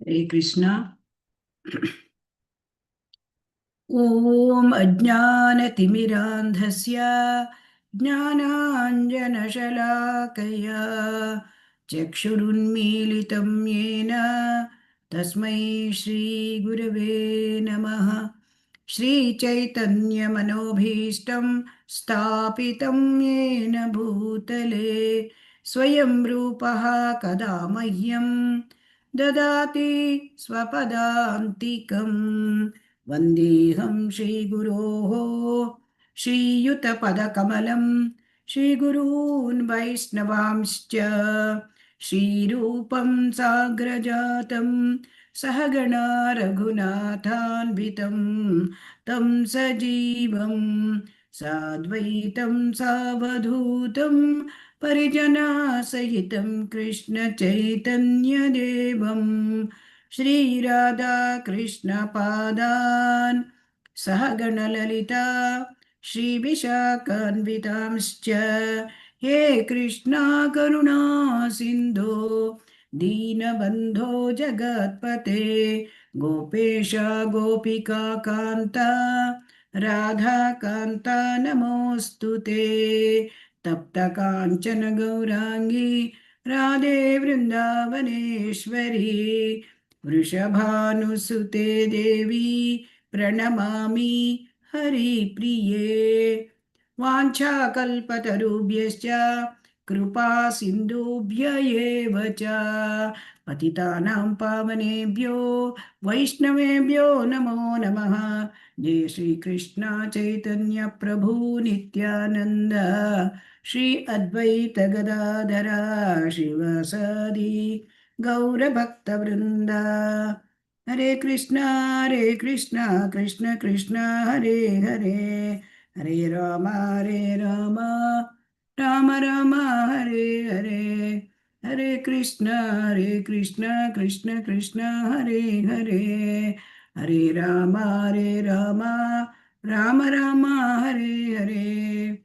हरे कृष्णा। ॐ अज्ञानतिमिरान्धस्य ज्ञानाञ्जनशलाकया चक्षुरुन्मीलितं येन तस्मै श्रीगुरवे नमः। श्रीचैतन्यमनोभीष्टं स्थापितं येन भूतले स्वयं रूपः कदा मह्यं ददाति स्वपदान्तिकम्। वन्देऽहं श्रीगुरोः श्रीयुतपदकमलं श्रीगुरून् वैष्णवांश्च श्रीरूपं साग्रजातं सहगणा रघुनाथान्वितं तं सजीवं साद्वैतं सावधूतं परिजनसहितं कृष्णचैतन्यदेवं श्रीराधाकृष्णपादान् सहगणललिता श्रीविशाखान्वितांश्च हे कृष्णा करुणा सिन्धो दीनबन्धो जगत्पते गोपेश गोपिका कान्ता राधाकान्ता नमोऽस्तु ते। तप्तकाञ्चन गौराङ्गी राधे वृन्दावनेश्वरी वृषभानुसुते देवी प्रणमामि हरिप्रिये। वाञ्छाकल्पतरुभ्यश्च कृपा सिन्धुभ्य एव च पतितानां पावनेभ्यो वैष्णवेभ्यो नमो नमः। जय श्री कृष्ण चैतन्य प्रभु नित्यानंद श्री अद्वैत गदाधर शिवसदि गौरभक्तवृंद। हरे कृष्णा कृष्ण कृष्ण हरे हरे, हरे राम राम राम हरे हरे, हरे कृष्ण कृष्ण कृष्ण हरे हरे, हरे राम राम राम हरे हरे।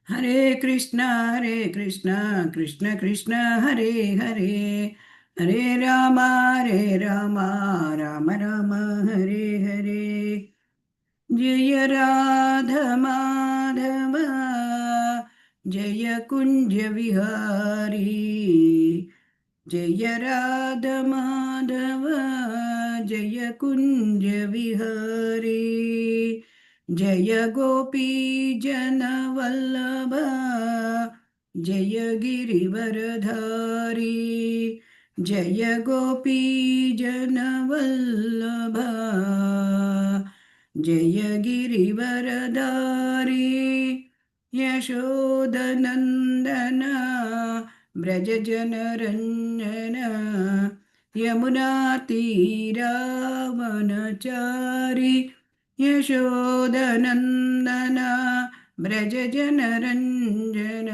हरे कृष्ण कृष्ण कृष्ण हरे हरे, हरे राम राम राम हरे हरे। जय राधा माधव जय कुंज विहारी, जय राधा माधव जय कुंज विहारी, जय गोपी जन वल्लभ जय गिरिवरधारी, जय गोपी जन वल्लभ जय गिरिवरधारी। यशोदनन्दन व्रज जनरञ्जन यमुनातीरावनचारि, यशोदनन्दन व्रज जनरञ्जन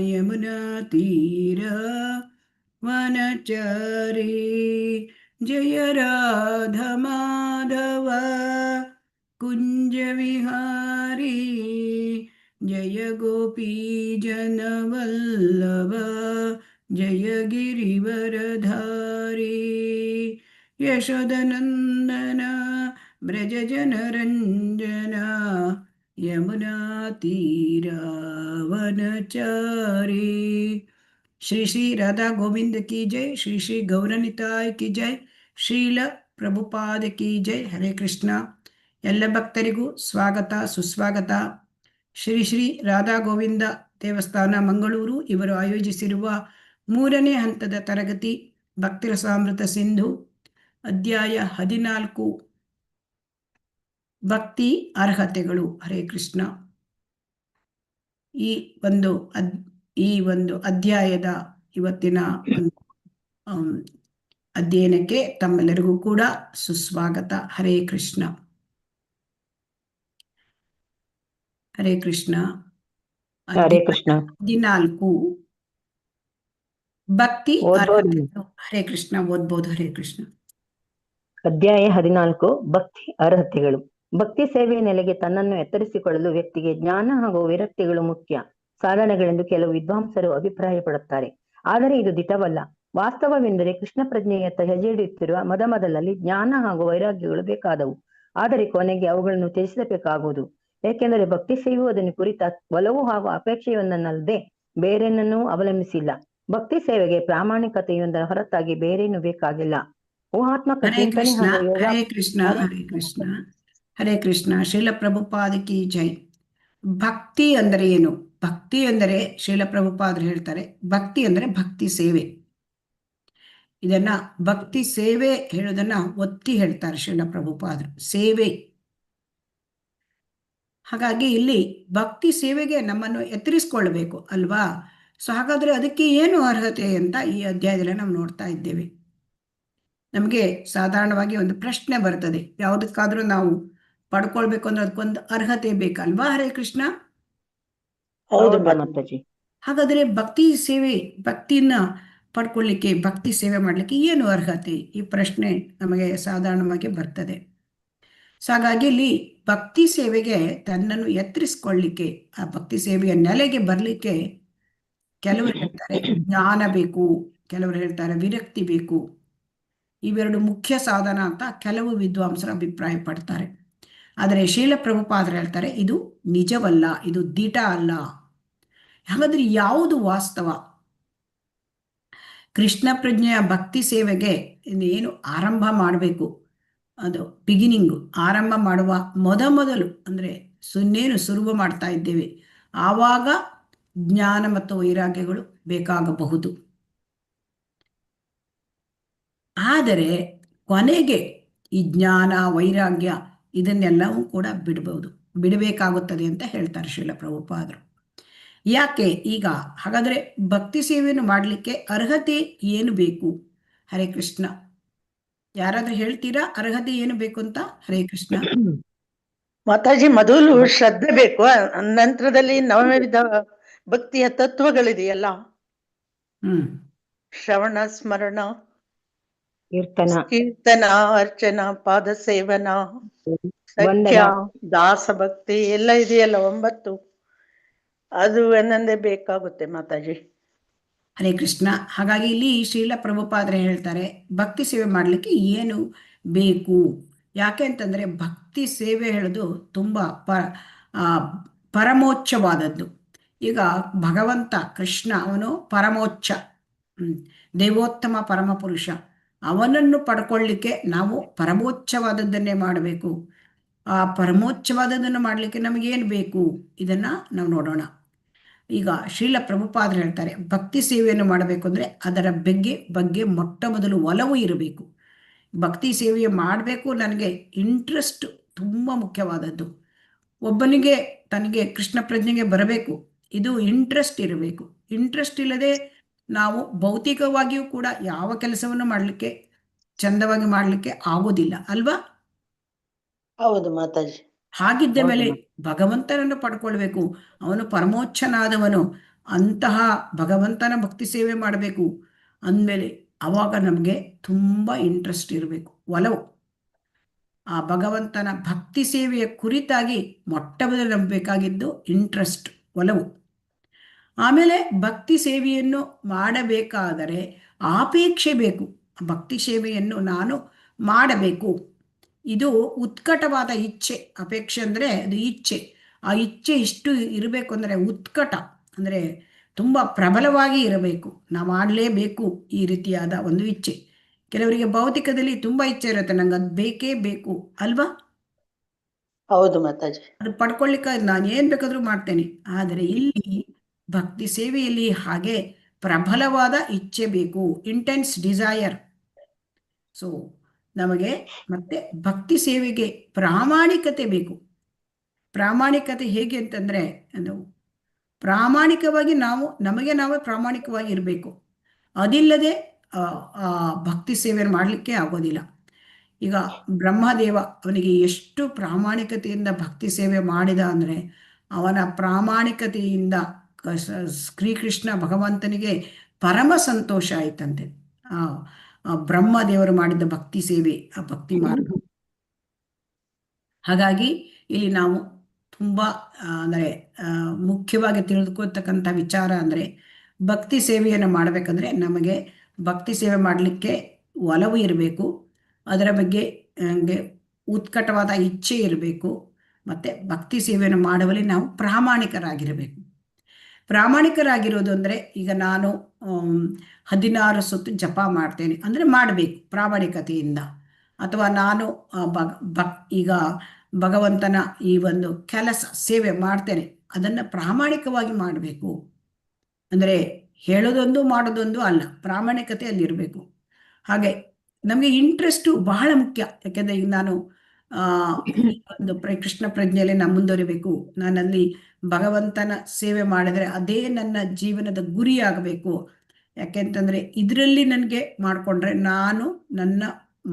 यमुनातीरावनचारि। जय राधा माधव कुंज विहारी, जय गोपी जन वल्लभ जय गिरिवरधारी, यशोदनन्दन व्रज जनरञ्जन यमुनातीरावनचारि। श्री श्री राधा गोविंद की जय, श्री श्री गौरनिताय की जय, ಶ್ರೀಲ ಪ್ರಭುಪಾದ ಕಿ ಜೈ. ಹರೇ ಕೃಷ್ಣ. ಎಲ್ಲ ಭಕ್ತರಿಗೂ ಸ್ವಾಗತ ಸುಸ್ವಾಗತ. ಶ್ರೀ ಶ್ರೀ ರಾಧಾ ಗೋವಿಂದ ದೇವಸ್ಥಾನ ಮಂಗಳೂರು ಇವರು ಆಯೋಜಿಸಿರುವ 3ನೇ ಹಂತದ ತರಗತಿ ಭಕ್ತಿರಸಾಮೃತ ಸಿಂಧು ಅಧ್ಯಾಯ 14 ಭಕ್ತಿ ಅರ್ಹತೆಗಳು. ಹರೇ ಕೃಷ್ಣ. ಈ ಒಂದು ಅಧ್ಯಾಯದ ಇವತ್ತಿನ ಅಧ್ಯಯನಕ್ಕೆ ತಮ್ಮೆಲ್ಲರಿಗೂ ಕೂಡ ಸುಸ್ವಾಗತ. ಹರೇ ಕೃಷ್ಣ. ಹರೇ ಕೃಷ್ಣ. ಹರೇ ಕೃಷ್ಣ. 14 ಭಕ್ತಿ ಅರ್ಹತೆಗಳು. ಹರೇ ಕೃಷ್ಣ. ಓದ್ಬೋದು. ಹರೇ ಕೃಷ್ಣ. ಅಧ್ಯಾಯ 14 ಭಕ್ತಿ ಅರ್ಹತೆಗಳು. ಭಕ್ತಿ ಸೇವೆಯ ನೆಲೆಗೆ ತನ್ನನ್ನು ಎತ್ತರಿಸಿಕೊಳ್ಳಲು ವ್ಯಕ್ತಿಗೆ ಜ್ಞಾನ ಹಾಗೂ ವಿರಕ್ತಿಗಳು ಮುಖ್ಯ ಸಾಧನೆಗಳೆಂದು ಕೆಲವು ವಿದ್ವಾಂಸರು ಅಭಿಪ್ರಾಯಪಡುತ್ತಾರೆ. ಆದರೆ ಇದು ದಿಟವಲ್ಲ. ವಾಸ್ತವವೆಂದರೆ ಕೃಷ್ಣ ಪ್ರಜ್ಞೆಯತ್ತ ಹೆಜ್ಜೆ ಇಡುತ್ತಿರುವ ಮೊದಲಲ್ಲಿ ಜ್ಞಾನ ಹಾಗೂ ವೈರಾಗ್ಯಗಳು ಬೇಕಾದವು. ಆದರೆ ಕೊನೆಗೆ ಅವುಗಳನ್ನು ತ್ಯಜಿಸಬೇಕಾಗುವುದು. ಏಕೆಂದರೆ ಭಕ್ತಿ ಸೇವುವುದನ್ನು ಕುರಿತ ಒಲವು ಹಾಗೂ ಅಪೇಕ್ಷೆಯೊಂದನ್ನಲ್ಲದೆ ಬೇರೇನನ್ನೂ ಅವಲಂಬಿಸಿಲ್ಲ. ಭಕ್ತಿ ಸೇವೆಗೆ ಪ್ರಾಮಾಣಿಕತೆಯೊಂದರ ಹೊರತಾಗಿ ಬೇರೇನು ಬೇಕಾಗಿಲ್ಲ. ಊಹಾತ್ಮಕ ಹರೇ ಚಿಂತನೆ ಕೃಷ್ಣ, ಹಾಗೂ ಯೋಗ ಹರೇ ಕೃಷ್ಣ, ಹರೇ ಕೃಷ್ಣ, ಹರೇ ಕೃಷ್ಣ. ಶ್ರೀಲ ಪ್ರಭುಪಾದ ಕಿ ಜೈ. ಭಕ್ತಿ ಅಂದರೆ ಏನು? ಭಕ್ತಿ ಅಂದರೆ ಶ್ರೀಲ ಪ್ರಭುಪಾದರು ಹೇಳ್ತಾರೆ, ಭಕ್ತಿ ಅಂದರೆ ಭಕ್ತಿ ಸೇವೆ. ಇದನ್ನ ಭಕ್ತಿ ಸೇವೆ ಹೇಳೋದನ್ನ ಒತ್ತಿ ಹೇಳ್ತಾರೆ ಶ್ರೀಲ ಪ್ರಭುಪಾದರು, ಸೇವೆ. ಹಾಗಾಗಿ ಇಲ್ಲಿ ಭಕ್ತಿ ಸೇವೆಗೆ ನಮ್ಮನ್ನು ಎತ್ತರಿಸ್ಕೊಳ್ಬೇಕು ಅಲ್ವಾ? ಸೊ ಹಾಗಾದ್ರೆ ಅದಕ್ಕೆ ಏನು ಅರ್ಹತೆ ಅಂತ ಈ ಅಧ್ಯಾಯದಲ್ಲಿ ನಾವು ನೋಡ್ತಾ ಇದ್ದೇವೆ. ನಮಗೆ ಸಾಧಾರಣವಾಗಿ ಒಂದು ಪ್ರಶ್ನೆ ಬರ್ತದೆ, ಯಾವುದಕ್ಕಾದ್ರೂ ನಾವು ಪಡ್ಕೊಳ್ಬೇಕು ಅಂದ್ರೆ ಅದಕ್ಕೊಂದು ಅರ್ಹತೆ ಬೇಕಲ್ವಾ? ಹರೇ ಕೃಷ್ಣ. ಹೌದು ಮಾತಾಜಿ. ಹಾಗಾದ್ರೆ ಭಕ್ತಿ ಸೇವೆ, ಭಕ್ತಿಯನ್ನ ಪಡ್ಕೊಳ್ಳಿಕ್ಕೆ, ಭಕ್ತಿ ಸೇವೆ ಮಾಡ್ಲಿಕ್ಕೆ ಏನು ಅರ್ಹತೆ? ಈ ಪ್ರಶ್ನೆ ನಮಗೆ ಸಾಧಾರಣವಾಗಿ ಬರ್ತದೆ. ಸೊ ಹಾಗಾಗಿ ಇಲ್ಲಿ ಭಕ್ತಿ ಸೇವೆಗೆ ತನ್ನನ್ನು ಎತ್ತರಿಸ್ಕೊಳ್ಳಿಕ್ಕೆ, ಆ ಭಕ್ತಿ ಸೇವೆಯ ನೆಲೆಗೆ ಬರ್ಲಿಕ್ಕೆ ಕೆಲವರು ಹೇಳ್ತಾರೆ ಜ್ಞಾನ ಬೇಕು, ಕೆಲವರು ಹೇಳ್ತಾರೆ ವಿರಕ್ತಿ ಬೇಕು. ಇವೆರಡು ಮುಖ್ಯ ಸಾಧನ ಅಂತ ಕೆಲವು ವಿದ್ವಾಂಸರು ಅಭಿಪ್ರಾಯ ಪಡ್ತಾರೆ. ಆದರೆ ಶೀಲ ಪ್ರಭುಪಾದರು ಹೇಳ್ತಾರೆ ಇದು ನಿಜವಲ್ಲ, ಇದು ದಿಟ ಅಲ್ಲ. ಹಾಗಾದ್ರೆ ಯಾವುದು ವಾಸ್ತವ? ಕೃಷ್ಣ ಪ್ರಜ್ಞೆಯ ಭಕ್ತಿ ಸೇವೆಗೆ ಏನು ಆರಂಭ ಮಾಡಬೇಕು, ಅದು ಬಿಗಿನಿಂಗು, ಆರಂಭ ಮಾಡುವ ಮೊದಲು ಅಂದರೆ ಸುನ್ನೇನು ಶುರು ಮಾಡ್ತಾ ಇದ್ದೇವೆ, ಆವಾಗ ಜ್ಞಾನ ಮತ್ತು ವೈರಾಗ್ಯಗಳು ಬೇಕಾಗಬಹುದು. ಆದರೆ ಕೊನೆಗೆ ಈ ಜ್ಞಾನ ವೈರಾಗ್ಯ ಇದನ್ನೆಲ್ಲವೂ ಕೂಡ ಬಿಡಬೇಕಾಗುತ್ತದೆ ಅಂತ ಹೇಳ್ತಾರೆ ಶ್ರೀಲ ಪ್ರಭುಪಾದರು. ಯಾಕೆ? ಈಗ ಹಾಗಾದ್ರೆ ಭಕ್ತಿ ಸೇವೆಯನ್ನು ಮಾಡಲಿಕ್ಕೆ ಅರ್ಹತೆ ಏನು ಬೇಕು? ಹರೇ ಕೃಷ್ಣ. ಯಾರಾದ್ರೂ ಹೇಳ್ತೀರಾ ಅರ್ಹತೆ ಏನು ಬೇಕು ಅಂತ? ಹರೇ ಕೃಷ್ಣ. ಮಾತಾಜಿ, ಮೊದಲು ಶ್ರದ್ಧೆ ಬೇಕು, ನಂತರದಲ್ಲಿ ನವವಿಧ ಭಕ್ತಿಯ ತತ್ವಗಳಿದೆಯಲ್ಲ, ಶ್ರವಣ, ಸ್ಮರಣ, ಕೀರ್ತನ, ಅರ್ಚನ, ಪಾದ ಸೇವನ, ಸಖ್ಯ, ದಾಸ ಭಕ್ತಿ ಎಲ್ಲ ಇದೆಯಲ್ಲ 9, ಅದು ಒಂದೊಂದೇ ಬೇಕಾಗುತ್ತೆ ಮಾತಾಜಿ. ಹರೇ ಕೃಷ್ಣ. ಹಾಗಾಗಿ ಇಲ್ಲಿ ಶ್ರೀಲ ಪ್ರಭುಪಾದರೆ ಹೇಳ್ತಾರೆ ಭಕ್ತಿ ಸೇವೆ ಮಾಡಲಿಕ್ಕೆ ಏನು ಬೇಕು. ಯಾಕೆ ಅಂತಂದ್ರೆ ಭಕ್ತಿ ಸೇವೆ ಹೇಳೋದು ತುಂಬಾ ಪರಮೋಚ್ಚವಾದದ್ದು. ಈಗ ಭಗವಂತ ಕೃಷ್ಣ ಅವನು ಪರಮೋಚ್ಚ, ದೇವೋತ್ತಮ ಪರಮಪುರುಷ. ಅವನನ್ನು ಪಡ್ಕೊಳ್ಳಿಕ್ಕೆ ನಾವು ಪರಮೋಚ್ಚವಾದದ್ದನ್ನೇ ಮಾಡಬೇಕು. ಆ ಪರಮೋಚ್ಚವಾದದ್ದನ್ನು ಮಾಡಲಿಕ್ಕೆ ನಮಗೇನು ಬೇಕು ಇದನ್ನ ನಾವು ನೋಡೋಣ. ಈಗ ಶ್ರೀಲ ಪ್ರಭುಪಾದರು ಹೇಳ್ತಾರೆ ಭಕ್ತಿ ಸೇವೆಯನ್ನು ಮಾಡಬೇಕು ಅಂದರೆ ಅದರ ಬಗ್ಗೆ ಮೊಟ್ಟ ಮೊದಲು ಒಲವು ಇರಬೇಕು. ಭಕ್ತಿ ಸೇವೆ ಮಾಡಬೇಕು, ನನಗೆ ಇಂಟ್ರೆಸ್ಟ್ ತುಂಬ ಮುಖ್ಯವಾದದ್ದು. ಒಬ್ಬನಿಗೆ ತನಗೆ ಕೃಷ್ಣ ಪ್ರಜ್ಞೆಗೆ ಬರಬೇಕು, ಇದು ಇಂಟ್ರೆಸ್ಟ್ ಇರಬೇಕು. ಇಂಟ್ರೆಸ್ಟ್ ಇಲ್ಲದೆ ನಾವು ಭೌತಿಕವಾಗಿಯೂ ಕೂಡ ಯಾವ ಕೆಲಸವನ್ನು ಮಾಡಲಿಕ್ಕೆ ಚಂದವಾಗಿ ಮಾಡಲಿಕ್ಕೆ ಆಗೋದಿಲ್ಲ ಅಲ್ವಾ? ಹೌದು ಮಾತಾಜಿ. ಹಾಗಿದ್ದ ಮೇಲೆ ಭಗವಂತನನ್ನು ಪಡ್ಕೊಳ್ಬೇಕು, ಅವನು ಪರಮೋಚ್ಚನಾದವನು. ಅಂತಹ ಭಗವಂತನ ಭಕ್ತಿ ಸೇವೆ ಮಾಡಬೇಕು ಅಂದಮೇಲೆ ಅವಾಗ ನಮಗೆ ತುಂಬ ಇಂಟ್ರೆಸ್ಟ್ ಇರಬೇಕು, ಒಲವು. ಆ ಭಗವಂತನ ಭಕ್ತಿ ಸೇವೆಯ ಕುರಿತಾಗಿ ಮೊಟ್ಟ ಮೊದಲು ನಮ್ಗೆ ಬೇಕಾಗಿದ್ದು ಇಂಟ್ರೆಸ್ಟ್, ಒಲವು. ಆಮೇಲೆ ಭಕ್ತಿ ಸೇವೆಯನ್ನು ಮಾಡಬೇಕಾದರೆ ಆಪೇಕ್ಷೆ ಬೇಕು. ಭಕ್ತಿ ಸೇವೆಯನ್ನು ನಾನು ಮಾಡಬೇಕು, ಇದು ಉತ್ಕಟವಾದ ಇಚ್ಛೆ. ಅಪೇಕ್ಷೆ ಅಂದರೆ ಅದು ಇಚ್ಛೆ. ಆ ಇಚ್ಛೆ ಇಷ್ಟು ಇರಬೇಕು ಅಂದರೆ ಉತ್ಕಟ ಅಂದರೆ ತುಂಬ ಪ್ರಬಲವಾಗಿ ಇರಬೇಕು. ನಾವು ಮಾಡಲೇಬೇಕು ಈ ರೀತಿಯಾದ ಒಂದು ಇಚ್ಛೆ. ಕೆಲವರಿಗೆ ಭೌತಿಕದಲ್ಲಿ ತುಂಬ ಇಚ್ಛೆ ಇರುತ್ತೆ, ನಂಗೆ ಅದು ಬೇಕೇ ಬೇಕು ಅಲ್ವಾ? ಹೌದು ಮಾತಾಜಿ. ಅದು ಪಡ್ಕೊಳ್ಳಿಕ್ಕೆ ನಾನು ಏನು ಬೇಕಾದರೂ ಮಾಡ್ತೇನೆ. ಆದರೆ ಇಲ್ಲಿ ಭಕ್ತಿ ಸೇವೆಯಲ್ಲಿ ಹಾಗೆ ಪ್ರಬಲವಾದ ಇಚ್ಛೆ ಬೇಕು, ಇಂಟೆನ್ಸ್ ಡಿಸೈರ್. ಸೊ ನಮಗೆ ಮತ್ತೆ ಭಕ್ತಿ ಸೇವೆಗೆ ಪ್ರಾಮಾಣಿಕತೆ ಬೇಕು. ಪ್ರಾಮಾಣಿಕತೆ ಹೇಗೆ ಅಂತಂದ್ರೆ ಅದು ಪ್ರಾಮಾಣಿಕವಾಗಿ ನಮಗೆ ನಾವೇ ಪ್ರಾಮಾಣಿಕವಾಗಿ ಇರಬೇಕು. ಅದಿಲ್ಲದೆ ಭಕ್ತಿ ಸೇವೆಯನ್ನು ಮಾಡಲಿಕ್ಕೆ ಆಗೋದಿಲ್ಲ. ಈಗ ಬ್ರಹ್ಮದೇವ ಅವನಿಗೆ ಎಷ್ಟು ಪ್ರಾಮಾಣಿಕತೆಯಿಂದ ಭಕ್ತಿ ಸೇವೆ ಮಾಡಿದ ಅಂದರೆ ಅವನ ಪ್ರಾಮಾಣಿಕತೆಯಿಂದ ಶ್ರೀಕೃಷ್ಣ ಭಗವಂತನಿಗೆ ಪರಮ ಸಂತೋಷ ಆಯ್ತಂತೆ. ಬ್ರಹ್ಮದೇವರು ಮಾಡಿದ ಭಕ್ತಿ ಸೇವೆ, ಆ ಭಕ್ತಿ ಮಾರ್ಗ. ಹಾಗಾಗಿ ಇಲ್ಲಿ ನಾವು ತುಂಬ ಅಂದರೆ ಮುಖ್ಯವಾಗಿ ತಿಳಿದುಕೊಳ್ತಕ್ಕಂಥ ವಿಚಾರ ಅಂದರೆ ಭಕ್ತಿ ಸೇವೆಯನ್ನು ಮಾಡಬೇಕಂದ್ರೆ ನಮಗೆ ಭಕ್ತಿ ಸೇವೆ ಮಾಡಲಿಕ್ಕೆ ಒಲವು ಇರಬೇಕು, ಅದರ ಬಗ್ಗೆ ನನಗೆ ಉತ್ಕಟವಾದ ಇಚ್ಛೆ ಇರಬೇಕು, ಮತ್ತು ಭಕ್ತಿ ಸೇವೆಯನ್ನು ಮಾಡುವಲ್ಲಿ ನಾವು ಪ್ರಾಮಾಣಿಕರಾಗಿರಬೇಕು. ಪ್ರಾಮಾಣಿಕರಾಗಿರೋದು ಅಂದರೆ ಈಗ ನಾನು 16 ಸುತ್ತು ಜಪ ಮಾಡ್ತೇನೆ ಅಂದರೆ ಮಾಡಬೇಕು ಪ್ರಾಮಾಣಿಕತೆಯಿಂದ. ಅಥವಾ ನಾನು ಈಗ ಭಗವಂತನ ಈ ಒಂದು ಕೆಲಸ ಸೇವೆ ಮಾಡ್ತೇನೆ, ಅದನ್ನು ಪ್ರಾಮಾಣಿಕವಾಗಿ ಮಾಡಬೇಕು. ಅಂದರೆ ಹೇಳೋದೊಂದು ಮಾಡೋದೊಂದು ಅಲ್ಲ, ಪ್ರಾಮಾಣಿಕತೆ ಅಲ್ಲಿರಬೇಕು. ಹಾಗೆ ನಮಗೆ ಇಂಟ್ರೆಸ್ಟು ಬಹಳ ಮುಖ್ಯ. ಯಾಕೆಂದರೆ ಈಗ ನಾನು ಒಂದು ಕೃಷ್ಣ ಪ್ರಜ್ಞೆಯಲ್ಲಿ ನಾನು ಮುಂದುವರಿಬೇಕು, ನಾನಲ್ಲಿ ಭಗವಂತನ ಸೇವೆ ಮಾಡಿದರೆ ಅದೇ ನನ್ನ ಜೀವನದ ಗುರಿಯಾಗಬೇಕು. ಯಾಕೆಂತಂದರೆ ಇದರಲ್ಲಿ ನನಗೆ ಮಾಡಿಕೊಂಡ್ರೆ ನಾನು ನನ್ನ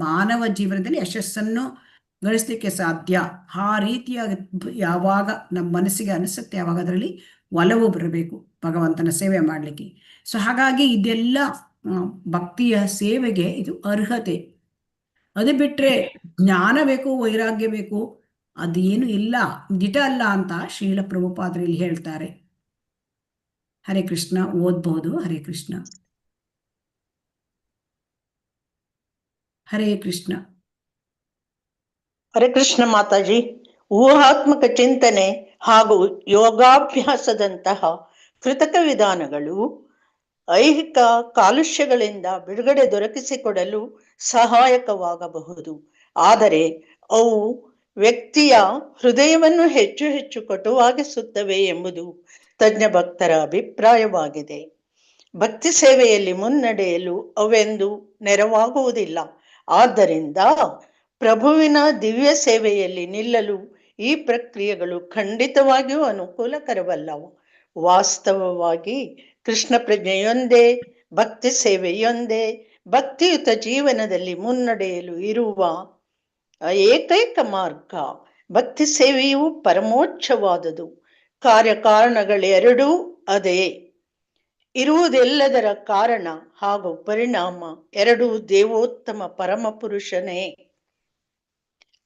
ಮಾನವ ಜೀವನದಲ್ಲಿ ಯಶಸ್ಸನ್ನು ಗಳಿಸಲಿಕ್ಕೆ ಸಾಧ್ಯ. ಆ ರೀತಿಯಾಗಿ ಯಾವಾಗ ನಮ್ಮ ಮನಸ್ಸಿಗೆ ಅನಿಸುತ್ತೆ ಯಾವಾಗ ಅದರಲ್ಲಿ ಒಲವು ಬರಬೇಕು ಭಗವಂತನ ಸೇವೆ ಮಾಡಲಿಕ್ಕೆ. ಸೊ ಹಾಗಾಗಿ ಇದೆಲ್ಲ ಭಕ್ತಿಯ ಸೇವೆಗೆ ಇದು ಅರ್ಹತೆ. ಅದು ಬಿಟ್ಟರೆ ಜ್ಞಾನ ಬೇಕು, ವೈರಾಗ್ಯ ಬೇಕು, ಅದೇನು ಇಲ್ಲ, ದಿಟ ಅಲ್ಲ ಅಂತ ಶ್ರೀಲ ಪ್ರಭುಪಾದರು ಇಲ್ಲಿ ಹೇಳ್ತಾರೆ. ಹರೇ ಕೃಷ್ಣ. ಓದ್ಬಹುದು. ಹರೇ ಕೃಷ್ಣ. ಹರೇ ಕೃಷ್ಣ. ಹರೇ ಕೃಷ್ಣ ಮಾತಾಜಿ. ಊಹಾತ್ಮಕ ಚಿಂತನೆ ಹಾಗೂ ಯೋಗಾಭ್ಯಾಸದಂತಹ ಕೃತಕ ವಿಧಾನಗಳು ಐಹಿಕ ಕಾಲುಷ್ಯಗಳಿಂದ ಬಿಡುಗಡೆ ದೊರಕಿಸಿಕೊಡಲು ಸಹಾಯಕವಾಗಬಹುದು. ಆದರೆ ಅವು ವ್ಯಕ್ತಿಯ ಹೃದಯವನ್ನು ಹೆಚ್ಚು ಹೆಚ್ಚು ಕಟುವಾಗಿಸುತ್ತವೆ ಎಂಬುದು ತಜ್ಞ ಭಕ್ತರ ಅಭಿಪ್ರಾಯವಾಗಿದೆ. ಭಕ್ತಿ ಸೇವೆಯಲ್ಲಿ ಮುನ್ನಡೆಯಲು ಅವೆಂದು ನೆರವಾಗುವುದಿಲ್ಲ. ಆದ್ದರಿಂದ ಪ್ರಭುವಿನ ದಿವ್ಯ ಸೇವೆಯಲ್ಲಿ ನಿಲ್ಲಲು ಈ ಪ್ರಕ್ರಿಯೆಗಳು ಖಂಡಿತವಾಗಿಯೂ ಅನುಕೂಲಕರವಲ್ಲವು. ವಾಸ್ತವವಾಗಿ ಕೃಷ್ಣ ಪ್ರಜ್ಞೆಯೊಂದೇ, ಭಕ್ತಿ ಸೇವೆಯೊಂದೇ ಭಕ್ತಿಯುತ ಜೀವನದಲ್ಲಿ ಮುನ್ನಡೆಯಲು ಇರುವ ಏಕೈಕ ಮಾರ್ಗ. ಭಕ್ತಿ ಸೇವೆಯು ಪರಮೋಚ್ಚವಾದುದು. ಕಾರ್ಯಕಾರಣಗಳೆರಡೂ ಅದೇ. ಇರುವುದೆಲ್ಲದರ ಕಾರಣ ಹಾಗೂ ಪರಿಣಾಮ ಎರಡೂ ದೇವೋತ್ತಮ ಪರಮ ಪುರುಷನೇ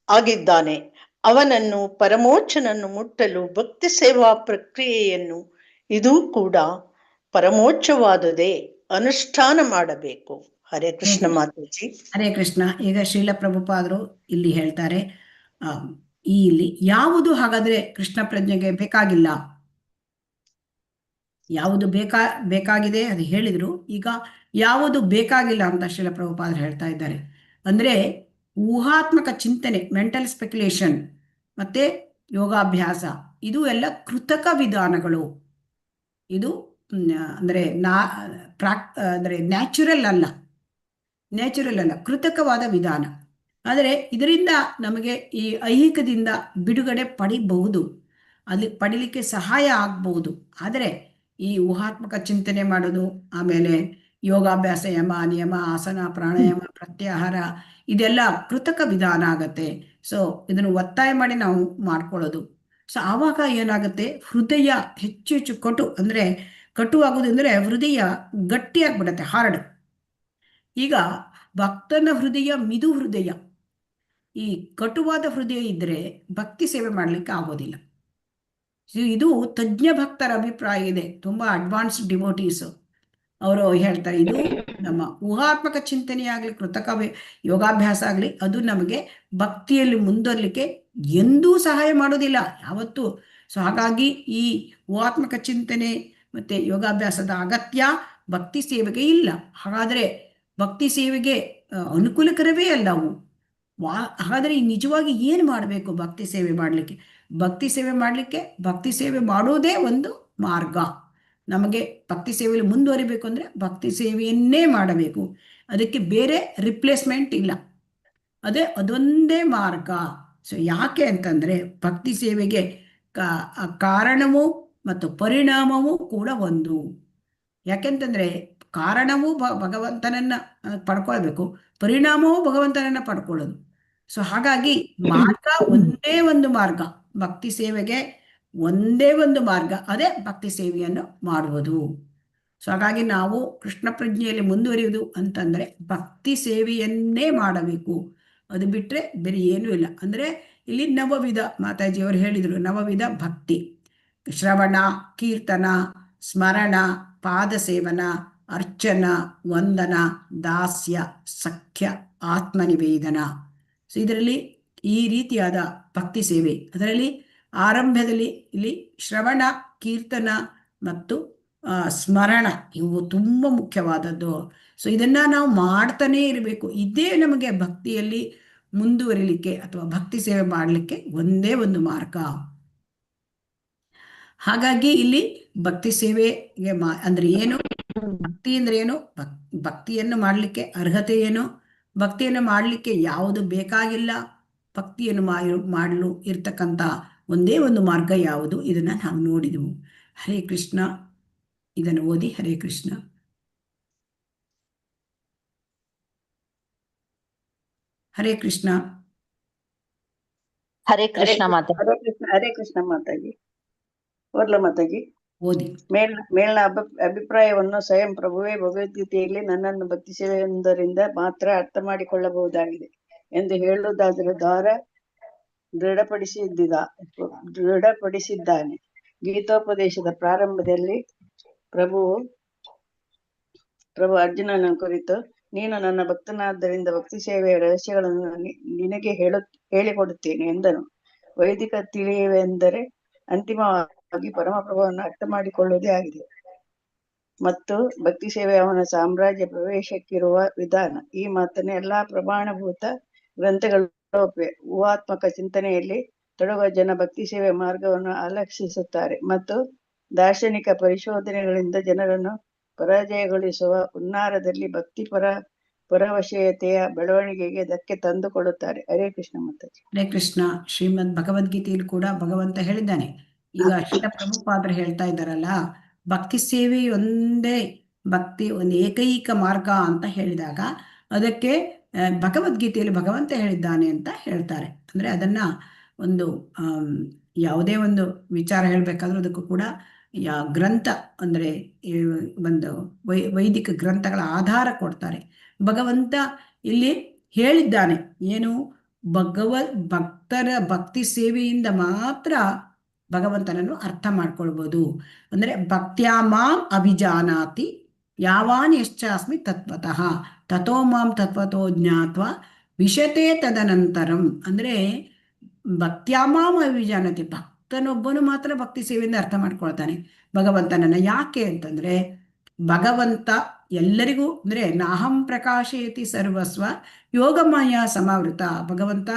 ಆಗಿದ್ದಾನೆ. ಅವನನ್ನು ಪರಮೋಚ್ಚನನ್ನು ಮುಟ್ಟಲು ಭಕ್ತಿ ಸೇವಾ ಪ್ರಕ್ರಿಯೆಯನ್ನು ಇದು ಕೂಡ ಪರಮೋಚ್ಚವಾದುದೇ ಅನುಷ್ಠಾನ ಮಾಡಬೇಕು. ಹರೇ ಕೃಷ್ಣ ಮಾತಾಜಿ. ಹರೇ ಕೃಷ್ಣ. ಈಗ ಶ್ರೀಲ ಪ್ರಭುಪಾದರು ಇಲ್ಲಿ ಹೇಳ್ತಾರೆ, ಇಲ್ಲಿ ಯಾವುದು ಹಾಗಾದ್ರೆ ಕೃಷ್ಣ ಪ್ರಜ್ಞೆಗೆ ಬೇಕಾಗಿಲ್ಲ, ಯಾವುದು ಬೇಕಾಗಿದೆ ಅದು ಹೇಳಿದ್ರು. ಈಗ ಯಾವುದು ಬೇಕಾಗಿಲ್ಲ ಅಂತ ಶ್ರೀಲ ಪ್ರಭುಪಾದರು ಹೇಳ್ತಾ ಇದ್ದಾರೆ. ಅಂದರೆ ಊಹಾತ್ಮಕ ಚಿಂತನೆ, ಮೆಂಟಲ್ ಸ್ಪೆಕ್ಯುಲೇಷನ್, ಮತ್ತೆ ಯೋಗಾಭ್ಯಾಸ, ಇದು ಎಲ್ಲ ಕೃತಕ ವಿಧಾನಗಳು. ಇದು ಅಂದರೆ ಅಂದರೆ ನ್ಯಾಚುರಲ್ ಅಲ್ಲ, ಕೃತಕವಾದ ವಿಧಾನ. ಆದರೆ ಇದರಿಂದ ನಮಗೆ ಈ ಐಹಿಕದಿಂದ ಬಿಡುಗಡೆ ಪಡಿಬಹುದು, ಅಲ್ಲಿ ಪಡಿಲಿಕ್ಕೆ ಸಹಾಯ ಆಗ್ಬಹುದು. ಆದರೆ ಈ ಊಹಾತ್ಮಕ ಚಿಂತನೆ ಮಾಡೋದು, ಆಮೇಲೆ ಯೋಗಾಭ್ಯಾಸ, ಯಮ ನಿಯಮ, ಆಸನ, ಪ್ರಾಣಾಯಾಮ, ಪ್ರತ್ಯಾಹಾರ, ಇದೆಲ್ಲ ಕೃತಕ ವಿಧಾನ ಆಗತ್ತೆ. ಸೊ ಇದನ್ನು ಒತ್ತಾಯ ಮಾಡಿ ನಾವು ಮಾಡ್ಕೊಳ್ಳೋದು. ಸೊ ಆವಾಗ ಏನಾಗುತ್ತೆ, ಹೃದಯ ಹೆಚ್ಚು ಹೆಚ್ಚು ಕಟುವಾಗೋದು ಅಂದರೆ ಹೃದಯ ಗಟ್ಟಿಯಾಗ್ಬಿಡತ್ತೆ, ಹಾರ್ಡ್. ಈಗ ಭಕ್ತನ ಹೃದಯ ಮಿದು ಹೃದಯ. ಈ ಕಟುವಾದ ಹೃದಯ ಇದ್ದರೆ ಭಕ್ತಿ ಸೇವೆ ಮಾಡಲಿಕ್ಕೆ ಆಗೋದಿಲ್ಲ. ಇದು ತಜ್ಞ ಭಕ್ತರ ಅಭಿಪ್ರಾಯ ಇದೆ. ತುಂಬಾ ಅಡ್ವಾನ್ಸ್ಡ್ ಡಿವೋಟೀಸ್ ಅವರು ಹೇಳ್ತಾರೆ, ಇದು ನಮ್ಮ ಊಹಾತ್ಮಕ ಚಿಂತನೆ ಆಗಲಿ, ಕೃತಕ ಯೋಗಾಭ್ಯಾಸ ಆಗಲಿ, ಅದು ನಮಗೆ ಭಕ್ತಿಯಲ್ಲಿ ಮುಂದುವರಲಿಕ್ಕೆ ಎಂದೂ ಸಹಾಯ ಮಾಡೋದಿಲ್ಲ, ಯಾವತ್ತೂ. ಸೊ ಹಾಗಾಗಿ ಈ ಊಹಾತ್ಮಕ ಚಿಂತನೆ ಮತ್ತೆ ಯೋಗಾಭ್ಯಾಸದ ಅಗತ್ಯ ಭಕ್ತಿ ಸೇವೆಗೆ ಇಲ್ಲ. ಹಾಗಾದರೆ ಭಕ್ತಿ ಸೇವೆಗೆ ಅನುಕೂಲಕರವೇ ಅಲ್ಲ ಅವು. ಹಾಗಾದರೆ ನಿಜವಾಗಿ ಏನು ಮಾಡಬೇಕು ಭಕ್ತಿ ಸೇವೆ ಮಾಡಲಿಕ್ಕೆ? ಭಕ್ತಿ ಸೇವೆ ಮಾಡೋದೇ ಒಂದು ಮಾರ್ಗ. ನಮಗೆ ಭಕ್ತಿ ಸೇವೆಯಲ್ಲಿ ಮುಂದುವರಿಬೇಕು ಅಂದರೆ ಭಕ್ತಿ ಸೇವೆಯನ್ನೇ ಮಾಡಬೇಕು, ಅದಕ್ಕೆ ಬೇರೆ ರಿಪ್ಲೇಸ್ಮೆಂಟ್ ಇಲ್ಲ, ಅದೊಂದೇ ಮಾರ್ಗ. ಸೊ ಯಾಕೆ ಅಂತಂದರೆ ಭಕ್ತಿ ಸೇವೆಗೆ ಕಾರಣವೂ ಮತ್ತು ಪರಿಣಾಮವೂ ಕೂಡ ಒಂದು. ಯಾಕೆಂತಂದರೆ ಕಾರಣವೂ ಭಗವಂತನನ್ನ ಪಡ್ಕೊಳ್ಬೇಕು, ಪರಿಣಾಮವೂ ಭಗವಂತನನ್ನ ಪಡ್ಕೊಳ್ಳೋದು. ಸೊ ಹಾಗಾಗಿ ಮಾರ್ಗ ಒಂದೇ ಒಂದು ಮಾರ್ಗ, ಭಕ್ತಿ ಸೇವೆಗೆ ಒಂದೇ ಒಂದು ಮಾರ್ಗ, ಅದೇ ಭಕ್ತಿ ಸೇವೆಯನ್ನು ಮಾಡುವುದು. ಸೊ ಹಾಗಾಗಿ ನಾವು ಕೃಷ್ಣ ಪ್ರಜ್ಞೆಯಲ್ಲಿ ಮುಂದುವರಿಯುವುದು ಅಂತಂದರೆ ಭಕ್ತಿ ಸೇವೆಯನ್ನೇ ಮಾಡಬೇಕು, ಅದು ಬಿಟ್ಟರೆ ಬೇರೆ ಏನೂ ಇಲ್ಲ. ಅಂದರೆ ಇಲ್ಲಿ ನವವಿಧ, ಮಾತಾಜಿಯವರು ಹೇಳಿದರು, ನವವಿಧ ಭಕ್ತಿ: ಶ್ರವಣ, ಕೀರ್ತನ, ಸ್ಮರಣ, ಪಾದ ಸೇವನ, ಅರ್ಚನ, ವಂದನ, ದಾಸ್ಯ, ಸಖ್ಯ, ಆತ್ಮನಿವೇದನ. ಸೊ ಇದರಲ್ಲಿ ಈ ರೀತಿಯಾದ ಭಕ್ತಿ ಸೇವೆ, ಅದರಲ್ಲಿ ಆರಂಭದಲ್ಲಿ ಇಲ್ಲಿ ಶ್ರವಣ, ಕೀರ್ತನ ಮತ್ತು ಸ್ಮರಣ ಇವು ತುಂಬ ಮುಖ್ಯವಾದದ್ದು. ಸೊ ಇದನ್ನ ನಾವು ಮಾಡ್ತಾನೇ ಇರಬೇಕು. ಇದೇ ನಮಗೆ ಭಕ್ತಿಯಲ್ಲಿ ಮುಂದುವರಿಲಿಕ್ಕೆ ಅಥವಾ ಭಕ್ತಿ ಸೇವೆ ಮಾಡಲಿಕ್ಕೆ ಒಂದೇ ಒಂದು ಮಾರ್ಗ. ಹಾಗಾಗಿ ಇಲ್ಲಿ ಭಕ್ತಿ ಸೇವೆಗೆ ಅಂದ್ರೆ ಏನು, ಭಕ್ತಿ ಅಂದ್ರೆ ಏನು, ಭಕ್ತಿಯನ್ನು ಮಾಡಲಿಕ್ಕೆ ಅರ್ಹತೆ ಏನು, ಭಕ್ತಿಯನ್ನು ಮಾಡಲಿಕ್ಕೆ ಯಾವುದು ಬೇಕಾಗಿಲ್ಲ, ಭಕ್ತಿಯನ್ನು ಮಾಡಲು ಇರ್ತಕ್ಕಂಥ ಒಂದೇ ಒಂದು ಮಾರ್ಗ ಯಾವುದು, ಇದನ್ನ ನಾವು ನೋಡಿದೆವು. ಹರೇ ಕೃಷ್ಣ. ಇದನ್ನು ಓದಿ. ಹರೇ ಕೃಷ್ಣ. ಹರೇ ಕೃಷ್ಣ. ಹರೇ ಕೃಷ್ಣ ಮಾತಾ. ಹರೇ ಕೃಷ್ಣ ಮಾತಾಗಿ ಓದ್ಲ ಮಾತಾಗಿ ಓದಿ. ಮೇಲಿನ ಅಭಿಪ್ರಾಯವನ್ನು ಸ್ವಯಂ ಪ್ರಭುವೇ ಭಗವದ್ಗೀತೆಯಲ್ಲಿ ನನ್ನನ್ನು ಭಕ್ತಿ ಸೇವೆಯೊಂದರಿಂದ ಮಾತ್ರ ಅರ್ಥ ಮಾಡಿಕೊಳ್ಳಬಹುದಾಗಿದೆ ಎಂದು ಹೇಳುವುದಾದರೆ ದೃಢಪಡಿಸಿದ್ದಾನೆ. ಗೀತೋಪದೇಶದ ಪ್ರಾರಂಭದಲ್ಲಿ ಪ್ರಭು ಅರ್ಜುನನ ಕುರಿತು, ನೀನು ನನ್ನ ಭಕ್ತನಾದ್ದರಿಂದ ಭಕ್ತಿ ಸೇವೆಯ ರಹಸ್ಯಗಳನ್ನು ನಿನಗೆ ಹೇಳಿಕೊಡುತ್ತೇನೆ ಎಂದನು. ವೈದಿಕ ತಿಳಿಯುವೆಂದರೆ ಅಂತಿಮವಾಗಿ ಪರಮಪ್ರಭುವನ್ನು ಅರ್ಥ ಮಾಡಿಕೊಳ್ಳುವುದೇ ಆಗಿದೆ ಮತ್ತು ಭಕ್ತಿ ಸೇವೆ ಅವನ ಸಾಮ್ರಾಜ್ಯ ಪ್ರವೇಶಕ್ಕಿರುವ ವಿಧಾನ. ಈ ಮಾತನ್ನು ಎಲ್ಲಾ ಪ್ರಮಾಣಭೂತ ಗ್ರಂಥಗಳು ಒಪ್ಪಿವೆ. ಊಹಾತ್ಮಕ ಚಿಂತನೆಯಲ್ಲಿ ತೊಡಗುವ ಜನ ಭಕ್ತಿ ಸೇವೆ ಮಾರ್ಗವನ್ನು ಅಲಕ್ಷಿಸುತ್ತಾರೆ ಮತ್ತು ದಾರ್ಶನಿಕ ಪರಿಶೋಧನೆಗಳಿಂದ ಜನರನ್ನು ಪರಾಜಯಗೊಳಿಸುವ ಹುನ್ನಾರದಲ್ಲಿ ಭಕ್ತಿ ಪರವಶಯತೆಯ ಬೆಳವಣಿಗೆಗೆ ಧಕ್ಕೆ ತಂದುಕೊಳ್ಳುತ್ತಾರೆ. ಹರೇ ಕೃಷ್ಣ ಮಾತಾಜಿ. ಹರೇ ಕೃಷ್ಣ. ಶ್ರೀಮದ್ ಭಗವದ್ಗೀತೆಯಲ್ಲಿ ಕೂಡ ಭಗವಂತ ಹೇಳಿದ್ದಾನೆ. ಈಗ ಶ್ರೀಲ ಪ್ರಭುಪಾದರು ಹೇಳ್ತಾ ಇದ್ದಾರಲ್ಲ, ಭಕ್ತಿ ಸೇವೆಯೊಂದೇ ಭಕ್ತಿ ಒಂದು ಏಕೈಕ ಮಾರ್ಗ ಅಂತ ಹೇಳಿದಾಗ ಅದಕ್ಕೆ ಭಗವದ್ಗೀತೆಯಲ್ಲಿ ಭಗವಂತ ಹೇಳಿದ್ದಾನೆ ಅಂತ ಹೇಳ್ತಾರೆ. ಅಂದ್ರೆ ಅದನ್ನ ಒಂದು ಯಾವುದೇ ಒಂದು ವಿಚಾರ ಹೇಳ್ಬೇಕಾದ್ರೂ ಅದಕ್ಕೂ ಕೂಡ ಗ್ರಂಥ ಅಂದ್ರೆ ಒಂದು ವೈದಿಕ ಗ್ರಂಥಗಳ ಆಧಾರ ಕೊಡ್ತಾರೆ. ಭಗವಂತ ಇಲ್ಲಿ ಹೇಳಿದ್ದಾನೆ ಏನು, ಭಕ್ತರ ಭಕ್ತಿ ಸೇವೆಯಿಂದ ಮಾತ್ರ ಭಗವಂತನನ್ನು ಅರ್ಥ ಮಾಡ್ಕೊಳ್ಬೋದು. ಅಂದ್ರೆ ಭಕ್ತ್ಯಾ ಮಾಂ ಅಭಿಜಾನಾತಿ ಯಾವಾನ್ ಯಶ್ಚಾಸ್ಮಿ ತತ್ವತಃ ತಥೋ ಮಾಂ ತತ್ವತೋ ಜ್ಞಾತ್ವ ವಿಶತೆ ತದನಂತರಂ. ಅಂದ್ರೆ ಭಕ್ತ್ಯಾ ಮಾಂ ಅಭಿಜಾನತಿ, ಭಕ್ತನೊಬ್ಬನು ಮಾತ್ರ ಭಕ್ತಿ ಸೇವೆಯಿಂದ ಅರ್ಥ ಮಾಡ್ಕೊಳ್ತಾನೆ ಭಗವಂತನನ್ನ. ಯಾಕೆ ಅಂತಂದ್ರೆ ಭಗವಂತ ಎಲ್ಲರಿಗೂ ಅಂದ್ರೆ ನಾಹಂ ಪ್ರಕಾಶಯತಿ ಸರ್ವಸ್ವ ಯೋಗಮಾಯ ಸಮಾವೃತ, ಭಗವಂತ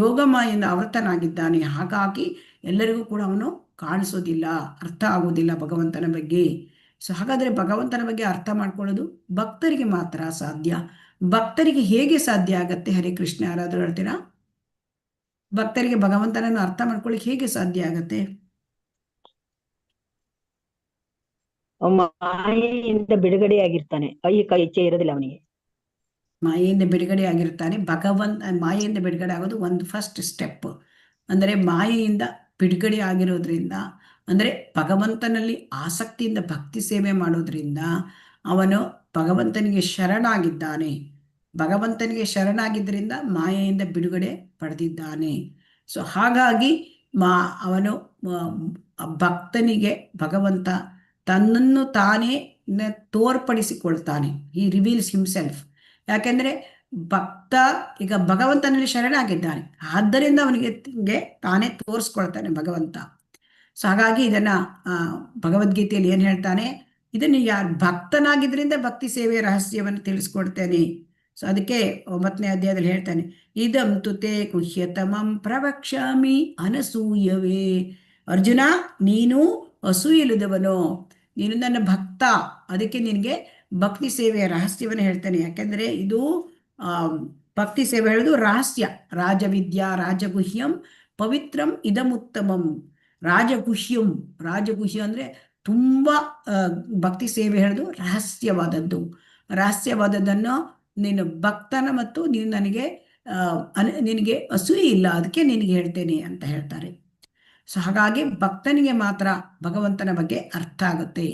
ಯೋಗಮಾಯಿಂದ ಆವೃತನಾಗಿದ್ದಾನೆ. ಹಾಗಾಗಿ ಎಲ್ಲರಿಗೂ ಕೂಡ ಅವನು ಕಾಣಿಸೋದಿಲ್ಲ, ಅರ್ಥ ಆಗೋದಿಲ್ಲ ಭಗವಂತನ ಬಗ್ಗೆ. ಸೊ ಹಾಗಾದ್ರೆ ಭಗವಂತನ ಬಗ್ಗೆ ಅರ್ಥ ಮಾಡ್ಕೊಳ್ಳೋದು ಭಕ್ತರಿಗೆ ಮಾತ್ರ ಸಾಧ್ಯ. ಭಕ್ತರಿಗೆ ಹೇಗೆ ಸಾಧ್ಯ ಆಗತ್ತೆ? ಹರೇ ಕೃಷ್ಣ. ಯಾರಾದ್ರೂ ಹೇಳ್ತೀರಾ? ಭಕ್ತರಿಗೆ ಭಗವಂತನನ್ನು ಅರ್ಥ ಮಾಡ್ಕೊಳ್ಳಿಕ್ಕೆ ಹೇಗೆ ಸಾಧ್ಯ ಆಗತ್ತೆ? ಮಾಯೆಯಿಂದ ಬಿಡುಗಡೆಯಾಗಿರ್ತಾನೆ, ಐಹಿಕ ಇಚ್ಛೆ ಇರೋದಿಲ್ಲ ಅವನಿಗೆ. ಮಾಯೆಯಿಂದ ಬಿಡುಗಡೆ ಆಗಿರ್ತಾನೆ. ಮಾಯೆಯಿಂದ ಬಿಡುಗಡೆ ಆಗೋದು ಒಂದು ಫಸ್ಟ್ ಸ್ಟೆಪ್. ಅಂದರೆ ಮಾಯೆಯಿಂದ ಬಿಡುಗಡೆ ಆಗಿರೋದ್ರಿಂದ, ಅಂದರೆ ಭಗವಂತನಲ್ಲಿ ಆಸಕ್ತಿಯಿಂದ ಭಕ್ತಿ ಸೇವೆ ಮಾಡೋದ್ರಿಂದ ಅವನು ಭಗವಂತನಿಗೆ ಶರಣಾಗಿದ್ದಾನೆ. ಭಗವಂತನಿಗೆ ಶರಣಾಗಿದ್ದರಿಂದ ಮಾಯೆಯಿಂದ ಬಿಡುಗಡೆ ಪಡೆದಿದ್ದಾನೆ. ಸೊ ಹಾಗಾಗಿ ಅವನು ಭಕ್ತನಿಗೆ ಭಗವಂತ ತನ್ನನ್ನು ತಾನೇ ತೋರ್ಪಡಿಸಿಕೊಳ್ತಾನೆ. ಈ ರಿವೀಲ್ಸ್ ಹಿಮ್ಸೆಲ್ಫ್. ಯಾಕೆಂದ್ರೆ ಭಕ್ತ ಈಗ ಭಗವಂತನಲ್ಲಿ ಶರಣಾಗಿದ್ದಾನೆ, ಆದ್ದರಿಂದ ಅವನಿಗೆ ತಾನೇ ತೋರಿಸ್ಕೊಳ್ತಾನೆ ಭಗವಂತ. ಸೊ ಹಾಗಾಗಿ ಇದನ್ನ ಭಗವದ್ಗೀತೆಯಲ್ಲಿ ಏನ್ ಹೇಳ್ತಾನೆ, ಇದನ್ನು ಯಾರು ಭಕ್ತನಾಗಿದ್ರಿಂದ ಭಕ್ತಿ ಸೇವೆಯ ರಹಸ್ಯವನ್ನು ತಿಳಿಸ್ಕೊಡ್ತೇನೆ. ಸೊ ಅದಕ್ಕೆ 9ನೇ ಅಧ್ಯಾಯದಲ್ಲಿ ಹೇಳ್ತಾನೆ, ಇದಂ ತುತೆ ಕುಹ್ಯತಮಂ ಪ್ರವಕ್ಷ್ಯಾಮಿ ಅನಸೂಯವೇ. ಅರ್ಜುನ, ನೀನು ಅಸೂಯಿಲ್ಲದವನು, ನೀನು ನನ್ನ ಭಕ್ತ, ಅದಕ್ಕೆ ನಿನಗೆ ಭಕ್ತಿ ಸೇವೆಯ ರಹಸ್ಯವನ್ನು ಹೇಳ್ತೇನೆ. ಯಾಕೆಂದ್ರೆ ಇದು ಭಕ್ತಿ ಸೇವೆ ಹೇಳೋದು ರಹಸ್ಯ. ರಾಜವಿದ್ಯಾ ರಾಜಗುಹ್ಯಂ ಪವಿತ್ರಂ ಇದಮುತ್ತಮಂ. ರಾಜಗುಹ್ಯ ಅಂದ್ರೆ ತುಂಬಾ ಭಕ್ತಿ ಸೇವೆ ಹೇಳೋದು ರಹಸ್ಯವಾದದ್ದು. ರಹಸ್ಯವಾದದ್ದನ್ನು ನೀನು ಭಕ್ತನ ಮತ್ತು ನೀನು ನಿನಗೆ ಅಸೂಯೆ ಇಲ್ಲ, ಅದಕ್ಕೆ ನಿನಗೆ ಹೇಳ್ತೇನೆ ಅಂತ ಹೇಳ್ತಾರೆ. ಸೊ ಹಾಗಾಗಿ ಭಕ್ತನಿಗೆ ಮಾತ್ರ ಭಗವಂತನ ಬಗ್ಗೆ ಅರ್ಥ ಆಗುತ್ತೆ.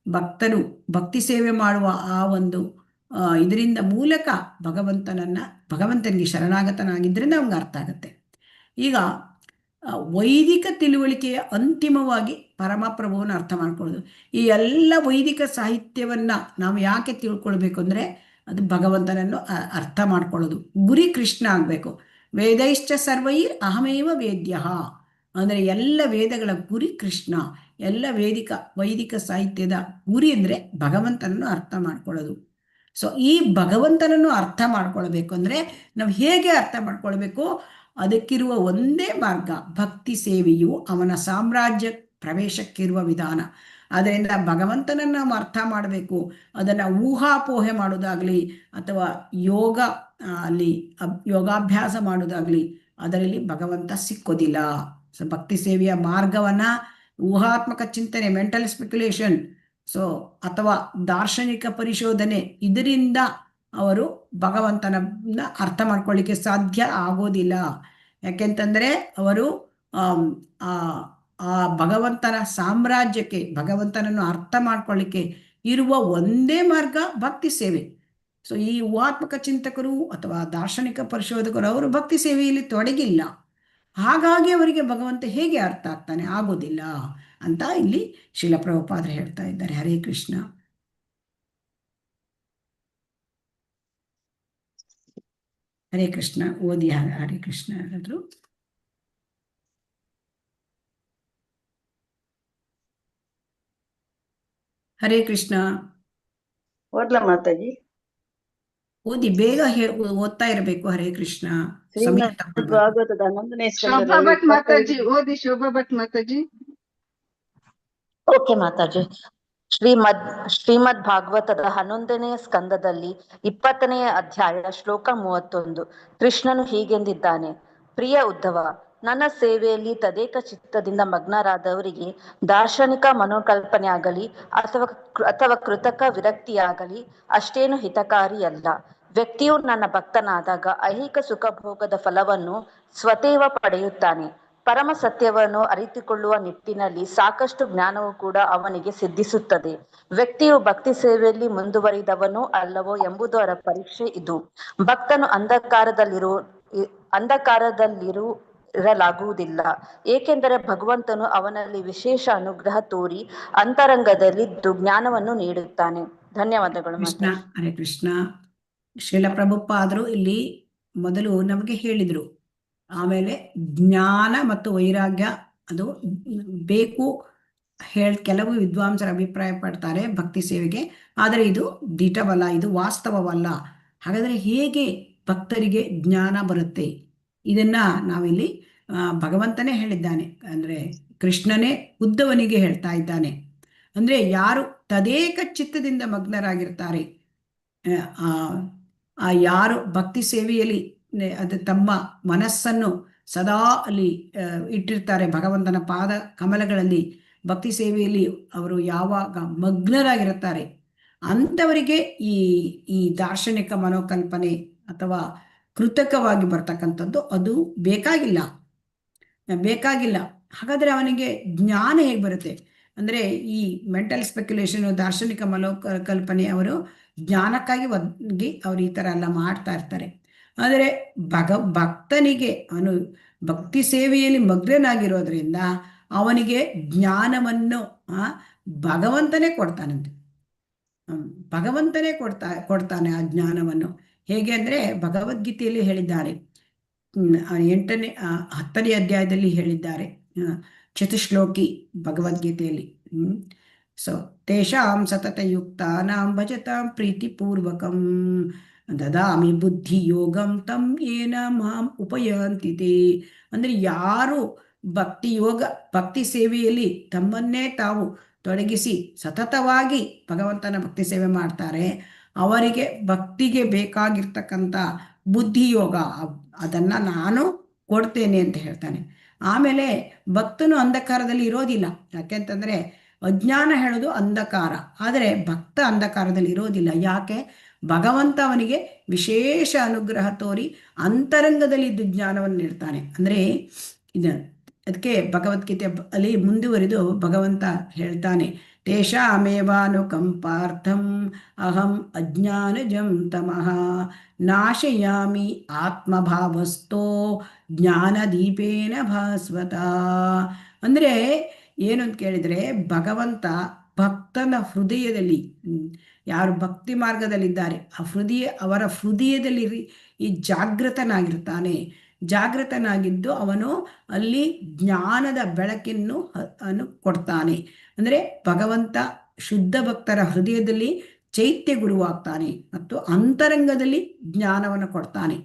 ಭಕ್ತನು ಭಕ್ತಿ ಸೇವೆ ಮಾಡುವ ಆ ಒಂದು ಇದರಿಂದ ಮೂಲಕ ಭಗವಂತನಿಗೆ ಶರಣಾಗತನಾಗಿದ್ದರಿಂದ ಅವ್ನಿಗೆ ಅರ್ಥ ಆಗುತ್ತೆ. ಈಗ ವೈದಿಕ ತಿಳುವಳಿಕೆಯ ಅಂತಿಮವಾಗಿ ಪರಮಪ್ರಭುವನ್ನು ಅರ್ಥ ಮಾಡ್ಕೊಳ್ಳೋದು. ಈ ಎಲ್ಲ ವೈದಿಕ ಸಾಹಿತ್ಯವನ್ನು ನಾವು ಯಾಕೆ ತಿಳ್ಕೊಳ್ಬೇಕು ಅಂದರೆ ಅದು ಭಗವಂತನನ್ನು ಅರ್ಥ ಮಾಡ್ಕೊಳ್ಳೋದು. ಗುರಿ ಕೃಷ್ಣ ಆಗಬೇಕು. ವೇದೈಶ್ಚ ಸರ್ವೈರ್ ಅಹಮೇವ ವೇದ್ಯ ಅಂದರೆ ಎಲ್ಲ ವೇದಗಳ ಗುರಿ ಕೃಷ್ಣ. ಎಲ್ಲ ವೈದಿಕ ಸಾಹಿತ್ಯದ ಗುರಿ ಅಂದರೆ ಭಗವಂತನನ್ನು ಅರ್ಥ ಮಾಡ್ಕೊಳ್ಳೋದು. ಸೊ ಈ ಭಗವಂತನನ್ನು ಅರ್ಥ ಮಾಡ್ಕೊಳ್ಬೇಕು ಅಂದರೆ ನಾವು ಹೇಗೆ ಅರ್ಥ ಮಾಡ್ಕೊಳ್ಬೇಕು? ಅದಕ್ಕಿರುವ ಒಂದೇ ಮಾರ್ಗ ಭಕ್ತಿ ಸೇವೆಯು ಅವನ ಸಾಮ್ರಾಜ್ಯ ಪ್ರವೇಶಕ್ಕಿರುವ ವಿಧಾನ. ಅದರಿಂದ ಭಗವಂತನನ್ನು ನಾವು ಅರ್ಥ ಮಾಡಬೇಕು. ಅದನ್ನು ಊಹಾಪೋಹೆ ಮಾಡೋದಾಗಲಿ ಅಥವಾ ಯೋಗಾಭ್ಯಾಸ ಮಾಡೋದಾಗಲಿ ಅದರಲ್ಲಿ ಭಗವಂತ ಸಿಕ್ಕೋದಿಲ್ಲ. ಸೊ ಭಕ್ತಿ ಸೇವೆಯ ಮಾರ್ಗವನ್ನು ಊಹಾತ್ಮಕ ಚಿಂತನೆ, ಮೆಂಟಲ್ ಸ್ಪೆಕ್ಯುಲೇಷನ್, ಅಥವಾ ದಾರ್ಶನಿಕ ಪರಿಶೋಧನೆ, ಇದರಿಂದ ಅವರು ಭಗವಂತನನ್ನ ಅರ್ಥ ಮಾಡ್ಕೊಳ್ಳಿಕ್ಕೆ ಸಾಧ್ಯ ಆಗೋದಿಲ್ಲ. ಯಾಕೆಂತಂದರೆ ಅವರು ಆ ಭಗವಂತನ ಸಾಮ್ರಾಜ್ಯಕ್ಕೆ, ಭಗವಂತನನ್ನು ಅರ್ಥ ಮಾಡ್ಕೊಳ್ಳಿಕ್ಕೆ ಇರುವ ಒಂದೇ ಮಾರ್ಗ ಭಕ್ತಿ ಸೇವೆ. ಸೊ ಈ ಊಹಾತ್ಮಕ ಚಿಂತಕರು ಅಥವಾ ದಾರ್ಶನಿಕ ಪರಿಶೋಧಕರು ಅವರು ಭಕ್ತಿ ಸೇವೆಯಲ್ಲಿ ತೊಡಗಿಲ್ಲ. ಹಾಗಾಗಿ ಅವರಿಗೆ ಭಗವಂತ ಹೇಗೆ ಅರ್ಥ ಆಗ್ತಾನೆ? ಆಗೋದಿಲ್ಲ ಅಂತ ಇಲ್ಲಿ ಶ್ರೀಲ ಪ್ರಭುಪಾದರು ಹೇಳ್ತಾ ಇದ್ದಾರೆ. ಹರೇ ಕೃಷ್ಣ. ಹರೇ ಕೃಷ್ಣ. ಓದಿ ಹರೇ ಕೃಷ್ಣ ಹೇಳಿದ್ರು. ಹರೇ ಕೃಷ್ಣ. ಓದ್ಲಾ ಮಾತಾಜಿ? ಓದಿ, ಬೇಗ ಓದ್ತಾ ಇರಬೇಕು. ಹರೇ ಕೃಷ್ಣ. ಸಮಯ ತಗೊಳ್ಬೇಕು. ಭಾಗವತದ 11ನೇ ಶೋಭಾ ಸ್ಕಂದದಲ್ಲಿ ಭಟ್ ಮಾತಾಜಿ ಓದಿ. ಶೋಭಾ ಭಟ್ ಮಾತಾಜಿ. ಓಕೆ ಮಾತಾಜಿ. ಶ್ರೀಮದ್ ಭಾಗವತದ 11ನೇ ಸ್ಕಂದದಲ್ಲಿ 20ನೇ ಅಧ್ಯಾಯ ಶ್ಲೋಕ 31. ಕೃಷ್ಣನು ಹೀಗೆಂದಿದ್ದಾನೆ: ಪ್ರಿಯ ಉದ್ಧವ, ನನ್ನ ಸೇವೆಯಲ್ಲಿ ತದೇಕ ಚಿತ್ತದಿಂದ ಮಗ್ನರಾದವರಿಗೆ ದಾರ್ಶನಿಕ ಮನೋಕಲ್ಪನೆ ಆಗಲಿ ಅಥವಾ ಕೃತಕ ವಿರಕ್ತಿಯಾಗಲಿ ಅಷ್ಟೇನು ಹಿತಕಾರಿಯಲ್ಲ. ವ್ಯಕ್ತಿಯು ನನ್ನ ಭಕ್ತನಾದಾಗ ಐಹಿಕ ಸುಖಭೋಗದ ಫಲವನ್ನು ಸ್ವತೇವ ಪಡೆಯುತ್ತಾನೆ. ಪರಮ ಸತ್ಯವನ್ನು ಅರಿತುಕೊಳ್ಳುವ ನಿಟ್ಟಿನಲ್ಲಿ ಸಾಕಷ್ಟು ಜ್ಞಾನವು ಕೂಡ ಅವನಿಗೆ ಸಿದ್ಧಿಸುತ್ತದೆ. ವ್ಯಕ್ತಿಯು ಭಕ್ತಿ ಸೇವೆಯಲ್ಲಿ ಮುಂದುವರಿದವನೋ ಅಲ್ಲವೋ ಎಂಬುದರ ಪರೀಕ್ಷೆ ಇದು. ಭಕ್ತನು ಅಂಧಕಾರದಲ್ಲಿರಲಾಗುವುದಿಲ್ಲ, ಏಕೆಂದರೆ ಭಗವಂತನು ಅವನಲ್ಲಿ ವಿಶೇಷ ಅನುಗ್ರಹ ತೋರಿ ಅಂತರಂಗದಲ್ಲಿ ಜ್ಞಾನವನ್ನು ನೀಡುತ್ತಾನೆ. ಧನ್ಯವಾದಗಳು. ಕೃಷ್ಣ. ಹರೇ ಕೃಷ್ಣ. ಶ್ರೀಲ ಪ್ರಭುಪಾದರು ಇಲ್ಲಿ ಮೊದಲು ನಮಗೆ ಹೇಳಿದರು, ಆಮೇಲೆ ಜ್ಞಾನ ಮತ್ತು ವೈರಾಗ್ಯ ಅದು ಬೇಕು ಕೆಲವು ವಿದ್ವಾಂಸರ ಅಭಿಪ್ರಾಯ ಪಡ್ತಾರೆ ಭಕ್ತಿ ಸೇವೆಗೆ. ಆದರೆ ಇದು ದಿಟವಲ್ಲ, ಇದು ವಾಸ್ತವವಲ್ಲ. ಹಾಗಾದರೆ ಹೇಗೆ ಭಕ್ತರಿಗೆ ಜ್ಞಾನ ಬರುತ್ತೆ? ಇದನ್ನ ನಾವಿಲ್ಲಿ ಭಗವಂತನೇ ಹೇಳಿದ್ದಾನೆ. ಅಂದರೆ ಕೃಷ್ಣನೇ ಉದ್ಧವನಿಗೆ ಹೇಳ್ತಾ ಇದ್ದಾನೆ. ಅಂದರೆ ಯಾರು ತದೇಕ ಚಿತ್ತದಿಂದ ಮಗ್ನರಾಗಿರ್ತಾರೆ, ಯಾರು ಭಕ್ತಿ ಸೇವೆಯಲ್ಲಿ ಅದು ತಮ್ಮ ಮನಸ್ಸನ್ನು ಸದಾ ಅಲ್ಲಿ ಇಟ್ಟಿರ್ತಾರೆ, ಭಗವಂತನ ಪಾದ ಕಮಲಗಳಲ್ಲಿ ಭಕ್ತಿ ಸೇವೆಯಲ್ಲಿ ಅವರು ಯಾವಾಗ ಮಗ್ನರಾಗಿರುತ್ತಾರೆ, ಅಂಥವರಿಗೆ ಈ ದಾರ್ಶನಿಕ ಮನೋಕಲ್ಪನೆ ಅಥವಾ ಕೃತಕವಾಗಿ ಬರ್ತಕ್ಕಂಥದ್ದು ಅದು ಬೇಕಾಗಿಲ್ಲ. ಹಾಗಾದರೆ ಅವನಿಗೆ ಜ್ಞಾನ ಹೇಗೆ ಬರುತ್ತೆ? ಅಂದರೆ ಈ ಮೆಂಟಲ್ ಸ್ಪೆಕ್ಯುಲೇಷನು, ದಾರ್ಶನಿಕ ಮನೋಕಲ್ಪನೆ ಅವರು ಜ್ಞಾನಕ್ಕಾಗಿ ಅವರು ಈ ಥರ ಎಲ್ಲ ಮಾಡ್ತಾ ಇರ್ತಾರೆ. ಆದರೆ ಭಕ್ತನಿಗೆ ಅವನು ಭಕ್ತಿ ಸೇವೆಯಲ್ಲಿ ಮಗ್ನನಾಗಿರೋದ್ರಿಂದ ಅವನಿಗೆ ಜ್ಞಾನವನ್ನು ಭಗವಂತನೇ ಕೊಡ್ತಾನಂತೆ. ಭಗವಂತನೇ ಕೊಡ್ತಾನೆ ಆ ಜ್ಞಾನವನ್ನು. ಹೇಗೆ ಅಂದರೆ ಭಗವದ್ಗೀತೆಯಲ್ಲಿ ಹೇಳಿದ್ದಾರೆ, 10ನೇ ಅಧ್ಯಾಯದಲ್ಲಿ ಹೇಳಿದ್ದಾರೆ, ಚತುಶ್ಲೋಕಿ ಭಗವದ್ಗೀತೆಯಲ್ಲಿ. ಸೊ ತೇಷಾಂ ಸತತಯುಕ್ತಾನಾಂ ಭಜತಾಂ ಪ್ರೀತಿಪೂರ್ವಕಂ ದದಾಮಿ ಬುದ್ಧಿ ಯೋಗಂ ತಂ ಯೇನ ಮಾಂ ಉಪಯಾಂತಿತೆ. ಅಂದರೆ ಯಾರು ಭಕ್ತಿ ಸೇವೆಯಲ್ಲಿ ತಮ್ಮನ್ನೇ ತಾವು ತೊಡಗಿಸಿ ಸತತವಾಗಿ ಭಗವಂತನ ಭಕ್ತಿ ಸೇವೆ ಮಾಡ್ತಾರೆ, ಅವರಿಗೆ ಭಕ್ತಿಗೆ ಬೇಕಾಗಿರ್ತಕ್ಕಂಥ ಬುದ್ಧಿಯೋಗ ಅದನ್ನು ನಾನು ಕೊಡ್ತೇನೆ ಅಂತ ಹೇಳ್ತಾನೆ. ಆಮೇಲೆ ಭಕ್ತನು ಅಂಧಕಾರದಲ್ಲಿ ಇರೋದಿಲ್ಲ. ಯಾಕೆಂತಂದರೆ ಅಜ್ಞಾನ ಹೇಳೋದು ಅಂಧಕಾರ, ಆದರೆ ಭಕ್ತ ಅಂಧಕಾರದಲ್ಲಿ ಇರೋದಿಲ್ಲ. ಯಾಕೆ? ಭಗವಂತ ಅವನಿಗೆ ವಿಶೇಷ ಅನುಗ್ರಹ ತೋರಿ ಅಂತರಂಗದಲ್ಲಿ ಇದ್ದು ಜ್ಞಾನವನ್ನು ನೀಡ್ತಾನೆ. ಅಂದರೆ ಅದಕ್ಕೆ ಭಗವದ್ಗೀತೆ ಅಲ್ಲಿ ಮುಂದುವರಿದು ಭಗವಂತ ಹೇಳ್ತಾನೆ, ತೇಷಾಮೇವಾನುಕಂಪಾರ್ಥಂ ಅಹಂ ಅಜ್ಞಾನಜಂ ತಮಃ ನಾಶಯಾಮಿ ಆತ್ಮಭಾವಸ್ಥೋ ಜ್ಞಾನದೀಪೇನ ಭಾಸ್ವತ. ಅಂದರೆ ಏನು ಅಂತ ಕೇಳಿದರೆ, ಭಗವಂತ ಭಕ್ತನ ಹೃದಯದಲ್ಲಿ, ಯಾರು ಭಕ್ತಿ ಮಾರ್ಗದಲ್ಲಿದ್ದಾರೆ ಅವರ ಹೃದಯದಲ್ಲಿ ಈ ಜಾಗೃತನಾಗಿರ್ತಾನೆ. ಜಾಗೃತನಾಗಿದ್ದು ಅವನು ಅಲ್ಲಿ ಜ್ಞಾನದ ಬೆಳಕನ್ನು ಕೊಡ್ತಾನೆ. ಅಂದರೆ ಭಗವಂತ ಶುದ್ಧ ಭಕ್ತರ ಹೃದಯದಲ್ಲಿ ಚೈತ್ಯ ಗುರುವಾಗ್ತಾನೆ ಮತ್ತು ಅಂತರಂಗದಲ್ಲಿ ಜ್ಞಾನವನ್ನು ಕೊಡ್ತಾನೆ,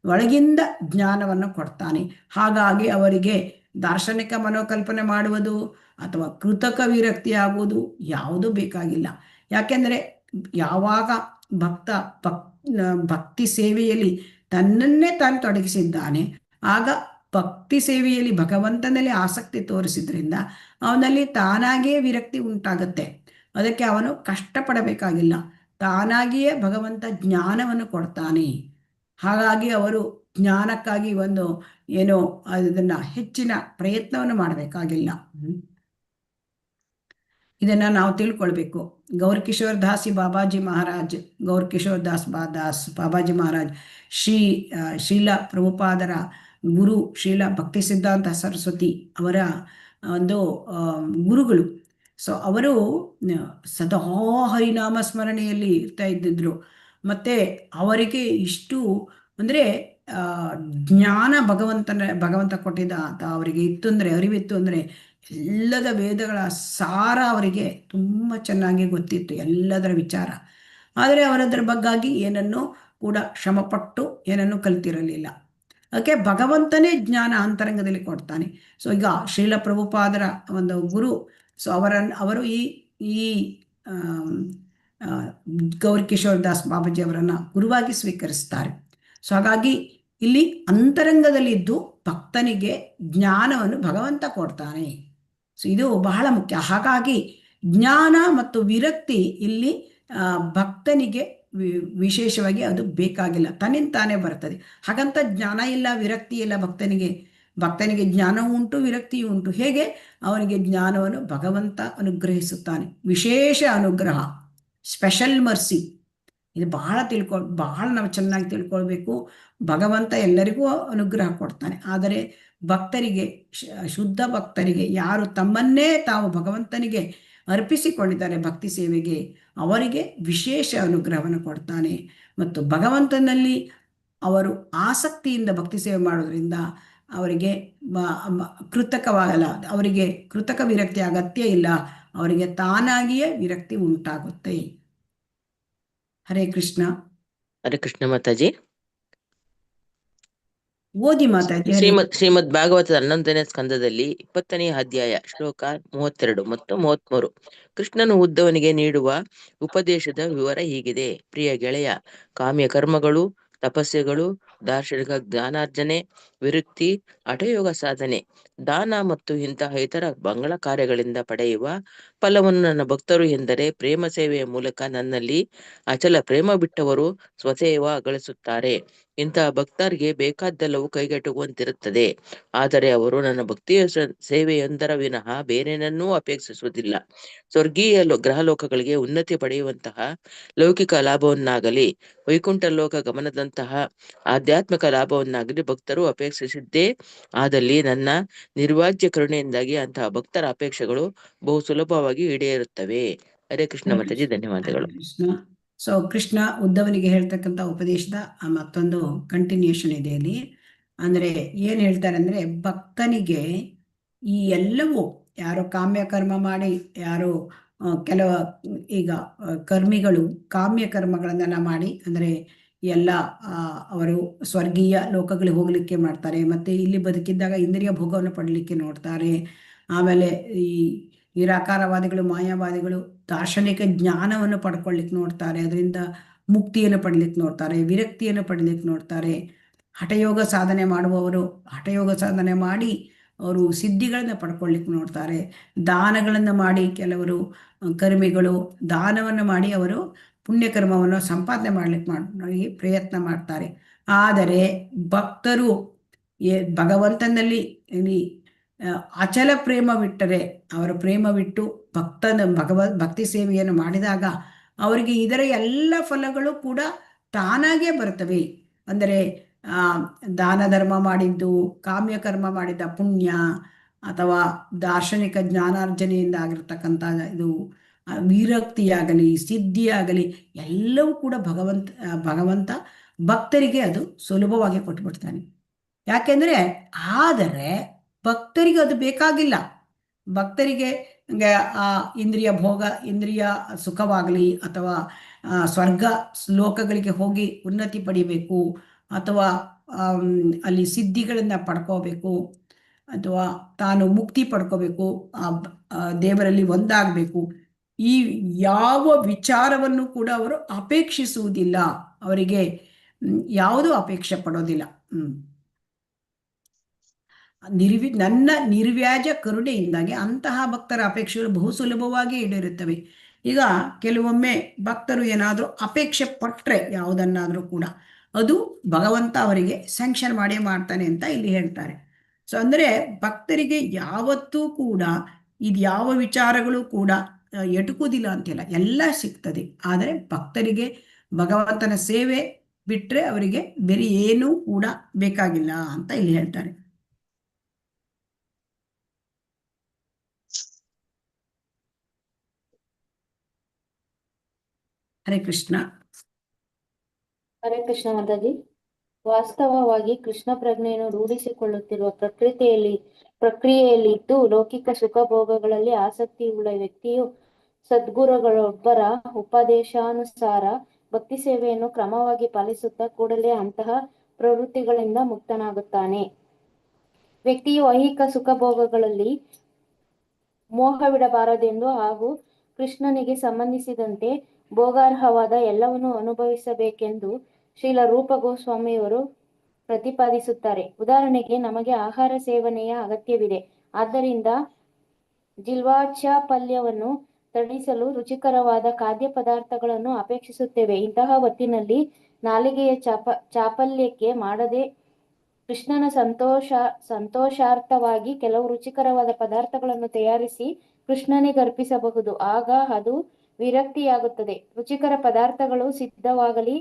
ಒಳಗಿಂದ ಜ್ಞಾನವನ್ನು ಕೊಡ್ತಾನೆ. ಹಾಗಾಗಿ ಅವರಿಗೆ ದಾರ್ಶನಿಕ ಮನೋಕಲ್ಪನೆ ಮಾಡುವುದು ಅಥವಾ ಕೃತಕ ವಿರಕ್ತಿ ಆಗುವುದು ಯಾವುದೂ ಬೇಕಾಗಿಲ್ಲ. ಯಾಕೆಂದರೆ ಯಾವಾಗ ಭಕ್ತಿ ಸೇವೆಯಲ್ಲಿ ತನ್ನನ್ನೇ ತಾನು ತೊಡಗಿಸಿದ್ದಾನೆ, ಆಗ ಭಕ್ತಿ ಸೇವೆಯಲ್ಲಿ ಭಗವಂತನಲ್ಲಿ ಆಸಕ್ತಿ ತೋರಿಸಿದ್ರಿಂದ ಅವನಲ್ಲಿ ತಾನಾಗಿಯೇ ವಿರಕ್ತಿ ಉಂಟಾಗುತ್ತೆ. ಅದಕ್ಕೆ ಅವನು ಕಷ್ಟಪಡಬೇಕಾಗಿಲ್ಲ, ತಾನಾಗಿಯೇ ಭಗವಂತ ಜ್ಞಾನವನ್ನು ಕೊಡ್ತಾನೆ. ಹಾಗಾಗಿ ಅವರು ಜ್ಞಾನಕ್ಕಾಗಿ ಏನೋ ಅದನ್ನು ಹೆಚ್ಚಿನ ಪ್ರಯತ್ನವನ್ನು ಮಾಡಬೇಕಾಗಿಲ್ಲ. ಇದನ್ನು ನಾವು ತಿಳ್ಕೊಳ್ಬೇಕು. ಗೌರಕಿಶೋರ್ ದಾಸಿ ಬಾಬಾಜಿ ಮಹಾರಾಜ್, ಗೌರಕಿಶೋರ್ ಬಾಬಾಜಿ ಮಹಾರಾಜ್ ಶ್ರೀಲ ಪ್ರಭುಪಾದರ ಗುರು ಶ್ರೀಲ ಭಕ್ತಿ ಸಿದ್ಧಾಂತ ಸರಸ್ವತಿ ಅವರ ಒಂದು ಗುರುಗಳು. ಸೊ ಅವರು ಸದಾ ಹರಿನಾಮ ಸ್ಮರಣೆಯಲ್ಲಿ ಇರ್ತಾ ಇದ್ದಿದ್ರು. ಮತ್ತು ಅವರಿಗೆ ಇಷ್ಟು ಅಂದರೆ ಜ್ಞಾನ ಭಗವಂತ ಕೊಟ್ಟಿದ್ದ ಅವರಿಗೆ ಇತ್ತು ಅಂದರೆ, ಅರಿವಿತ್ತು ಅಂದರೆ, ಎಲ್ಲದ ವೇದಗಳ ಸಾರ ಅವರಿಗೆ ತುಂಬ ಚೆನ್ನಾಗಿ ಗೊತ್ತಿತ್ತು, ಎಲ್ಲದರ ವಿಚಾರ. ಆದರೆ ಅವರದರ ಬಗ್ಗಾಗಿ ಏನನ್ನು ಕೂಡ ಶ್ರಮಪಟ್ಟು ಏನನ್ನು ಕಲ್ತಿರಲಿಲ್ಲ. ಅದಕ್ಕೆ ಭಗವಂತನೇ ಜ್ಞಾನ ಅಂತರಂಗದಲ್ಲಿ ಕೊಡ್ತಾನೆ. ಸೊ ಈಗ ಶ್ರೀಲ ಪ್ರಭುಪಾದರ ಒಂದು ಗುರು, ಸೊ ಅವರು ಈ ಗೌರಕಿಶೋರ್ ದಾಸ್ ಬಾಬಾಜಿ ಅವರನ್ನು ಗುರುವಾಗಿ ಸ್ವೀಕರಿಸ್ತಾರೆ. ಸೊ ಹಾಗಾಗಿ ಇಲ್ಲಿ ಅಂತರಂಗದಲ್ಲಿದ್ದು ಭಕ್ತನಿಗೆ ಜ್ಞಾನವನ್ನು ಭಗವಂತ ಕೊಡ್ತಾನೆ. ಸೊ ಇದು ಬಹಳ ಮುಖ್ಯ. ಹಾಗಾಗಿ ಜ್ಞಾನ ಮತ್ತು ವಿರಕ್ತಿ ಇಲ್ಲಿ ಭಕ್ತನಿಗೆ ವಿಶೇಷವಾಗಿ ಅದು ಬೇಕಾಗಿಲ್ಲ, ತನ್ನಿಂತಾನೇ ಬರ್ತದೆ. ಹಾಗಂತ ಜ್ಞಾನ ಇಲ್ಲ ವಿರಕ್ತಿ ಇಲ್ಲ ಭಕ್ತನಿಗೆ ಜ್ಞಾನವೂ ಉಂಟು ವಿರಕ್ತಿಯೂ ಉಂಟು. ಹೇಗೆ ಅವನಿಗೆ ಜ್ಞಾನವನ್ನು ಭಗವಂತ ಅನುಗ್ರಹಿಸುತ್ತಾನೆ, ವಿಶೇಷ ಅನುಗ್ರಹ, ಸ್ಪೆಷಲ್ ಮರ್ಸಿ. ಇದು ಬಹಳ ನಾವು ಚೆನ್ನಾಗಿ ತಿಳ್ಕೊಳ್ಬೇಕು. ಭಗವಂತ ಎಲ್ಲರಿಗೂ ಅನುಗ್ರಹ ಕೊಡ್ತಾನೆ, ಆದರೆ ಭಕ್ತರಿಗೆ, ಶುದ್ಧ ಭಕ್ತರಿಗೆ, ಯಾರು ತಮ್ಮನ್ನೇ ತಾವು ಭಗವಂತನಿಗೆ ಅರ್ಪಿಸಿಕೊಂಡಿದ್ದಾರೆ ಭಕ್ತಿ ಸೇವೆಗೆ, ಅವರಿಗೆ ವಿಶೇಷ ಅನುಗ್ರಹವನ್ನು ಕೊಡ್ತಾನೆ. ಮತ್ತು ಭಗವಂತನಲ್ಲಿ ಅವರು ಆಸಕ್ತಿಯಿಂದ ಭಕ್ತಿ ಸೇವೆ ಮಾಡೋದ್ರಿಂದ ಅವರಿಗೆ ಅವರಿಗೆ ಕೃತಕ ವಿರಕ್ತಿ ಅಗತ್ಯ ಇಲ್ಲ, ಅವರಿಗೆ ತಾನಾಗಿಯೇ ವಿರಕ್ತಿ ಉಂಟಾಗುತ್ತೆ. ಹರೇ ಕೃಷ್ಣ. ಹರೇ ಕೃಷ್ಣ ಮಾತಾಜಿ. ಓದಿ ಮಾತಾಜಿ. ಶ್ರೀಮದ್ ಭಾಗವತದ 11ನೇ ಸ್ಕಂದದಲ್ಲಿ 20ನೇ ಅಧ್ಯಾಯ ಶ್ಲೋಕ 32 ಮತ್ತು 33. ಕೃಷ್ಣನು ಉದ್ದವನಿಗೆ ನೀಡುವ ಉಪದೇಶದ ವಿವರ ಹೀಗಿದೆ. ಪ್ರಿಯ ಗೆಳೆಯ, ಕಾಮ್ಯ ಕರ್ಮಗಳು, ತಪಸ್ಯೆಗಳು, ದಾರ್ಶನಿಕ ಜ್ಞಾನಾರ್ಜನೆ, ವಿರಕ್ತಿ, ಹಠಯೋಗ ಸಾಧನೆ, ದಾನ ಮತ್ತು ಇಂತಹ ಇತರ ಮಂಗಳ ಕಾರ್ಯಗಳಿಂದ ಪಡೆಯುವ ಫಲವನ್ನು ನನ್ನ ಭಕ್ತರು ಎಂದರೆ ಪ್ರೇಮ ಸೇವೆಯ ಮೂಲಕ ನನ್ನಲ್ಲಿ ಅಚಲ ಪ್ರೇಮ ಬಿಟ್ಟವರು ಸ್ವಸೇವ ಗಳಿಸುತ್ತಾರೆ. ಇಂತಹ ಭಕ್ತರಿಗೆ ಬೇಕಾದ್ದೆಲ್ಲವೂ ಕೈಗೆಟುಕುವಂತಿರುತ್ತದೆ. ಆದರೆ ಅವರು ನನ್ನ ಭಕ್ತಿಯ ಸೇವೆಯೊಂದರ ವಿನಃ ಬೇರೇನನ್ನೂ ಅಪೇಕ್ಷಿಸುವುದಿಲ್ಲ. ಸ್ವರ್ಗೀಯ ಗ್ರಹಲೋಕಗಳಿಗೆ ಉನ್ನತಿ ಪಡೆಯುವಂತಹ ಲೌಕಿಕ ಲಾಭವನ್ನಾಗಲಿ ವೈಕುಂಠ ಲೋಕ ಗಮನದಂತಹ ಆಧ್ಯಾತ್ಮಿಕ ಲಾಭವನ್ನಾಗಲಿ ಭಕ್ತರು ಅಪೇಕ್ಷಿಸಿದ್ದೇ ಆದಲ್ಲಿ ನನ್ನ ನಿರ್ವಾಜ್ಯ ಕರುಣೆಯಿಂದಾಗಿ ಅಂತಹ ಭಕ್ತರ ಅಪೇಕ್ಷೆಗಳು ಬಹು ಸುಲಭವಾಗಿ ಈಡೇರುತ್ತವೆ. ಹರೇ ಕೃಷ್ಣ ಮಾತಾಜಿ, ಧನ್ಯವಾದಗಳು. ಸೊ ಕೃಷ್ಣ ಉದ್ದವನಿಗೆ ಹೇಳ್ತಕ್ಕಂಥ ಉಪದೇಶದ ಮತ್ತೊಂದು ಕಂಟಿನ್ಯೂಷನ್ ಇದೆ ಇಲ್ಲಿ. ಅಂದರೆ ಏನು ಹೇಳ್ತಾರೆ ಅಂದರೆ, ಭಕ್ತನಿಗೆ ಈ ಎಲ್ಲವೂ, ಯಾರು ಕಾಮ್ಯ ಕರ್ಮ ಮಾಡಿ, ಯಾರು ಈಗ ಕರ್ಮಿಗಳು ಕಾಮ್ಯ ಕರ್ಮಗಳನ್ನೆಲ್ಲ ಮಾಡಿ, ಅಂದರೆ ಎಲ್ಲ ಅವರು ಸ್ವರ್ಗೀಯ ಲೋಕಗಳಿಗೆ ಹೋಗ್ಲಿಕ್ಕೆ ಮಾಡ್ತಾರೆ, ಮತ್ತು ಇಲ್ಲಿ ಬದುಕಿದ್ದಾಗ ಇಂದ್ರಿಯ ಭೋಗವನ್ನು ಪಡಲಿಕ್ಕೆ ನೋಡ್ತಾರೆ. ಆಮೇಲೆ ಈ ನಿರಾಕಾರವಾದಿಗಳು, ಮಾಯಾವಾದಿಗಳು ದಾರ್ಶನಿಕ ಜ್ಞಾನವನ್ನು ಪಡ್ಕೊಳ್ಳಿಕ್ಕೆ ನೋಡ್ತಾರೆ, ಅದರಿಂದ ಮುಕ್ತಿಯನ್ನು ಪಡಲಿಕ್ಕೆ ನೋಡ್ತಾರೆ, ವಿರಕ್ತಿಯನ್ನು ಪಡಲಿಕ್ಕೆ ನೋಡ್ತಾರೆ. ಹಠಯೋಗ ಸಾಧನೆ ಮಾಡುವವರು ಹಠಯೋಗ ಸಾಧನೆ ಮಾಡಿ ಅವರು ಸಿದ್ಧಿಗಳನ್ನು ಪಡ್ಕೊಳ್ಳಿಕ್ಕೆ ನೋಡ್ತಾರೆ. ದಾನಗಳನ್ನು ಮಾಡಿ ಕೆಲವರು ಕರ್ಮಿಗಳು ದಾನವನ್ನು ಮಾಡಿ ಅವರು ಪುಣ್ಯಕರ್ಮವನ್ನು ಸಂಪಾದನೆ ಮಾಡ್ಲಿಕ್ಕೆ ಪ್ರಯತ್ನ ಮಾಡ್ತಾರೆ. ಆದರೆ ಭಕ್ತರು ಭಗವಂತನಲ್ಲಿ ಅಚಲ ಪ್ರೇಮ ಬಿಟ್ಟರೆ, ಅವರ ಪ್ರೇಮ ಬಿಟ್ಟು ಭಕ್ತಿ ಸೇವೆಯನ್ನು ಮಾಡಿದಾಗ ಅವರಿಗೆ ಇದರ ಎಲ್ಲ ಫಲಗಳು ಕೂಡ ತಾನಾಗೇ ಬರ್ತವೆ. ಅಂದರೆ ದಾನ ಧರ್ಮ ಮಾಡಿದ್ದು, ಕಾಮ್ಯಕರ್ಮ ಮಾಡಿದ ಪುಣ್ಯ, ಅಥವಾ ದಾರ್ಶನಿಕ ಜ್ಞಾನಾರ್ಜನೆಯಿಂದ ಆಗಿರ್ತಕ್ಕಂಥ ಇದು ವಿರಕ್ತಿಯಾಗಲಿ ಸಿದ್ಧಿಯಾಗಲಿ ಎಲ್ಲವೂ ಕೂಡ ಭಗವಂತ ಭಕ್ತರಿಗೆ ಅದು ಸುಲಭವಾಗಿ ಕೊಟ್ಬಿಡ್ತಾನೆ. ಯಾಕೆಂದರೆ ಆದರೆ ಭಕ್ತರಿಗೆ ಅದು ಬೇಕಾಗಿಲ್ಲ. ಭಕ್ತರಿಗೆ ಆ ಇಂದ್ರಿಯ ಭೋಗ, ಇಂದ್ರಿಯ ಸುಖವಾಗಲಿ, ಅಥವಾ ಸ್ವರ್ಗ ಲೋಕಗಳಿಗೆ ಹೋಗಿ ಉನ್ನತಿ ಪಡಿಬೇಕು, ಅಥವಾ ಅಲ್ಲಿ ಸಿದ್ಧಿಗಳನ್ನು ಪಡ್ಕೋಬೇಕು, ಅಥವಾ ತಾನು ಮುಕ್ತಿ ಪಡ್ಕೋಬೇಕು, ದೇವರಲ್ಲಿ ಒಂದಾಗಬೇಕು, ಈ ಯಾವ ವಿಚಾರವನ್ನು ಕೂಡ ಅವರು ಅಪೇಕ್ಷಿಸುವುದಿಲ್ಲ. ಅವರಿಗೆ ಯಾವುದೂ ಅಪೇಕ್ಷೆ ಪಡೋದಿಲ್ಲ. ನನ್ನ ನಿರ್ವ್ಯಾಜ ಕರುಣೆಯಿಂದಾಗಿ ಅಂತಹ ಭಕ್ತರ ಅಪೇಕ್ಷೆಗಳು ಬಹು ಸುಲಭವಾಗಿ ಈಡೇರುತ್ತವೆ. ಈಗ ಕೆಲವೊಮ್ಮೆ ಭಕ್ತರು ಏನಾದರೂ ಅಪೇಕ್ಷೆ ಪಟ್ಟರೆ ಯಾವುದನ್ನಾದರೂ ಕೂಡ ಅದು ಭಗವಂತ ಅವರಿಗೆ ಸ್ಯಾಂಕ್ಷನ್ ಮಾಡೇ ಮಾಡ್ತಾನೆ ಅಂತ ಇಲ್ಲಿ ಹೇಳ್ತಾರೆ. ಸೊ ಅಂದರೆ ಭಕ್ತರಿಗೆ ಯಾವತ್ತೂ ಕೂಡ ಇದು ಯಾವ ವಿಚಾರಗಳು ಕೂಡ ಎಟುಕುವುದಿಲ್ಲ ಅಂತಿಲ್ಲ, ಎಲ್ಲ ಸಿಗ್ತದೆ. ಆದರೆ ಭಕ್ತರಿಗೆ ಭಗವಂತನ ಸೇವೆ ಬಿಟ್ಟರೆ ಅವರಿಗೆ ಬೇರೆ ಏನೂ ಕೂಡ ಬೇಕಾಗಿಲ್ಲ ಅಂತ ಇಲ್ಲಿ ಹೇಳ್ತಾರೆ. ಹರೇ ಕೃಷ್ಣ. ಹರೇ ಕೃಷ್ಣ ಮಾತಾಜಿ. ವಾಸ್ತವವಾಗಿ ಕೃಷ್ಣ ಪ್ರಜ್ಞೆಯನ್ನು ರೂಢಿಸಿಕೊಳ್ಳುತ್ತಿರುವ ಪ್ರಕ್ರಿಯೆಯಲ್ಲಿ ಇದ್ದು ಲೌಕಿಕ ಸುಖ ಭೋಗಗಳಲ್ಲಿ ಆಸಕ್ತಿ ಉಳ್ಳ ವ್ಯಕ್ತಿಯು ಸದ್ಗುರುಗಳೊಬ್ಬರ ಉಪದೇಶಾನುಸಾರ ಭಕ್ತಿ ಸೇವೆಯನ್ನು ಕ್ರಮವಾಗಿ ಪಾಲಿಸುತ್ತಾ ಕೂಡಲೇ ಅಂತಹ ಪ್ರವೃತ್ತಿಗಳಿಂದ ಮುಕ್ತನಾಗುತ್ತಾನೆ. ವ್ಯಕ್ತಿಯು ಐಹಿಕ ಸುಖ ಭೋಗಗಳಲ್ಲಿ ಮೋಹವಿಡಬಾರದೆಂದು ಹಾಗೂ ಕೃಷ್ಣನಿಗೆ ಸಂಬಂಧಿಸಿದಂತೆ ಭೋಗಾರ್ಹವಾದ ಎಲ್ಲವನ್ನೂ ಅನುಭವಿಸಬೇಕೆಂದು ಶ್ರೀಲ ರೂಪ ಗೋಸ್ವಾಮಿಯವರು ಪ್ರತಿಪಾದಿಸುತ್ತಾರೆ. ಉದಾಹರಣೆಗೆ, ನಮಗೆ ಆಹಾರ ಸೇವನೆಯ ಅಗತ್ಯವಿದೆ. ಆದ್ದರಿಂದ ಜಿಲ್ವಾಚಾಪಲ್ಯವನ್ನು ತಣಿಸಲು ರುಚಿಕರವಾದ ಖಾದ್ಯ ಪದಾರ್ಥಗಳನ್ನು ಅಪೇಕ್ಷಿಸುತ್ತೇವೆ. ಇಂತಹ ಹೊತ್ತಿನಲ್ಲಿ ನಾಲಿಗೆಯ ಚಾಪಲ್ಯಕ್ಕೆ ಮಾಡದೆ ಕೃಷ್ಣನ ಸಂತೋಷಾರ್ಥವಾಗಿ ಕೆಲವು ರುಚಿಕರವಾದ ಪದಾರ್ಥಗಳನ್ನು ತಯಾರಿಸಿ ಕೃಷ್ಣನಿಗೆ ಅರ್ಪಿಸಬಹುದು. ಆಗ ಅದು ವಿರಕ್ತಿಯಾಗುತ್ತದೆ. ರುಚಿಕರ ಪದಾರ್ಥಗಳು ಸಿದ್ಧವಾಗಲಿ,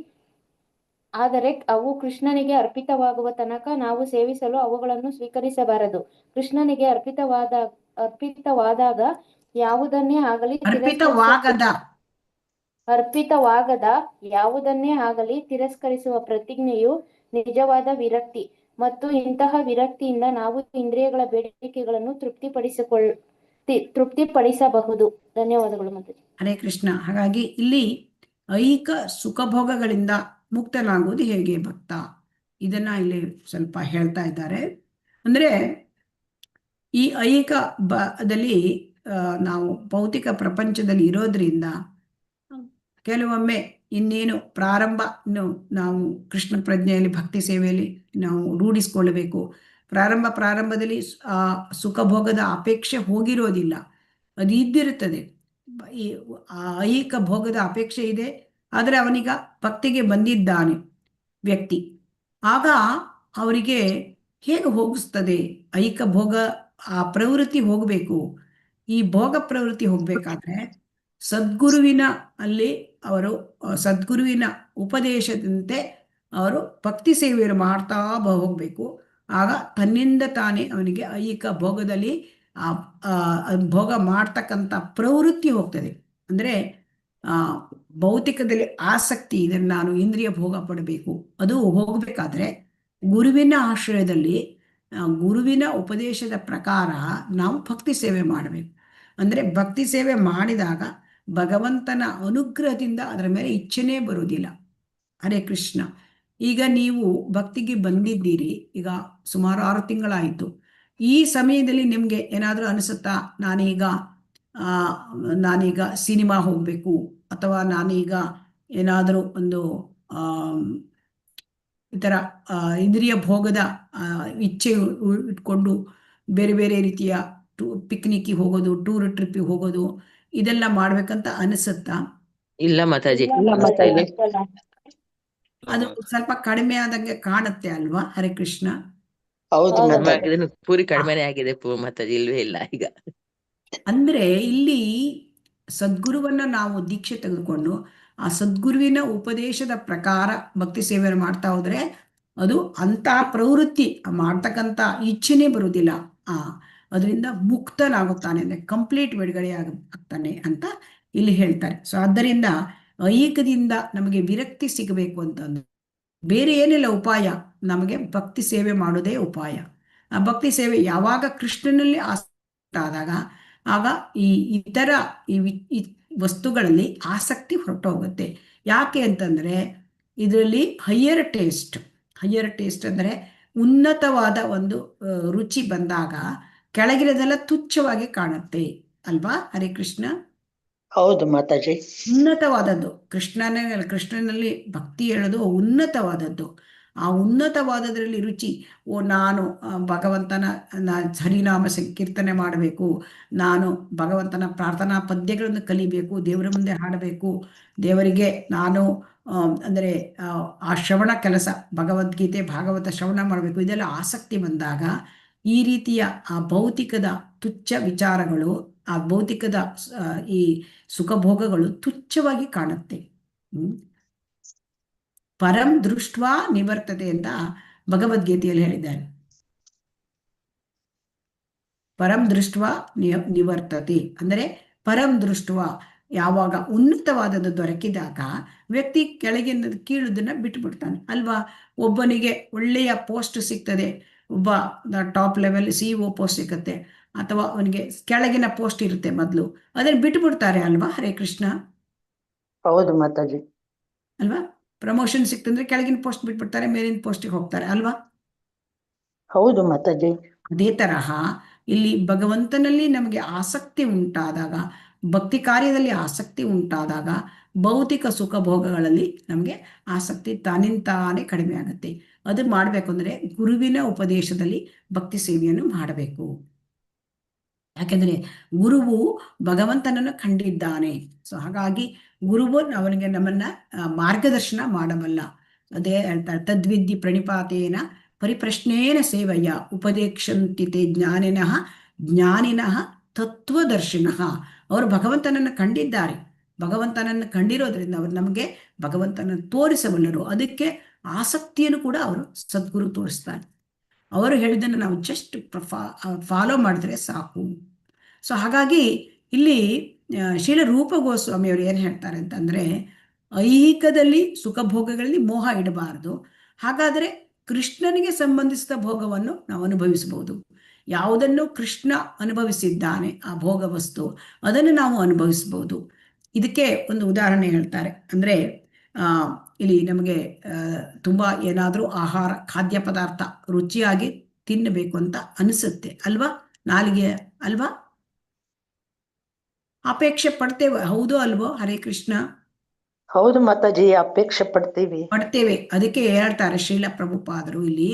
ಆದರೆ ಅವು ಕೃಷ್ಣನಿಗೆ ಅರ್ಪಿತವಾಗುವ ತನಕ ನಾವು ಸೇವಿಸಲು ಅವುಗಳನ್ನು ಸ್ವೀಕರಿಸಬಾರದು. ಕೃಷ್ಣನಿಗೆ ಅರ್ಪಿತವಾದಾಗ ಯಾವುದನ್ನೇ ಆಗಲಿ ತಿರಸ್ಕರಿಸುವ ಪ್ರತಿಜ್ಞೆಯು ನಿಜವಾದ ವಿರಕ್ತಿ. ಮತ್ತು ಇಂತಹ ವಿರಕ್ತಿಯಿಂದ ನಾವು ಇಂದ್ರಿಯಗಳ ಬೇಡಿಕೆಗಳನ್ನು ತೃಪ್ತಿಪಡಿಸಬಹುದು. ಧನ್ಯವಾದಗಳು ಮಾತಾಜಿ. ಹರೇ ಕೃಷ್ಣ. ಹಾಗಾಗಿ ಇಲ್ಲಿ ಐಹಿಕ ಸುಖಭೋಗಗಳಿಂದ ಮುಕ್ತನಾಗುವುದು ಹೇಗೆ ಭಕ್ತ, ಇದನ್ನ ಇಲ್ಲಿ ಸ್ವಲ್ಪ ಹೇಳ್ತಾ ಇದ್ದಾರೆ. ಅಂದ್ರೆ ಈ ಐಹಿಕ ದಲ್ಲಿ ನಾವು ಭೌತಿಕ ಪ್ರಪಂಚದಲ್ಲಿ ಇರೋದ್ರಿಂದ ಕೆಲವೊಮ್ಮೆ ಇನ್ನೇನು ನಾವು ಕೃಷ್ಣ ಪ್ರಜ್ಞೆಯಲ್ಲಿ ಭಕ್ತಿ ಸೇವೆಯಲ್ಲಿ ನಾವು ರೂಢಿಸ್ಕೊಳ್ಬೇಕು. ಪ್ರಾರಂಭದಲ್ಲಿ ಆ ಸುಖಭೋಗದ ಅಪೇಕ್ಷೆ ಹೋಗಿರೋದಿಲ್ಲ, ಅದು ಇದ್ದಿರುತ್ತದೆ. ಈ ಐಹಿಕ ಭೋಗದ ಅಪೇಕ್ಷೆ ಇದೆ, ಆದರೆ ಅವನೀಗ ಭಕ್ತಿಗೆ ಬಂದಿದ್ದಾನೆ ವ್ಯಕ್ತಿ. ಆಗ ಅವರಿಗೆ ಹೇಗೆ ಹೋಗಿಸ್ತದೆ ಐಹಿಕ ಭೋಗ? ಆ ಪ್ರವೃತ್ತಿ ಹೋಗಬೇಕು. ಈ ಭೋಗ ಪ್ರವೃತ್ತಿ ಹೋಗ್ಬೇಕಾದ್ರೆ ಸದ್ಗುರುವಿನ ಉಪದೇಶದಂತೆ ಅವರು ಭಕ್ತಿ ಸೇವೆಯನ್ನು ಮಾಡ್ತಾ ಹೋಗ್ಬೇಕು. ಆಗ ತನ್ನಿಂದ ತಾನೇ ಅವನಿಗೆ ಐಹಿಕ ಭೋಗದಲ್ಲಿ ಭೋಗ ಮಾಡ್ತಕ್ಕಂಥ ಪ್ರವೃತ್ತಿ ಹೋಗ್ತದೆ. ಅಂದರೆ ಭೌತಿಕದಲ್ಲಿ ಆಸಕ್ತಿ, ಇದನ್ನು ನಾನು ಇಂದ್ರಿಯ ಭೋಗ ಪಡಬೇಕು, ಅದು ಹೋಗಬೇಕಾದ್ರೆ ಗುರುವಿನ ಆಶ್ರಯದಲ್ಲಿ ಗುರುವಿನ ಉಪದೇಶದ ಪ್ರಕಾರ ನಾವು ಭಕ್ತಿ ಸೇವೆ ಮಾಡಬೇಕು. ಅಂದರೆ ಭಕ್ತಿ ಸೇವೆ ಮಾಡಿದಾಗ ಭಗವಂತನ ಅನುಗ್ರಹದಿಂದ ಅದರ ಮೇಲೆ ಇಚ್ಛೆನೇ ಬರುವುದಿಲ್ಲ. ಹರೇ ಕೃಷ್ಣ. ಈಗ ನೀವು ಭಕ್ತಿಗೆ ಬಂದಿದ್ದೀರಿ, ಈಗ ಸುಮಾರು 6 ತಿಂಗಳಾಯಿತು. ಈ ಸಮಯದಲ್ಲಿ ನಿಮಗೆ ಏನಾದರೂ ಅನಿಸುತ್ತಾ, ನಾನೀಗ ಸಿನಿಮಾ ಹೋಗಬೇಕು, ಅಥವಾ ನಾನೀಗ ಏನಾದರೂ ಒಂದು ಈ ಥರ ಇಂದ್ರಿಯ ಭೋಗದ ಇಚ್ಛೆ ಇಟ್ಕೊಂಡು ಬೇರೆ ಬೇರೆ ರೀತಿಯ ಪಿಕ್ನಿಕ್ಕಿಗೆ ಹೋಗೋದು, ಟೂರ್ ಟ್ರಿಪ್ಪಿಗೆ ಹೋಗೋದು, ಇದೆಲ್ಲ ಮಾಡ್ಬೇಕಂತ ಅನಿಸುತ್ತಾ? ಇಲ್ಲ ಮಾತಾಜಿ, ಅದು ಸ್ವಲ್ಪ ಕಡಿಮೆ ಆದಂಗೆ ಕಾಣುತ್ತೆ ಅಲ್ವಾ? ಹರೇ ಕೃಷ್ಣ. ಹೌದು ಮಾತಾಜಿ. ಪೂರಿ ಕಡಿಮೆನೆ ಆಗಿದೆ ಮಾತಾಜಿ, ಇಲ್ವೇ ಇಲ್ಲ ಈಗ. ಅಂದ್ರೆ ಇಲ್ಲಿ ಸದ್ಗುರುವನ್ನ ನಾವು ದೀಕ್ಷೆ ತೆಗೆದುಕೊಂಡು ಆ ಸದ್ಗುರುವಿನ ಉಪದೇಶದ ಪ್ರಕಾರ ಭಕ್ತಿ ಸೇವೆಯನ್ನು ಮಾಡ್ತಾ ಹೋದ್ರೆ ಅದು ಅಂತಹ ಪ್ರವೃತ್ತಿ ಮಾಡ್ತಕ್ಕಂಥ ಇಚ್ಛೆನೇ ಬರುವುದಿಲ್ಲ. ಅದರಿಂದ ಮುಕ್ತನಾಗುತ್ತಾನೆ, ಅಂದ್ರೆ ಕಂಪ್ಲೀಟ್ ಬಿಡುಗಡೆ ಆಗ್ತಾನೆ ಅಂತ ಇಲ್ಲಿ ಹೇಳ್ತಾರೆ. ಸೊ ಆದ್ದರಿಂದ ಐಹಿಕದಿಂದ ನಮಗೆ ವಿರಕ್ತಿ ಸಿಗಬೇಕು ಅಂತಂದ್ರೆ ಬೇರೆ ಏನಿಲ್ಲ ಉಪಾಯ, ನಮಗೆ ಭಕ್ತಿ ಸೇವೆ ಮಾಡೋದೇ ಉಪಾಯ. ಆ ಭಕ್ತಿ ಸೇವೆ ಯಾವಾಗ ಕೃಷ್ಣನಲ್ಲಿ ಆದಾಗ ಆಗ ಈ ಇತರ ಈ ವಸ್ತುಗಳಲ್ಲಿ ಆಸಕ್ತಿ ಹೊರಟೋಗುತ್ತೆ. ಯಾಕೆ ಅಂತಂದ್ರೆ ಇದರಲ್ಲಿ ಹೈಯರ್ ಟೇಸ್ಟ್ ಅಂದ್ರೆ ಉನ್ನತವಾದ ಒಂದು ರುಚಿ ಬಂದಾಗ ಕೆಳಗಿನದೆಲ್ಲ ತುಚ್ಛವಾಗಿ ಕಾಣುತ್ತೆ ಅಲ್ವಾ? ಹರೇ ಕೃಷ್ಣ. ಹೌದು ಮಾತಾಜಿ. ಉನ್ನತವಾದದ್ದು ಕೃಷ್ಣನಲ್ಲಿ ಭಕ್ತಿ ಹೇಳೋದು ಉನ್ನತವಾದದ್ದು. ಆ ಉನ್ನತವಾದದ್ರಲ್ಲಿ ರುಚಿ, ನಾನು ಭಗವಂತನ ಹರಿನಾಮ ಸಂಕೀರ್ತನೆ ಮಾಡಬೇಕು, ನಾನು ಭಗವಂತನ ಪ್ರಾರ್ಥನಾ ಪದ್ಯಗಳನ್ನು ಕಲಿಬೇಕು, ದೇವರ ಮುಂದೆ ಹಾಡಬೇಕು, ದೇವರಿಗೆ ನಾನು ಅಂದರೆ ಆ ಶ್ರವಣ ಕೆಲಸ, ಭಗವದ್ಗೀತೆ ಭಾಗವತ ಶ್ರವಣ ಮಾಡಬೇಕು, ಇದೆಲ್ಲ ಆಸಕ್ತಿ ಬಂದಾಗ ಈ ರೀತಿಯ ಆ ಭೌತಿಕದ ತುಚ್ಛ ವಿಚಾರಗಳು, ಆ ಭೌತಿಕದ ಈ ಸುಖಭೋಗಗಳು ತುಚ್ಛವಾಗಿ ಕಾಣುತ್ತೆ. ಪರಂ ದೃಷ್ಟ್ವಾ ನಿವರ್ತತೆ ಅಂತ ಭಗವದ್ಗೀತೆಯಲ್ಲಿ ಹೇಳಿದ್ದಾರೆ. ಪರಂ ದೃಷ್ಟ್ವಾ ನಿವರ್ತತೆ ಅಂದರೆ ಪರಂ ದೃಷ್ಟ್ವಾ, ಯಾವಾಗ ಉನ್ನತವಾದದ್ದು ದೊರಕಿದಾಗ ವ್ಯಕ್ತಿ ಕೆಳಗಿನ ಕೀಳುದನ್ನ ಬಿಟ್ಟುಬಿಡ್ತಾನೆ ಅಲ್ವಾ? ಒಬ್ಬನಿಗೆ ಒಳ್ಳೆಯ ಪೋಸ್ಟ್ ಸಿಗ್ತದೆ, ಒಬ್ಬ ಟಾಪ್ ಲೆವೆಲ್ CEO ಪೋಸ್ಟ್ ಸಿಗುತ್ತೆ, ಅಥವಾ ಅವನಿಗೆ ಕೆಳಗಿನ ಪೋಸ್ಟ್ ಇರುತ್ತೆ ಮೊದಲು, ಅದನ್ನ ಬಿಟ್ಟುಬಿಡ್ತಾರೆ ಅಲ್ವಾ? ಹರೇ ಕೃಷ್ಣ. ಹೌದು ಮಾತಾಜಿ. ಅಲ್ವಾ? ಪ್ರಮೋಷನ್ ಸಿಕ್ತಂದ್ರೆ ಕೆಳಗಿನ ಪೋಸ್ಟ್ ಬಿಟ್ಬಿಡ್ತಾರೆ, ಮೇಲಿನ ಪೋಸ್ಟಿಗೆ ಹೋಗ್ತಾರೆ ಅಲ್ವಾ? ಹೌದು ಮಾತಾಜಿ. ಅದೇ ತರಹ ಇಲ್ಲಿ ಭಗವಂತನಲ್ಲಿ ನಮಗೆ ಆಸಕ್ತಿ ಉಂಟಾದಾಗ, ಭಕ್ತಿ ಕಾರ್ಯದಲ್ಲಿ ಆಸಕ್ತಿ ಉಂಟಾದಾಗ ಭೌತಿಕ ಸುಖ ಭೋಗಗಳಲ್ಲಿ ನಮಗೆ ಆಸಕ್ತಿ ತಾನಿಂತಾನೇ ಕಡಿಮೆ ಆಗುತ್ತೆ. ಅದು ಮಾಡಬೇಕು ಅಂದ್ರೆ ಗುರುವಿನ ಉಪದೇಶದಲ್ಲಿ ಭಕ್ತಿ ಸೇವೆಯನ್ನು ಮಾಡಬೇಕು. ಯಾಕೆಂದ್ರೆ ಗುರುವು ಭಗವಂತನನ್ನು ಕಂಡಿದ್ದಾನೆ. ಸೊ ಹಾಗಾಗಿ ಗುರುವು ಅವನಿಗೆ ನಮ್ಮನ್ನ ಮಾರ್ಗದರ್ಶನ ಮಾಡಬಲ್ಲ. ಅದೇ ಹೇಳ್ತಾರೆ, ತದ್ವಿದ್ಯೆ ಪ್ರಣಿಪಾತೇನ ಪರಿಪ್ರಶ್ನೇನ ಸೇವಯ್ಯ ಉಪದೇಕ್ಷಂತಿತೆ ಜ್ಞಾನಿನಃ ತತ್ವದರ್ಶಿನಃ. ಅವರು ಭಗವಂತನನ್ನು ಕಂಡಿದ್ದಾರೆ, ಭಗವಂತನನ್ನು ಕಂಡಿರೋದ್ರಿಂದ ಅವರು ನಮಗೆ ಭಗವಂತನನ್ನು ತೋರಿಸಬಲ್ಲರು. ಅದಕ್ಕೆ ಆಸಕ್ತಿಯನ್ನು ಕೂಡ ಅವರು ಸದ್ಗುರು ತೋರಿಸ್ತಾರೆ. ಅವರು ಹೇಳಿದ್ದನ್ನು ನಾವು ಜಸ್ಟ್ ಫಾಲೋ ಮಾಡಿದ್ರೆ ಸಾಕು. ಸೊ ಹಾಗಾಗಿ ಇಲ್ಲಿ ಶ್ರೀಲ ರೂಪ ಗೋಸ್ವಾಮಿ ಅವರು ಏನು ಹೇಳ್ತಾರೆ ಅಂತಂದ್ರೆ, ಐಹಿಕದಲ್ಲಿ ಸುಖ ಭೋಗಗಳಲ್ಲಿ ಮೋಹ ಇಡಬಾರದು. ಹಾಗಾದರೆ ಕೃಷ್ಣನಿಗೆ ಸಂಬಂಧಿಸಿದ ಭೋಗವನ್ನು ನಾವು ಅನುಭವಿಸಬಹುದು. ಯಾವುದನ್ನು ಕೃಷ್ಣ ಅನುಭವಿಸಿದ್ದಾನೆ ಆ ಭೋಗ ವಸ್ತು, ಅದನ್ನು ನಾವು ಅನುಭವಿಸಬಹುದು. ಇದಕ್ಕೆ ಒಂದು ಉದಾಹರಣೆ ಹೇಳ್ತಾರೆ. ಅಂದ್ರೆ ಇಲ್ಲಿ ನಮಗೆ ತುಂಬಾ ಏನಾದರೂ ಆಹಾರ ಖಾದ್ಯ ಪದಾರ್ಥ ರುಚಿಯಾಗಿ ತಿನ್ನಬೇಕು ಅಂತ ಅನಿಸುತ್ತೆ ಅಲ್ವಾ? ನಾಲಿಗೆ ಅಲ್ವಾ? ಅಪೇಕ್ಷೆ ಪಡ್ತೇವೆ, ಹೌದು ಅಲ್ವೋ? ಹರೇ ಕೃಷ್ಣ. ಹೌದು ಮಾತಾಜಿ, ಅಪೇಕ್ಷೆ ಪಡ್ತೇವೆ. ಅದಕ್ಕೆ ಹೇಳ್ತಾರೆ ಶ್ರೀಲ ಪ್ರಭುಪಾದರು ಇಲ್ಲಿ,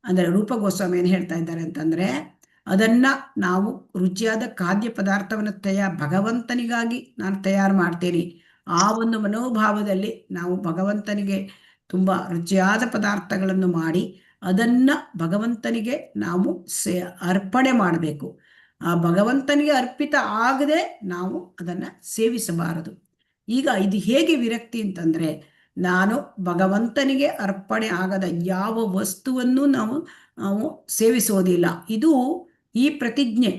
ಅಂದ್ರೆ ರೂಪ ಗೋಸ್ವಾಮಿ ಏನು ಹೇಳ್ತಾ ಇದ್ದಾರೆ ಅಂತಂದ್ರೆ, ಅದನ್ನ ನಾವು ರುಚಿಯಾದ ಖಾದ್ಯ ಪದಾರ್ಥವನ್ನು ಭಗವಂತನಿಗಾಗಿ ನಾನು ತಯಾರು ಮಾಡ್ತೇನೆ, ಆ ಒಂದು ಮನೋಭಾವದಲ್ಲಿ ನಾವು ಭಗವಂತನಿಗೆ ತುಂಬಾ ರುಚಿಯಾದ ಪದಾರ್ಥಗಳನ್ನು ಮಾಡಿ ಅದನ್ನ ಭಗವಂತನಿಗೆ ನಾವು ಅರ್ಪಣೆ ಮಾಡಬೇಕು. ಆ ಭಗವಂತನಿಗೆ ಅರ್ಪಿತ ಆಗದೆ ನಾವು ಅದನ್ನ ಸೇವಿಸಬಾರದು. ಈಗ ಇದು ಹೇಗೆ ವಿರಕ್ತಿ ಅಂತಂದ್ರೆ, ನಾನು ಭಗವಂತನಿಗೆ ಅರ್ಪಣೆ ಆಗದ ಯಾವ ವಸ್ತುವನ್ನು ನಾವು ಸೇವಿಸೋದಿಲ್ಲ. ಇದು ಈ ಪ್ರತಿಜ್ಞೆ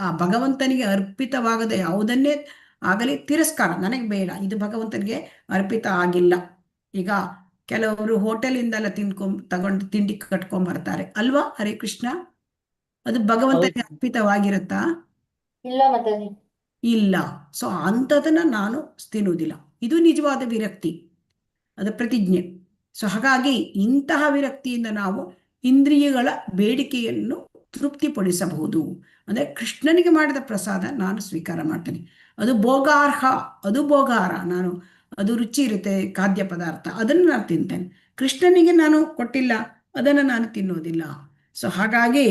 ಆ ಭಗವಂತನಿಗೆ ಅರ್ಪಿತವಾಗದ ಯಾವುದನ್ನೇ ಆಗಲಿ ತಿರಸ್ಕಾರ, ನನಗೆ ಬೇಡ, ಇದು ಭಗವಂತನಿಗೆ ಅರ್ಪಿತ ಆಗಿಲ್ಲ. ಈಗ ಕೆಲವರು ಹೋಟೆಲಿಂದೆಲ್ಲ ತಗೊಂಡು ತಿಂಡಿ ಕಟ್ಕೊಂಡ್ಬರ್ತಾರೆ ಅಲ್ವಾ? ಹರೇ ಕೃಷ್ಣ. ಅದು ಭಗವಂತನಿಗೆ ಅರ್ಪಿತವಾಗಿರುತ್ತಾ? ಇಲ್ಲ ಮಾತಾಜಿ. ಇಲ್ಲ. ಸೊ ಅಂಥದನ್ನ ನಾನು ತಿನ್ನುವುದಿಲ್ಲ. ಇದು ನಿಜವಾದ ವಿರಕ್ತಿ, ಅದು ಪ್ರತಿಜ್ಞೆ. ಸೊ ಹಾಗಾಗಿ ಇಂತಹ ವಿರಕ್ತಿಯಿಂದ ನಾವು ಇಂದ್ರಿಯಗಳ ಬೇಡಿಕೆಯನ್ನು ತೃಪ್ತಿಪಡಿಸಬಹುದು. ಅಂದ್ರೆ ಕೃಷ್ಣನಿಗೆ ಮಾಡಿದ ಪ್ರಸಾದ ನಾನು ಸ್ವೀಕಾರ ಮಾಡ್ತೇನೆ, ಅದು ಭೋಗಾರ್ಹ, ನಾನು ಅದು ರುಚಿ ಇರುತ್ತೆ ಖಾದ್ಯ ಪದಾರ್ಥ, ಅದನ್ನು ನಾನು ತಿಂತೇನೆ. ಕೃಷ್ಣನಿಗೆ ನಾನು ಕೊಟ್ಟಿಲ್ಲ, ಅದನ್ನು ನಾನು ತಿನ್ನೋದಿಲ್ಲ. ಸೊ ಹಾಗಾಗಿ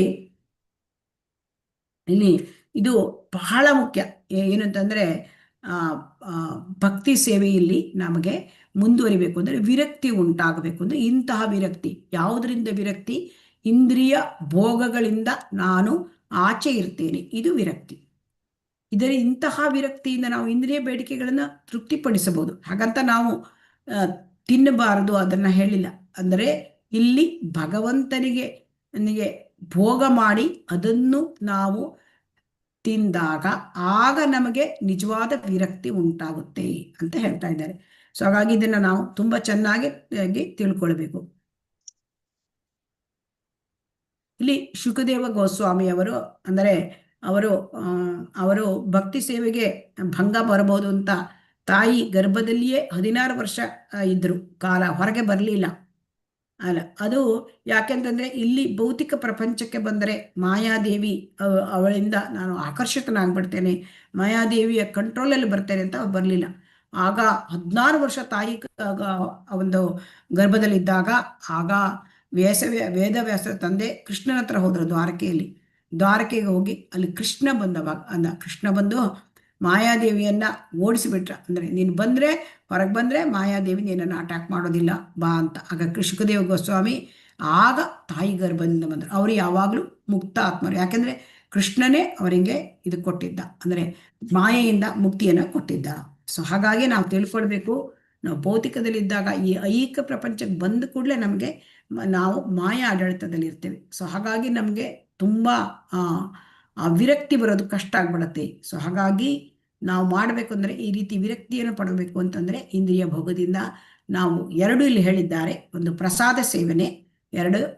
ಇಲ್ಲಿ ಇದು ಬಹಳ ಮುಖ್ಯ. ಏನಂತಂದ್ರೆ ಭಕ್ತಿ ಸೇವೆಯಲ್ಲಿ ನಮಗೆ ಮುಂದುವರಿಬೇಕು ಅಂದ್ರೆ ವಿರಕ್ತಿ ಉಂಟಾಗಬೇಕು. ಅಂದ್ರೆ ಇಂತಹ ವಿರಕ್ತಿ, ಯಾವುದರಿಂದ ವಿರಕ್ತಿ? ಇಂದ್ರಿಯ ಭೋಗಗಳಿಂದ ನಾನು ಆಚೆ ಇರ್ತೇನೆ, ಇದು ವಿರಕ್ತಿ. ಇಂತಹ ವಿರಕ್ತಿಯಿಂದ ನಾವು ಇಂದ್ರಿಯ ಬೇಡಿಕೆಗಳನ್ನು ತೃಪ್ತಿಪಡಿಸಬಹುದು. ಹಾಗಂತ ನಾವು ತಿನ್ನಬಾರದು ಅದನ್ನ ಹೇಳಿಲ್ಲ. ಅಂದರೆ ಇಲ್ಲಿ ಭಗವಂತನಿಗೆ ಭೋಗ ಮಾಡಿ ಅದನ್ನು ನಾವು ತಿಂದಾಗ ಆಗ ನಮಗೆ ನಿಜವಾದ ವಿರಕ್ತಿ ಉಂಟಾಗುತ್ತೆ ಅಂತ ಹೇಳ್ತಾ ಇದ್ದಾರೆ. ಸೊ ಹಾಗಾಗಿ ಇದನ್ನ ನಾವು ತುಂಬಾ ಚೆನ್ನಾಗಿ ತಿಳ್ಕೊಳ್ಬೇಕು. ಇಲ್ಲಿ ಶುಕದೇವ ಗೋಸ್ವಾಮಿ ಅವರು ಅಂದರೆ ಅವರು ಭಕ್ತಿ ಸೇವೆಗೆ ಭಂಗ ಬರಬಹುದು ಅಂತ ತಾಯಿ ಗರ್ಭದಲ್ಲಿಯೇ 16 ವರ್ಷ ಇದ್ರು, ಕಾಲ ಹೊರಗೆ ಬರಲಿಲ್ಲ ಅಲ್ಲ. ಅದು ಯಾಕೆಂತಂದ್ರೆ ಇಲ್ಲಿ ಭೌತಿಕ ಪ್ರಪಂಚಕ್ಕೆ ಬಂದರೆ ಮಾಯಾದೇವಿ ಅವಳಿಂದ ನಾನು ಆಕರ್ಷಿತನಾಗ್ಬಿಡ್ತೇನೆ, ಮಾಯಾದೇವಿಯ ಕಂಟ್ರೋಲಲ್ಲಿ ಬರ್ತೇನೆ ಅಂತ ಬರಲಿಲ್ಲ. ಆಗ 16 ವರ್ಷ ತಾಯಿ ಒಂದು ಗರ್ಭದಲ್ಲಿದ್ದಾಗ ಆಗ ವೇದವ್ಯಾಸರ ತಂದೆ ಕೃಷ್ಣನ ಹತ್ರ ಹೋದರು ದ್ವಾರಕೆಗೆ ಹೋಗಿ ಅಲ್ಲಿ ಕೃಷ್ಣ ಕೃಷ್ಣ ಬಂದು ಮಾಯಾದೇವಿಯನ್ನ ಓಡಿಸಿಬಿಟ್ರ. ಅಂದ್ರೆ ನೀನು ಬಂದ್ರೆ ಹೊರಗೆ ಬಂದ್ರೆ ಮಾಯಾದೇವಿ ನಿನ್ನನ್ನು ಅಟ್ಯಾಕ್ ಮಾಡೋದಿಲ್ಲ ಬಾ ಅಂತ. ಆಗ ಶುಕದೇವ ಗೋಸ್ವಾಮಿ ಆಗ ತಾಯಿ ಗರ್ಭದಿಂದ ಬಂದರು. ಅವರು ಯಾವಾಗಲೂ ಮುಕ್ತ ಆತ್ಮರು, ಯಾಕೆಂದ್ರೆ ಕೃಷ್ಣನೇ ಅವರಿಗೆ ಇದು ಕೊಟ್ಟಿದ್ದ, ಅಂದ್ರೆ ಮಾಯೆಯಿಂದ ಮುಕ್ತಿಯನ್ನ ಕೊಟ್ಟಿದ್ದ. ಸೊ ಹಾಗಾಗಿ ನಾವು ತಿಳ್ಕೊಳ್ಬೇಕು, ನಾವು ಭೌತಿಕದಲ್ಲಿದ್ದಾಗ ಈ ಐಹಿಕ ಪ್ರಪಂಚಕ್ಕೆ ಬಂದ ಕೂಡಲೇ ನಮಗೆ ನಾವು ಮಾಯ ಆಡಳಿತದಲ್ಲಿ ಇರ್ತೇವೆ. ಸೊ ಹಾಗಾಗಿ ನಮಗೆ ತುಂಬಾ ವಿರಕ್ತಿ ಬರೋದು ಕಷ್ಟ ಆಗ್ಬಿಡತ್ತೆ. ಸೊ ಹಾಗಾಗಿ ನಾವು ಮಾಡಬೇಕು ಅಂದ್ರೆ ಈ ರೀತಿ ವಿರಕ್ತಿಯನ್ನು ಪಡಬೇಕು ಅಂತಂದ್ರೆ ಇಂದ್ರಿಯ ಭೋಗದಿಂದ ನಾವು ಎರಡು ಇಲ್ಲಿ ಹೇಳಿದ್ದಾರೆ. ಒಂದು ಪ್ರಸಾದ ಸೇವನೆ,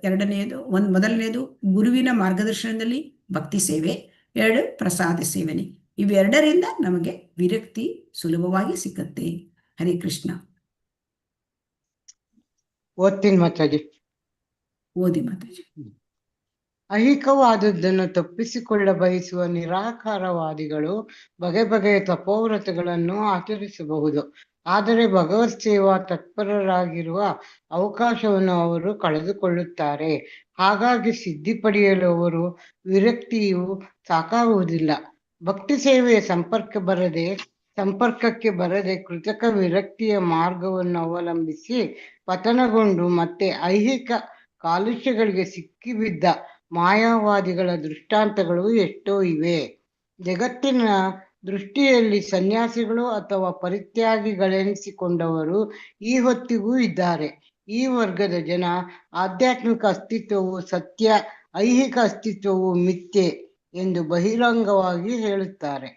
ಎರಡನೆಯದು ಮೊದಲನೇದು ಗುರುವಿನ ಮಾರ್ಗದರ್ಶನದಲ್ಲಿ ಭಕ್ತಿ ಸೇವೆ, 2 ಪ್ರಸಾದ ಸೇವನೆ. ಇವೆರಡರಿಂದ ನಮಗೆ ವಿರಕ್ತಿ ಸುಲಭವಾಗಿ ಸಿಕ್ಕತ್ತೆ. ಹರೇ ಕೃಷ್ಣ. ಓದ್ತೀನಿ ಮಾತಾಜಿ. ಓದಿ ಮಾತಾಜಿ. ಐಹಿಕವಾದದ್ದನ್ನು ತಪ್ಪಿಸಿಕೊಳ್ಳ ಬಯಸುವ ನಿರಾಕಾರವಾದಿಗಳು ಬಗೆ ಬಗೆಯ ತಪೋವ್ರತಗಳನ್ನು ಆಚರಿಸಬಹುದು. ಆದರೆ ಭಗವತ್ ಸೇವಾ ತತ್ಪರರಾಗಿರುವ ಅವಕಾಶವನ್ನು ಅವರು ಕಳೆದುಕೊಳ್ಳುತ್ತಾರೆ. ಹಾಗಾಗಿ ಸಿದ್ಧಿ ಪಡೆಯಲು ಅವರು ವಿರಕ್ತಿಯು ಸಾಕಾಗುವುದಿಲ್ಲ. ಭಕ್ತಿ ಸೇವೆಯ ಸಂಪರ್ಕಕ್ಕೆ ಬರದೆ ಕೃತಕ ವಿರಕ್ತಿಯ ಮಾರ್ಗವನ್ನು ಅವಲಂಬಿಸಿ ಪತನಗೊಂಡು ಮತ್ತೆ ಐಹಿಕ ಕಾಲುಷ್ಯಗಳಿಗೆ ಸಿಕ್ಕಿಬಿದ್ದ ಮಾಯಾವಾದಿಗಳ ದೃಷ್ಟಾಂತಗಳು ಎಷ್ಟೋ ಇವೆ. ಜಗತ್ತಿನ ದೃಷ್ಟಿಯಲ್ಲಿ ಸನ್ಯಾಸಿಗಳು ಅಥವಾ ಪರಿತ್ಯಾಗಿಗಳೆನಿಸಿಕೊಂಡವರು ಈ ಹೊತ್ತಿಗೂ ಇದ್ದಾರೆ. ಈ ವರ್ಗದ ಜನ ಆಧ್ಯಾತ್ಮಿಕ ಅಸ್ತಿತ್ವವು ಸತ್ಯ, ಐಹಿಕ ಅಸ್ತಿತ್ವವು ಮಿಥ್ಯೆ ಎಂದು ಬಹಿರಂಗವಾಗಿ ಹೇಳುತ್ತಾರೆ.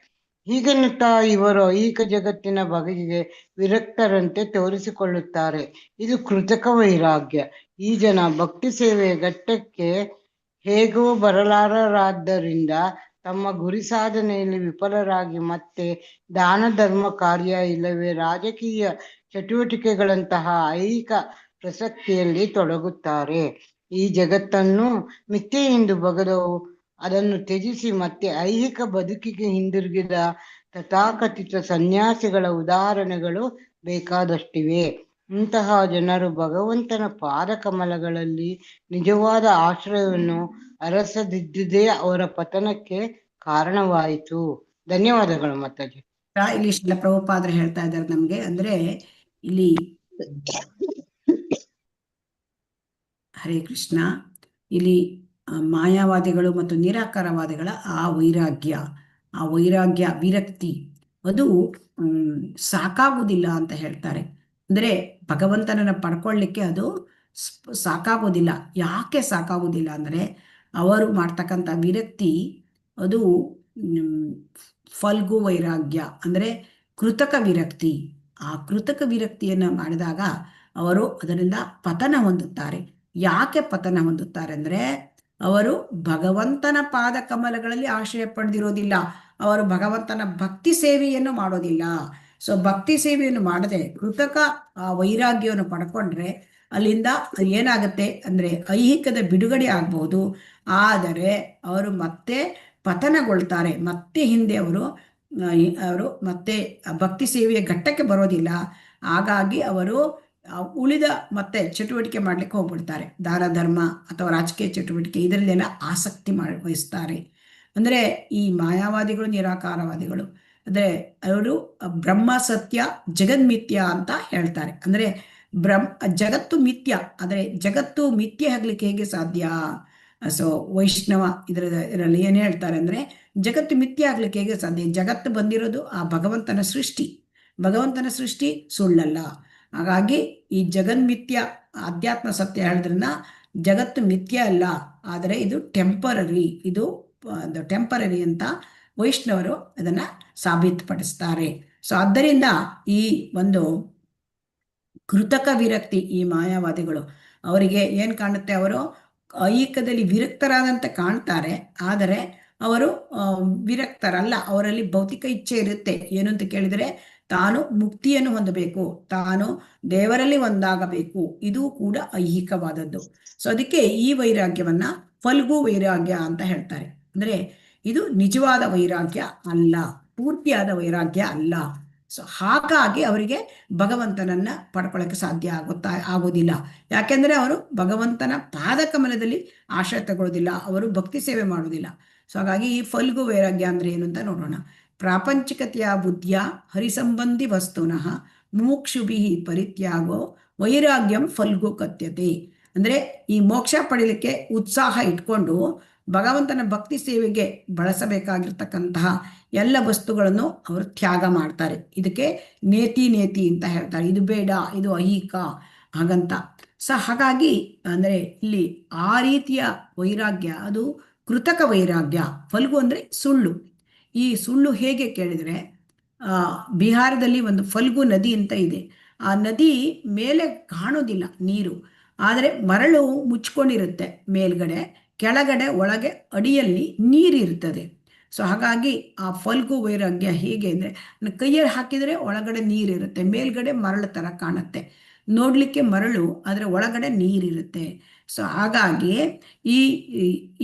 ಹೀಗೆನ್ನುತ್ತಾ ಇವರು ಐಹಿಕ ಜಗತ್ತಿನ ಬಗೆಗೆ ವಿರಕ್ತರಂತೆ ತೋರಿಸಿಕೊಳ್ಳುತ್ತಾರೆ. ಇದು ಕೃತಕ ವೈರಾಗ್ಯ. ಈ ಜನ ಭಕ್ತಿ ಸೇವೆಯ ಘಟ್ಟಕ್ಕೆ ಹೇಗೋ ಬರಲಾರರಾದ್ದರಿಂದ ತಮ್ಮ ಗುರಿ ಸಾಧನೆಯಲ್ಲಿ ವಿಫಲರಾಗಿ ಮತ್ತೆ ದಾನ ಧರ್ಮ ಕಾರ್ಯ ಇಲ್ಲವೇ ರಾಜಕೀಯ ಚಟುವಟಿಕೆಗಳಂತಹ ಐಹಿಕ ಪ್ರಸಕ್ತಿಯಲ್ಲಿ ತೊಡಗುತ್ತಾರೆ. ಈ ಜಗತ್ತನ್ನು ಮಿಥ್ಯೆ ಎಂದು ಬಗೆದವು ಅದನ್ನು ತ್ಯಜಿಸಿ ಮತ್ತೆ ಐಹಿಕ ಬದುಕಿಗೆ ಹಿಂದಿರುಗಿದ ತಥಾಕಥಿತ ಸನ್ಯಾಸಿಗಳ ಉದಾಹರಣೆಗಳು ಬೇಕಾದಷ್ಟಿವೆ. ಇಂತಹ ಜನರು ಭಗವಂತನ ಪಾದ ಕಮಲಗಳಲ್ಲಿ ನಿಜವಾದ ಆಶ್ರಯವನ್ನು ಅರಸದಿದ್ದುದೇ ಅವರ ಪತನಕ್ಕೆ ಕಾರಣವಾಯಿತು. ಧನ್ಯವಾದಗಳು ಮಾತಾಜಿ. ಇಲ್ಲಿ ಶ್ರೀಲ ಪ್ರಭುಪಾದರು ಹೇಳ್ತಾ ಇದ್ದಾರೆ ನಮ್ಗೆ, ಅಂದ್ರೆ ಇಲ್ಲಿ ಹರೇ ಕೃಷ್ಣ, ಇಲ್ಲಿ ಮಾಯಾವಾದಿಗಳು ಮತ್ತು ನಿರಾಕಾರವಾದಿಗಳ ಆ ವೈರಾಗ್ಯ ವಿರಕ್ತಿ ಅದು ಸಾಕಾಗುವುದಿಲ್ಲ ಅಂತ ಹೇಳ್ತಾರೆ. ಅಂದ್ರೆ ಭಗವಂತನನ್ನ ಪಡ್ಕೊಳ್ಳಿಕ್ಕೆ ಅದು ಸಾಕಾಗೋದಿಲ್ಲ. ಯಾಕೆ ಸಾಕಾಗುವುದಿಲ್ಲ ಅಂದ್ರೆ ಅವರು ಮಾಡ್ತಕ್ಕಂಥ ವಿರಕ್ತಿ ಅದು ಫಲ್ಗು ವೈರಾಗ್ಯ, ಅಂದ್ರೆ ಕೃತಕ ವಿರಕ್ತಿ. ಆ ಕೃತಕ ವಿರಕ್ತಿಯನ್ನು ಮಾಡಿದಾಗ ಅವರು ಅದರಿಂದ ಪತನ ಹೊಂದುತ್ತಾರೆ. ಯಾಕೆ ಪತನ ಹೊಂದುತ್ತಾರೆ ಅಂದ್ರೆ ಅವರು ಭಗವಂತನ ಪಾದ ಕಮಲಗಳಲ್ಲಿ ಆಶ್ರಯ ಪಡೆದಿರೋದಿಲ್ಲ, ಅವರು ಭಗವಂತನ ಭಕ್ತಿ ಸೇವೆಯನ್ನು ಮಾಡೋದಿಲ್ಲ. ಸೊ ಭಕ್ತಿ ಸೇವೆಯನ್ನು ಮಾಡದೆ ಕೃತಕ ವೈರಾಗ್ಯವನ್ನು ಪಡ್ಕೊಂಡ್ರೆ ಅಲ್ಲಿಂದ ಏನಾಗುತ್ತೆ ಅಂದ್ರೆ ಐಹಿಕದ ಬಿಡುಗಡೆ ಆಗ್ಬಹುದು. ಆದರೆ ಅವರು ಮತ್ತೆ ಪತನಗೊಳ್ತಾರೆ, ಮತ್ತೆ ಹಿಂದೆ ಅವರು ಮತ್ತೆ ಭಕ್ತಿ ಸೇವೆಯ ಘಟ್ಟಕ್ಕೆ ಬರೋದಿಲ್ಲ. ಹಾಗಾಗಿ ಅವರು ಉಳಿದ ಮತ್ತೆ ಚಟುವಟಿಕೆ ಮಾಡ್ಲಿಕ್ಕೆ ಹೋಗ್ಬಿಡ್ತಾರೆ. ದಾನ ಧರ್ಮ ಅಥವಾ ರಾಜಕೀಯ ಚಟುವಟಿಕೆ ಇದರಲ್ಲೆಲ್ಲ ಆಸಕ್ತಿ ವಹಿಸ್ತಾರೆ. ಅಂದ್ರೆ ಈ ಮಾಯಾವಾದಿಗಳು ನಿರಾಕಾರವಾದಿಗಳು ಅಂದ್ರೆ ಅವರು ಬ್ರಹ್ಮ ಸತ್ಯ ಜಗನ್ಮಿಥ್ಯ ಅಂತ ಹೇಳ್ತಾರೆ. ಅಂದ್ರೆ ಜಗತ್ತು ಮಿಥ್ಯ, ಆದರೆ ಜಗತ್ತು ಮಿಥ್ಯೆ ಆಗ್ಲಿಕ್ಕೆ ಹೇಗೆ ಸಾಧ್ಯ? ಸೊ ವೈಷ್ಣವ ಇದರಲ್ಲಿ ಏನು ಹೇಳ್ತಾರೆ ಅಂದರೆ, ಜಗತ್ತು ಮಿಥ್ಯೆ ಆಗ್ಲಿಕ್ಕೆ ಹೇಗೆ ಸಾಧ್ಯ? ಜಗತ್ತು ಬಂದಿರೋದು ಆ ಭಗವಂತನ ಸೃಷ್ಟಿ. ಭಗವಂತನ ಸೃಷ್ಟಿ ಸುಳ್ಳಲ್ಲ. ಹಾಗಾಗಿ ಈ ಜಗನ್ಮಿಥ್ಯ ಅಧ್ಯಾತ್ಮ ಸತ್ಯ ಹೇಳಿದ್ರನ್ನ ಜಗತ್ತು ಮಿಥ್ಯ ಅಲ್ಲ, ಆದರೆ ಇದು ಟೆಂಪರರಿ, ಇದು ಟೆಂಪರರಿ ಅಂತ ವೈಷ್ಣವರು ಅದನ್ನ ಸಾಬೀತುಪಡಿಸ್ತಾರೆ. ಸೊ ಆದ್ದರಿಂದ ಈ ಒಂದು ಕೃತಕ ವಿರಕ್ತಿ, ಈ ಮಾಯಾವಾದಿಗಳು ಅವರಿಗೆ ಏನು ಕಾಣುತ್ತೆ, ಅವರು ಐಹಿಕದಲ್ಲಿ ವಿರಕ್ತರಾದಂತೆ ಕಾಣ್ತಾರೆ, ಆದರೆ ಅವರು ವಿರಕ್ತರಲ್ಲ. ಅವರಲ್ಲಿ ಭೌತಿಕ ಇಚ್ಛೆ ಇರುತ್ತೆ. ಏನು ಅಂತ ಕೇಳಿದರೆ, ತಾನು ಮುಕ್ತಿಯನ್ನು ಹೊಂದಬೇಕು, ತಾನು ದೇವರಲ್ಲಿ ಒಂದಾಗಬೇಕು. ಇದು ಕೂಡ ಐಹಿಕವಾದದ್ದು. ಸೊ ಅದಕ್ಕೆ ಈ ವೈರಾಗ್ಯವನ್ನ ಫಲ್ಗು ವೈರಾಗ್ಯ ಅಂತ ಹೇಳ್ತಾರೆ. ಅಂದರೆ ಇದು ನಿಜವಾದ ವೈರಾಗ್ಯ ಅಲ್ಲ, ಪೂರ್ತಿಯಾದ ವೈರಾಗ್ಯ ಅಲ್ಲ. ಸೊ ಹಾಗಾಗಿ ಅವರಿಗೆ ಭಗವಂತನನ್ನ ಪಡ್ಕೊಳ್ಳೋಕ್ಕೆ ಸಾಧ್ಯ ಆಗೋದಿಲ್ಲ. ಯಾಕೆಂದರೆ ಅವರು ಭಗವಂತನ ಪಾದಕಮಲದಲ್ಲಿ ಆಶ್ರಯ ತಗೊಳ್ಳೋದಿಲ್ಲ, ಅವರು ಭಕ್ತಿ ಸೇವೆ ಮಾಡೋದಿಲ್ಲ. ಸೊ ಹಾಗಾಗಿ ಈ ಫಲ್ಗು ವೈರಾಗ್ಯ ಅಂದ್ರೆ ಏನು ಅಂತ ನೋಡೋಣ. ಪ್ರಾಪಂಚಿಕತೆಯ ಬುದ್ಧಿಯ ಹರಿಸಂಬಂಧಿ ವಸ್ತುನಃ ಮುಮುಕ್ಷುಭಿ ಪರಿತ್ಯಾಗೋ ವೈರಾಗ್ಯಂ ಫಲ್ಗು ಕಥ್ಯತೆ. ಅಂದರೆ ಈ ಮೋಕ್ಷ ಪಡೀಲಿಕ್ಕೆ ಉತ್ಸಾಹ ಇಟ್ಕೊಂಡು ಭಗವಂತನ ಭಕ್ತಿ ಸೇವೆಗೆ ಬಳಸಬೇಕಾಗಿರ್ತಕ್ಕಂತಹ ಎಲ್ಲ ವಸ್ತುಗಳನ್ನು ಅವರು ತ್ಯಾಗ ಮಾಡ್ತಾರೆ. ಇದಕ್ಕೆ ನೇತಿ ಅಂತ ಹೇಳ್ತಾರೆ. ಇದು ಬೇಡ, ಇದು ಐಹಿಕ ಹಾಗಂತ. ಸೊ ಹಾಗಾಗಿ ಅಂದರೆ ಇಲ್ಲಿ ಆ ರೀತಿಯ ವೈರಾಗ್ಯ ಅದು ಕೃತಕ ವೈರಾಗ್ಯ. ಫಲ್ಗು ಅಂದರೆ ಸುಳ್ಳು. ಈ ಸುಳ್ಳು ಹೇಗೆ ಕೇಳಿದರೆ, ಬಿಹಾರದಲ್ಲಿ ಒಂದು ಫಲ್ಗು ನದಿ ಅಂತ ಇದೆ. ಆ ನದಿ ಮೇಲೆ ಕಾಣೋದಿಲ್ಲ ನೀರು, ಆದರೆ ಮರಳು ಮುಚ್ಕೊಂಡಿರುತ್ತೆ ಮೇಲ್ಗಡೆ, ಕೆಳಗಡೆ ಒಳಗೆ ಅಡಿಯಲ್ಲಿ ನೀರಿರ್ತದೆ. ಸೊ ಹಾಗಾಗಿ ಆ ಫಲ್ಗು ವೈರಾಗ್ಯ ಹೇಗೆ ಅಂದರೆ, ಕೈಯಲ್ಲಿ ಹಾಕಿದರೆ ಒಳಗಡೆ ನೀರಿರುತ್ತೆ, ಮೇಲ್ಗಡೆ ಮರಳು ಥರ ಕಾಣುತ್ತೆ. ನೋಡಲಿಕ್ಕೆ ಮರಳು, ಆದರೆ ಒಳಗಡೆ ನೀರಿರುತ್ತೆ. ಸೊ ಹಾಗಾಗಿ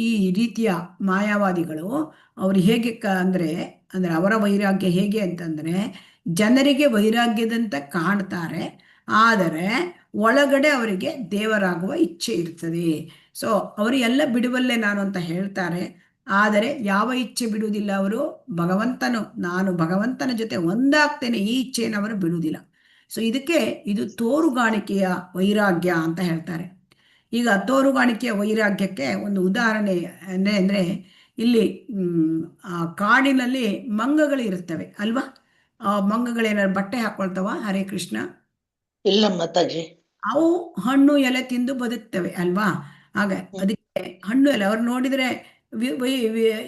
ಈ ರೀತಿಯ ಮಾಯಾವಾದಿಗಳು ಅವರು ಹೇಗೆ ಅಂದರೆ ಅವರ ವೈರಾಗ್ಯ ಹೇಗೆ ಅಂತಂದರೆ, ಜನರಿಗೆ ವೈರಾಗ್ಯದಂತ ಕಾಣ್ತಾರೆ, ಆದರೆ ಒಳಗಡೆ ಅವರಿಗೆ ದೇವರಾಗುವ ಇಚ್ಛೆ ಇರ್ತದೆ. ಸೊ ಅವರು ಎಲ್ಲ ಬಿಡುವಲ್ಲೇ ನಾನು ಅಂತ ಹೇಳ್ತಾರೆ, ಆದರೆ ಯಾವ ಇಚ್ಛೆ ಬಿಡುವುದಿಲ್ಲ ಅವರು. ನಾನು ಭಗವಂತನ ಜೊತೆ ಒಂದಾಗ್ತೇನೆ, ಈ ಇಚ್ಛೆಯನ್ನು ಅವರು ಬಿಡುವುದಿಲ್ಲ. ಸೊ ಇದಕ್ಕೆ ಇದು ತೋರುಗಾಣಿಕೆಯ ವೈರಾಗ್ಯ ಅಂತ ಹೇಳ್ತಾರೆ. ಈಗ ತೋರುಗಾಣಿಕೆಯ ವೈರಾಗ್ಯಕ್ಕೆ ಒಂದು ಉದಾಹರಣೆ ಅಂದರೆ ಇಲ್ಲಿ ಕಾಡಿನಲ್ಲಿ ಮಂಗಗಳು ಇರ್ತವೆ ಅಲ್ವಾ? ಆ ಮಂಗಗಳೇನಾದ್ರು ಬಟ್ಟೆ ಹಾಕೊಳ್ತಾವ? ಹರೇ ಕೃಷ್ಣ. ಇಲ್ಲ ಮಾತಾಜಿ. ಅವು ಹಣ್ಣು ಎಲೆ ತಿಂದು ಬದುಕ್ತವೆ ಅಲ್ವಾ? ಹಾಗೆ ಅದಕ್ಕೆ ಹಣ್ಣು ಎಲೆ ಅವ್ರು ನೋಡಿದರೆ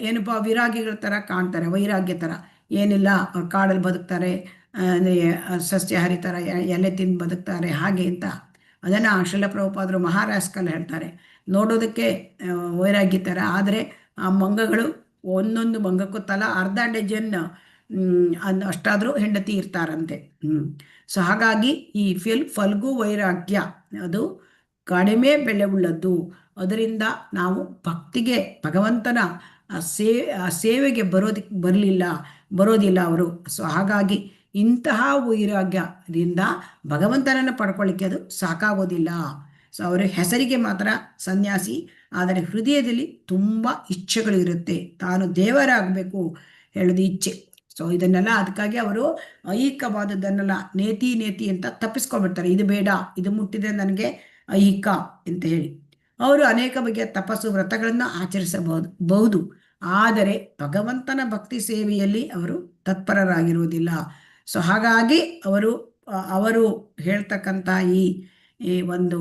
ಏನಪ್ಪಾ ವಿರಾಗಿಗಳ ಥರ ಕಾಣ್ತಾರೆ, ವೈರಾಗ್ಯ ಥರ. ಏನಿಲ್ಲ, ಅವ್ರು ಕಾಡಲ್ಲಿ ಬದುಕ್ತಾರೆ, ಅಂದರೆ ಸಸ್ಯಾಹಾರಿ ಥರ ಎಲೆ ತಿಂದು ಬದುಕ್ತಾರೆ ಹಾಗೆ ಅಂತ. ಅದನ್ನು ಶ್ರೀಲ ಪ್ರಭುಪಾದರು ಮಹಾರಾಷ್ಟ್ರಲ್ಲಿ ಹೇಳ್ತಾರೆ. ನೋಡೋದಕ್ಕೆ ವೈರಾಗ್ಯ ಥರ, ಆದರೆ ಆ ಮಂಗಗಳು ಒಂದೊಂದು ಮಂಗಕ್ಕೂ ತಲಾ ಅರ್ಧ ಡಜನ್ ಅಷ್ಟಾದರೂ ಹೆಂಡತಿ ಇರ್ತಾರಂತೆ. ಸೊ ಹಾಗಾಗಿ ಈ ಫಲ್ಗು ವೈರಾಗ್ಯ ಅದು ಕಡಿಮೆ ಬೆಲೆ ಉಳ್ಳದ್ದು. ಅದರಿಂದ ನಾವು ಭಕ್ತಿಗೆ, ಭಗವಂತನ ಸೇವೆಗೆ ಬರೋದಿಲ್ಲ ಅವರು. ಸೊ ಹಾಗಾಗಿ ಇಂತಹ ವೈರಾಗ್ಯದಿಂದ ಭಗವಂತನನ್ನು ಪಡ್ಕೊಳ್ಳಿಕ್ಕೆ ಅದು ಸಾಕಾಗೋದಿಲ್ಲ. ಸೊ ಅವರ ಹೆಸರಿಗೆ ಮಾತ್ರ ಸನ್ಯಾಸಿ, ಆದರೆ ಹೃದಯದಲ್ಲಿ ತುಂಬ ಇಚ್ಛೆಗಳು ಇರುತ್ತೆ. ತಾನು ದೇವರಾಗಬೇಕು ಹೇಳೋದು ಇಚ್ಛೆ. ಸೊ ಇದನ್ನೆಲ್ಲ ಅದಕ್ಕಾಗಿ ಅವರು ಐಹಿಕವಾದದ್ದನ್ನೆಲ್ಲ ನೇತಿ ಅಂತ ತಪ್ಪಿಸ್ಕೊಂಡ್ಬಿಡ್ತಾರೆ. ಇದು ಬೇಡ, ಇದು ಮುಟ್ಟಿದ್ರೆ ನನಗೆ ಐಹಿಕ ಅಂತ ಹೇಳಿ ಅವರು ಅನೇಕ ಬಗೆಯ ತಪಸ್ಸು ವ್ರತಗಳನ್ನು ಆಚರಿಸಬಹುದು, ಆದರೆ ಭಗವಂತನ ಭಕ್ತಿ ಸೇವೆಯಲ್ಲಿ ಅವರು ತತ್ಪರರಾಗಿರುವುದಿಲ್ಲ. ಸೊ ಹಾಗಾಗಿ ಅವರು ಹೇಳ್ತಕ್ಕಂಥ ಈ ಒಂದು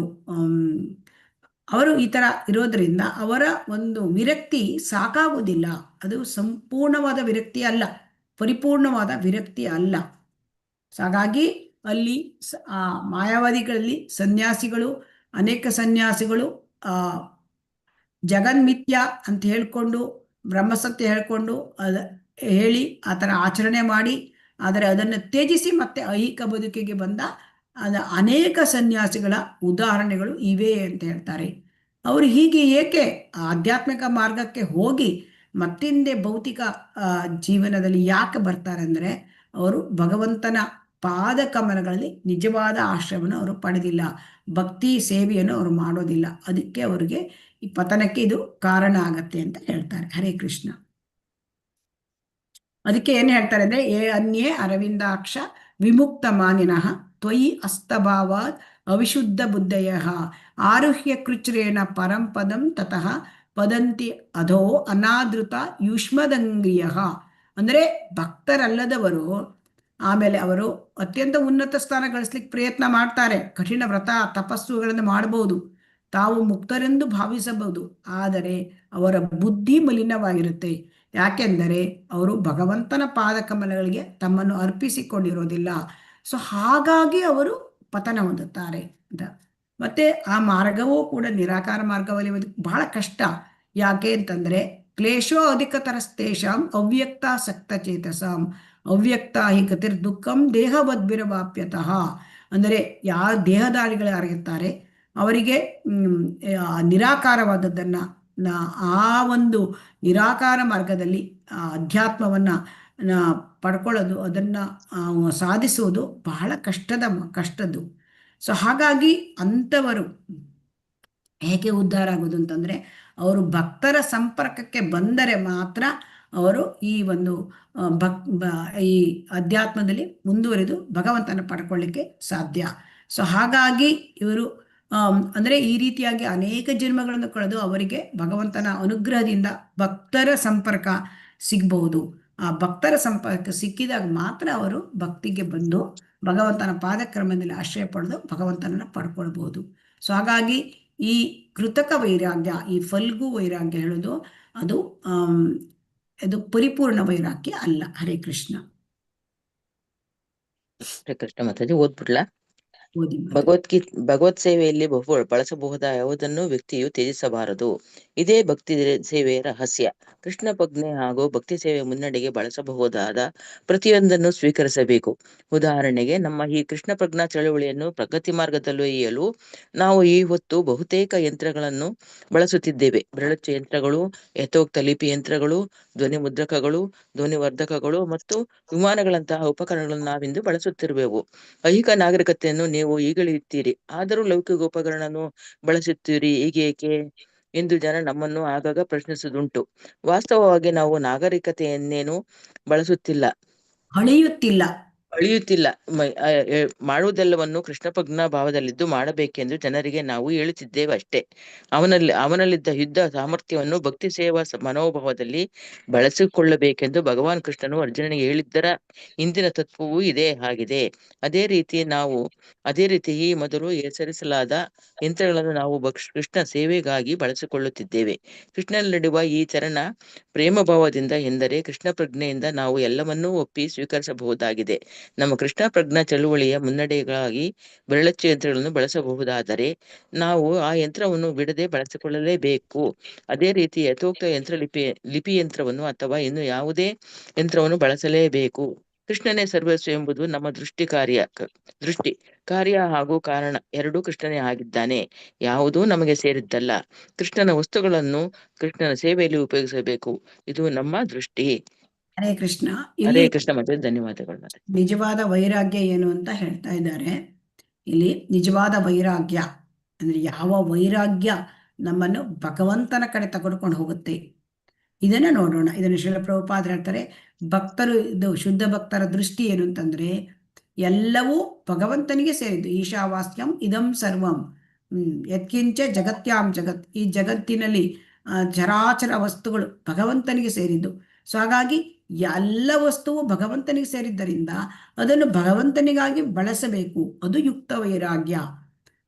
ಅವರು ಈ ಥರ ಇರೋದ್ರಿಂದ ಅವರ ಒಂದು ವಿರಕ್ತಿ ಸಾಕಾಗುವುದಿಲ್ಲ. ಅದು ಸಂಪೂರ್ಣವಾದ ವಿರಕ್ತಿ ಅಲ್ಲ, ಪರಿಪೂರ್ಣವಾದ ವಿರಕ್ತಿ ಅಲ್ಲ. ಸೊ ಹಾಗಾಗಿ ಅಲ್ಲಿ ಆ ಮಾಯಾವಾದಿಗಳಲ್ಲಿ ಅನೇಕ ಸನ್ಯಾಸಿಗಳು ಜಗನ್ಮಿಥ್ಯ ಅಂತ ಹೇಳ್ಕೊಂಡು, ಬ್ರಹ್ಮಸತ್ಯ ಹೇಳ್ಕೊಂಡು ಹೇಳಿ ಆ ಥರ ಆಚರಣೆ ಮಾಡಿ, ಆದರೆ ಅದನ್ನು ತ್ಯಜಿಸಿ ಮತ್ತೆ ಐಹಿಕ ಬದುಕಿಗೆ ಬಂದ ಅನೇಕ ಸನ್ಯಾಸಿಗಳ ಉದಾಹರಣೆಗಳು ಇವೆ ಅಂತ ಹೇಳ್ತಾರೆ. ಅವರು ಹೀಗೆ ಏಕೆ ಆಧ್ಯಾತ್ಮಿಕ ಮಾರ್ಗಕ್ಕೆ ಹೋಗಿ ಮತ್ತಿಂದೆ ಭೌತಿಕ ಜೀವನದಲ್ಲಿ ಯಾಕೆ ಬರ್ತಾರೆ ಅಂದರೆ, ಅವರು ಭಗವಂತನ ಪಾದ ಕಮಲಗಳಲ್ಲಿ ನಿಜವಾದ ಆಶ್ರಯವನ್ನು ಅವರು ಪಡೆದಿಲ್ಲ, ಭಕ್ತಿ ಸೇವೆಯನ್ನು ಅವರು ಮಾಡೋದಿಲ್ಲ. ಅದಕ್ಕೆ ಅವರಿಗೆ ಈ ಪತನಕ್ಕೆ ಇದು ಕಾರಣ ಆಗತ್ತೆ ಅಂತ ಹೇಳ್ತಾರೆ. ಹರೇ ಕೃಷ್ಣ. ಅದಕ್ಕೆ ಏನು ಹೇಳ್ತಾರೆ ಅಂದರೆ, ಅನ್ಯೇ ಅರವಿಂದಾಕ್ಷ ವಿಮುಕ್ತ ಮಾನಿನಃ ತ್ವಯಿ ಅಸ್ತಭಾವಾತ್ ಅವಿಶುದ್ಧ ಬುದ್ಧಯ ಆರುಹ್ಯ ಕೃಚ್ರೇಣ ಪರಂಪದಂ ತತಃ ಪದಂತಿ ಅಧೋ ಅನಾದೃತ ಯುಷ್ಮದಂಗ್ರಿಯ. ಅಂದರೆ ಭಕ್ತರಲ್ಲದವರು ಆಮೇಲೆ ಅವರು ಅತ್ಯಂತ ಉನ್ನತ ಸ್ಥಾನ ಗಳಿಸ್ಲಿಕ್ಕೆ ಪ್ರಯತ್ನ ಮಾಡ್ತಾರೆ, ಕಠಿಣ ವ್ರತ ತಪಸ್ಸುಗಳನ್ನು ಮಾಡಬಹುದು, ತಾವು ಮುಕ್ತರೆಂದು ಭಾವಿಸಬಹುದು. ಆದರೆ ಅವರ ಬುದ್ಧಿ ಮಲಿನವಾಗಿರುತ್ತೆ. ಯಾಕೆಂದರೆ ಅವರು ಭಗವಂತನ ಪಾದಕಮಲಗಳಿಗೆ ತಮ್ಮನ್ನು ಅರ್ಪಿಸಿಕೊಂಡಿರೋದಿಲ್ಲ. ಸೊ ಹಾಗಾಗಿ ಅವರು ಪತನ ಹೊಂದುತ್ತಾರೆ ಅಂತ. ಮತ್ತೆ ಆ ಮಾರ್ಗವೂ ಕೂಡ ನಿರಾಕಾರ ಮಾರ್ಗವಲ್ಲಿ ಬಹಳ ಕಷ್ಟ. ಯಾಕೆ ಅಂತಂದ್ರೆ ಕ್ಲೇಶೋ ಅಧಿಕತರಸ್ತೇಷಾಂ ಅವ್ಯಕ್ತಾಸಕ್ತ ಚೇತಸಾಂ ಅವ್ಯಕ್ತ ಹಿ ಗತಿರ್ ದುಃಖಂ ದೇಹವದ್ಭಿರವಾಪ್ಯತಃ. ಅಂದರೆ ಯಾವ ದೇಹದಾರಿಗಳಾಗಿರ್ತಾರೆ ಅವರಿಗೆ ನಿರಾಕಾರವಾದದ್ದನ್ನು, ಆ ಒಂದು ನಿರಾಕಾರ ಮಾರ್ಗದಲ್ಲಿ ಅಧ್ಯಾತ್ಮವನ್ನು ಪಡ್ಕೊಳ್ಳೋದು, ಅದನ್ನು ಸಾಧಿಸುವುದು ಬಹಳ ಕಷ್ಟದ್ದು. ಸೊ ಹಾಗಾಗಿ ಅಂಥವರು ಹೇಗೆ ಉದ್ಧಾರ ಆಗೋದು ಅಂತಂದರೆ ಅವರು ಭಕ್ತರ ಸಂಪರ್ಕಕ್ಕೆ ಬಂದರೆ ಮಾತ್ರ ಅವರು ಈ ಒಂದು ಈ ಅಧ್ಯಾತ್ಮದಲ್ಲಿ ಮುಂದುವರಿದು ಭಗವಂತನ ಪಡ್ಕೊಳ್ಳಿಕ್ಕೆ ಸಾಧ್ಯ. ಸೊ ಹಾಗಾಗಿ ಇವರು ಅಂದರೆ ಈ ರೀತಿಯಾಗಿ ಅನೇಕ ಜನ್ಮಗಳನ್ನು ಕಳೆದು ಅವರಿಗೆ ಭಗವಂತನ ಅನುಗ್ರಹದಿಂದ ಭಕ್ತರ ಸಂಪರ್ಕ ಸಿಗಬಹುದು. ಆ ಭಕ್ತರ ಸಂಪರ್ಕ ಸಿಕ್ಕಿದಾಗ ಮಾತ್ರ ಅವರು ಭಕ್ತಿಗೆ ಬಂದು ಭಗವಂತನ ಪಾದಕ್ರಮದಲ್ಲಿ ಆಶ್ರಯ ಪಡೆದು ಭಗವಂತನನ್ನು ಪಡ್ಕೊಳ್ಬಹುದು. ಸೊ ಹಾಗಾಗಿ ಈ ಕೃತಕ ವೈರಾಗ್ಯ, ಈ ಫಲ್ಗು ವೈರಾಗ್ಯ ಹೇಳೋದು ಅದು ಪರಿಪೂರ್ಣ ವೈರಾಗ್ಯ ಅಲ್ಲ. ಹರೇ ಕೃಷ್ಣ. ಹರೇ ಕೃಷ್ಣ ಮಾತಾಜಿ. ಓದ್ಬಿಡ್ಲಾ? ಓದಿ. ಭಗವತ್ ಸೇವೆಯಲ್ಲಿ ಬಳಸಬಹುದಾದ ಯಾವುದನ್ನು ವ್ಯಕ್ತಿಯು ತ್ಯಜಿಸಬಾರದು. ಇದೇ ಭಕ್ತಿ ಸೇವೆಯ ರಹಸ್ಯ. ಕೃಷ್ಣ ಪ್ರಜ್ಞೆ ಹಾಗೂ ಭಕ್ತಿ ಸೇವೆ ಮುನ್ನಡೆಗೆ ಬಳಸಬಹುದಾದ ಪ್ರತಿಯೊಂದನ್ನು ಸ್ವೀಕರಿಸಬೇಕು. ಉದಾಹರಣೆಗೆ, ನಮ್ಮ ಈ ಕೃಷ್ಣ ಪ್ರಜ್ಞಾ ಚಳವಳಿಯನ್ನು ಪ್ರಗತಿ ಮಾರ್ಗದಲ್ಲೊಯ್ಯಲು ನಾವು ಈ ಹೊತ್ತು ಬಹುತೇಕ ಯಂತ್ರಗಳನ್ನು ಬಳಸುತ್ತಿದ್ದೇವೆ. ಬೆರಳಚ್ಚು ಯಂತ್ರಗಳು, ಯಥೋಕ್ತ ಲಿಪಿ ಯಂತ್ರಗಳು, ಧ್ವನಿ ಮುದ್ರಕಗಳು, ಧ್ವನಿವರ್ಧಕಗಳು ಮತ್ತು ವಿಮಾನಗಳಂತಹ ಉಪಕರಣಗಳನ್ನು ನಾವಿಂದು ಬಳಸುತ್ತಿರುವೆವು. ಐಹಿಕ ನಾಗರಿಕತೆಯನ್ನು ನೀವು ಈಗಲಿದ್ದೀರಿ, ಆದರೂ ಲೌಕಿಕ ಉಪಕರಣವನ್ನು ಬಳಸುತ್ತೀರಿ, ಹೀಗೇಕೆ ಎಂದು ಜನ ನಮ್ಮನ್ನು ಆಗಾಗ ಪ್ರಶ್ನಿಸುವುದುಂಟು. ವಾಸ್ತವವಾಗಿ ನಾವು ನಾಗರಿಕತೆಯನ್ನೇನು ಬಳಸುತ್ತಿಲ್ಲ, ಅಳಿಯುತ್ತಿಲ್ಲ. ಮಾಡುವುದೆಲ್ಲವನ್ನು ಕೃಷ್ಣ ಪ್ರಜ್ಞಾ ಭಾವದಲ್ಲಿದ್ದು ಮಾಡಬೇಕೆಂದು ಜನರಿಗೆ ನಾವು ಹೇಳುತ್ತಿದ್ದೇವೆ ಅಷ್ಟೇ. ಅವನಲ್ಲಿದ್ದ ಯುದ್ಧ ಸಾಮರ್ಥ್ಯವನ್ನು ಭಕ್ತಿ ಸೇವಾ ಮನೋಭಾವದಲ್ಲಿ ಬಳಸಿಕೊಳ್ಳಬೇಕೆಂದು ಭಗವಾನ್ ಕೃಷ್ಣನು ಅರ್ಜುನನಿಗೆ ಹೇಳಿದ್ದರ ಹಿಂದಿನ ತತ್ವವೂ ಇದೇ ಆಗಿದೆ. ಅದೇ ರೀತಿ ಈ ಮೊದಲು ಹೆಸರಿಸಲಾದ ಯಂತ್ರಗಳನ್ನು ನಾವು ಕೃಷ್ಣ ಸೇವೆಗಾಗಿ ಬಳಸಿಕೊಳ್ಳುತ್ತಿದ್ದೇವೆ. ಕೃಷ್ಣನಲ್ಲಿ ನಡೆಯುವ ಈ ಚರಣ ಪ್ರೇಮ ಭಾವದಿಂದ ಎಂದರೆ ಕೃಷ್ಣ ಪ್ರಜ್ಞೆಯಿಂದ ನಾವು ಎಲ್ಲವನ್ನೂ ಒಪ್ಪಿ ಸ್ವೀಕರಿಸಬಹುದಾಗಿದೆ. ನಮ್ಮ ಕೃಷ್ಣ ಪ್ರಜ್ಞಾ ಚಳುವಳಿಯ ಮುನ್ನಡೆಗಾಗಿ ಬೆರಳಚ್ಚು ಯಂತ್ರಗಳನ್ನು ಬಳಸಬಹುದಾದರೆ ನಾವು ಆ ಯಂತ್ರವನ್ನು ಬಿಡದೆ ಬಳಸಿಕೊಳ್ಳಲೇಬೇಕು. ಅದೇ ರೀತಿ ಯಥೋಕ್ತ ಲಿಪಿ ಯಂತ್ರವನ್ನು ಅಥವಾ ಇನ್ನು ಯಾವುದೇ ಯಂತ್ರವನ್ನು ಬಳಸಲೇಬೇಕು. ಕೃಷ್ಣನೇ ಸರ್ವಸ್ವ ಎಂಬುದು ನಮ್ಮ ದೃಷ್ಟಿ ಕಾರ್ಯ ಹಾಗೂ ಕಾರಣ ಎರಡೂ ಕೃಷ್ಣನೇ ಆಗಿದ್ದಾನೆ. ಯಾವುದೂ ನಮಗೆ ಸೇರಿದ್ದಲ್ಲ. ಕೃಷ್ಣನ ವಸ್ತುಗಳನ್ನು ಕೃಷ್ಣನ ಸೇವೆಯಲ್ಲಿ ಉಪಯೋಗಿಸಬೇಕು. ಇದು ನಮ್ಮ ದೃಷ್ಟಿ. ಹರೇ ಕೃಷ್ಣ. ಹರೇ ಕೃಷ್ಣ ಮತ್ತೆ ಧನ್ಯವಾದಗಳು. ನಿಜವಾದ ವೈರಾಗ್ಯ ಏನು ಅಂತ ಹೇಳ್ತಾ ಇದ್ದಾರೆ ಇಲ್ಲಿ. ನಿಜವಾದ ವೈರಾಗ್ಯ ಅಂದ್ರೆ ಯಾವ ವೈರಾಗ್ಯ ನಮ್ಮನ್ನು ಭಗವಂತನ ಕಡೆ ತೆಗೆದುಕೊಂಡು ಹೋಗುತ್ತೆ, ಇದನ್ನ ನೋಡೋಣ. ಇದನ್ನು ಶ್ರೀಲ ಪ್ರಭುಪಾದರು ಹೇಳ್ತಾರೆ, ಭಕ್ತರು, ಇದು ಶುದ್ಧ ಭಕ್ತರ ದೃಷ್ಟಿ ಏನು ಅಂತಂದ್ರೆ ಎಲ್ಲವೂ ಭಗವಂತನಿಗೆ ಸೇರಿದ್ದು. ಈಶಾವಾಸ್ಯಂ ಇದಂ ಸರ್ವಂ ಯತ್ಕಿಂಚ ಜಗತ್ಯಾಂ ಜಗತ್. ಈ ಜಗತ್ತಿನಲ್ಲಿ ಚರಾಚರ ವಸ್ತುಗಳು ಭಗವಂತನಿಗೆ ಸೇರಿದ್ದು. ಸೊ ಹಾಗಾಗಿ ಎಲ್ಲ ವಸ್ತುವು ಭಗವಂತನಿಗೆ ಸೇರಿದ್ದರಿಂದ ಅದನ್ನು ಭಗವಂತನಿಗಾಗಿ ಬಳಸಬೇಕು. ಅದು ಯುಕ್ತ ವೈರಾಗ್ಯ.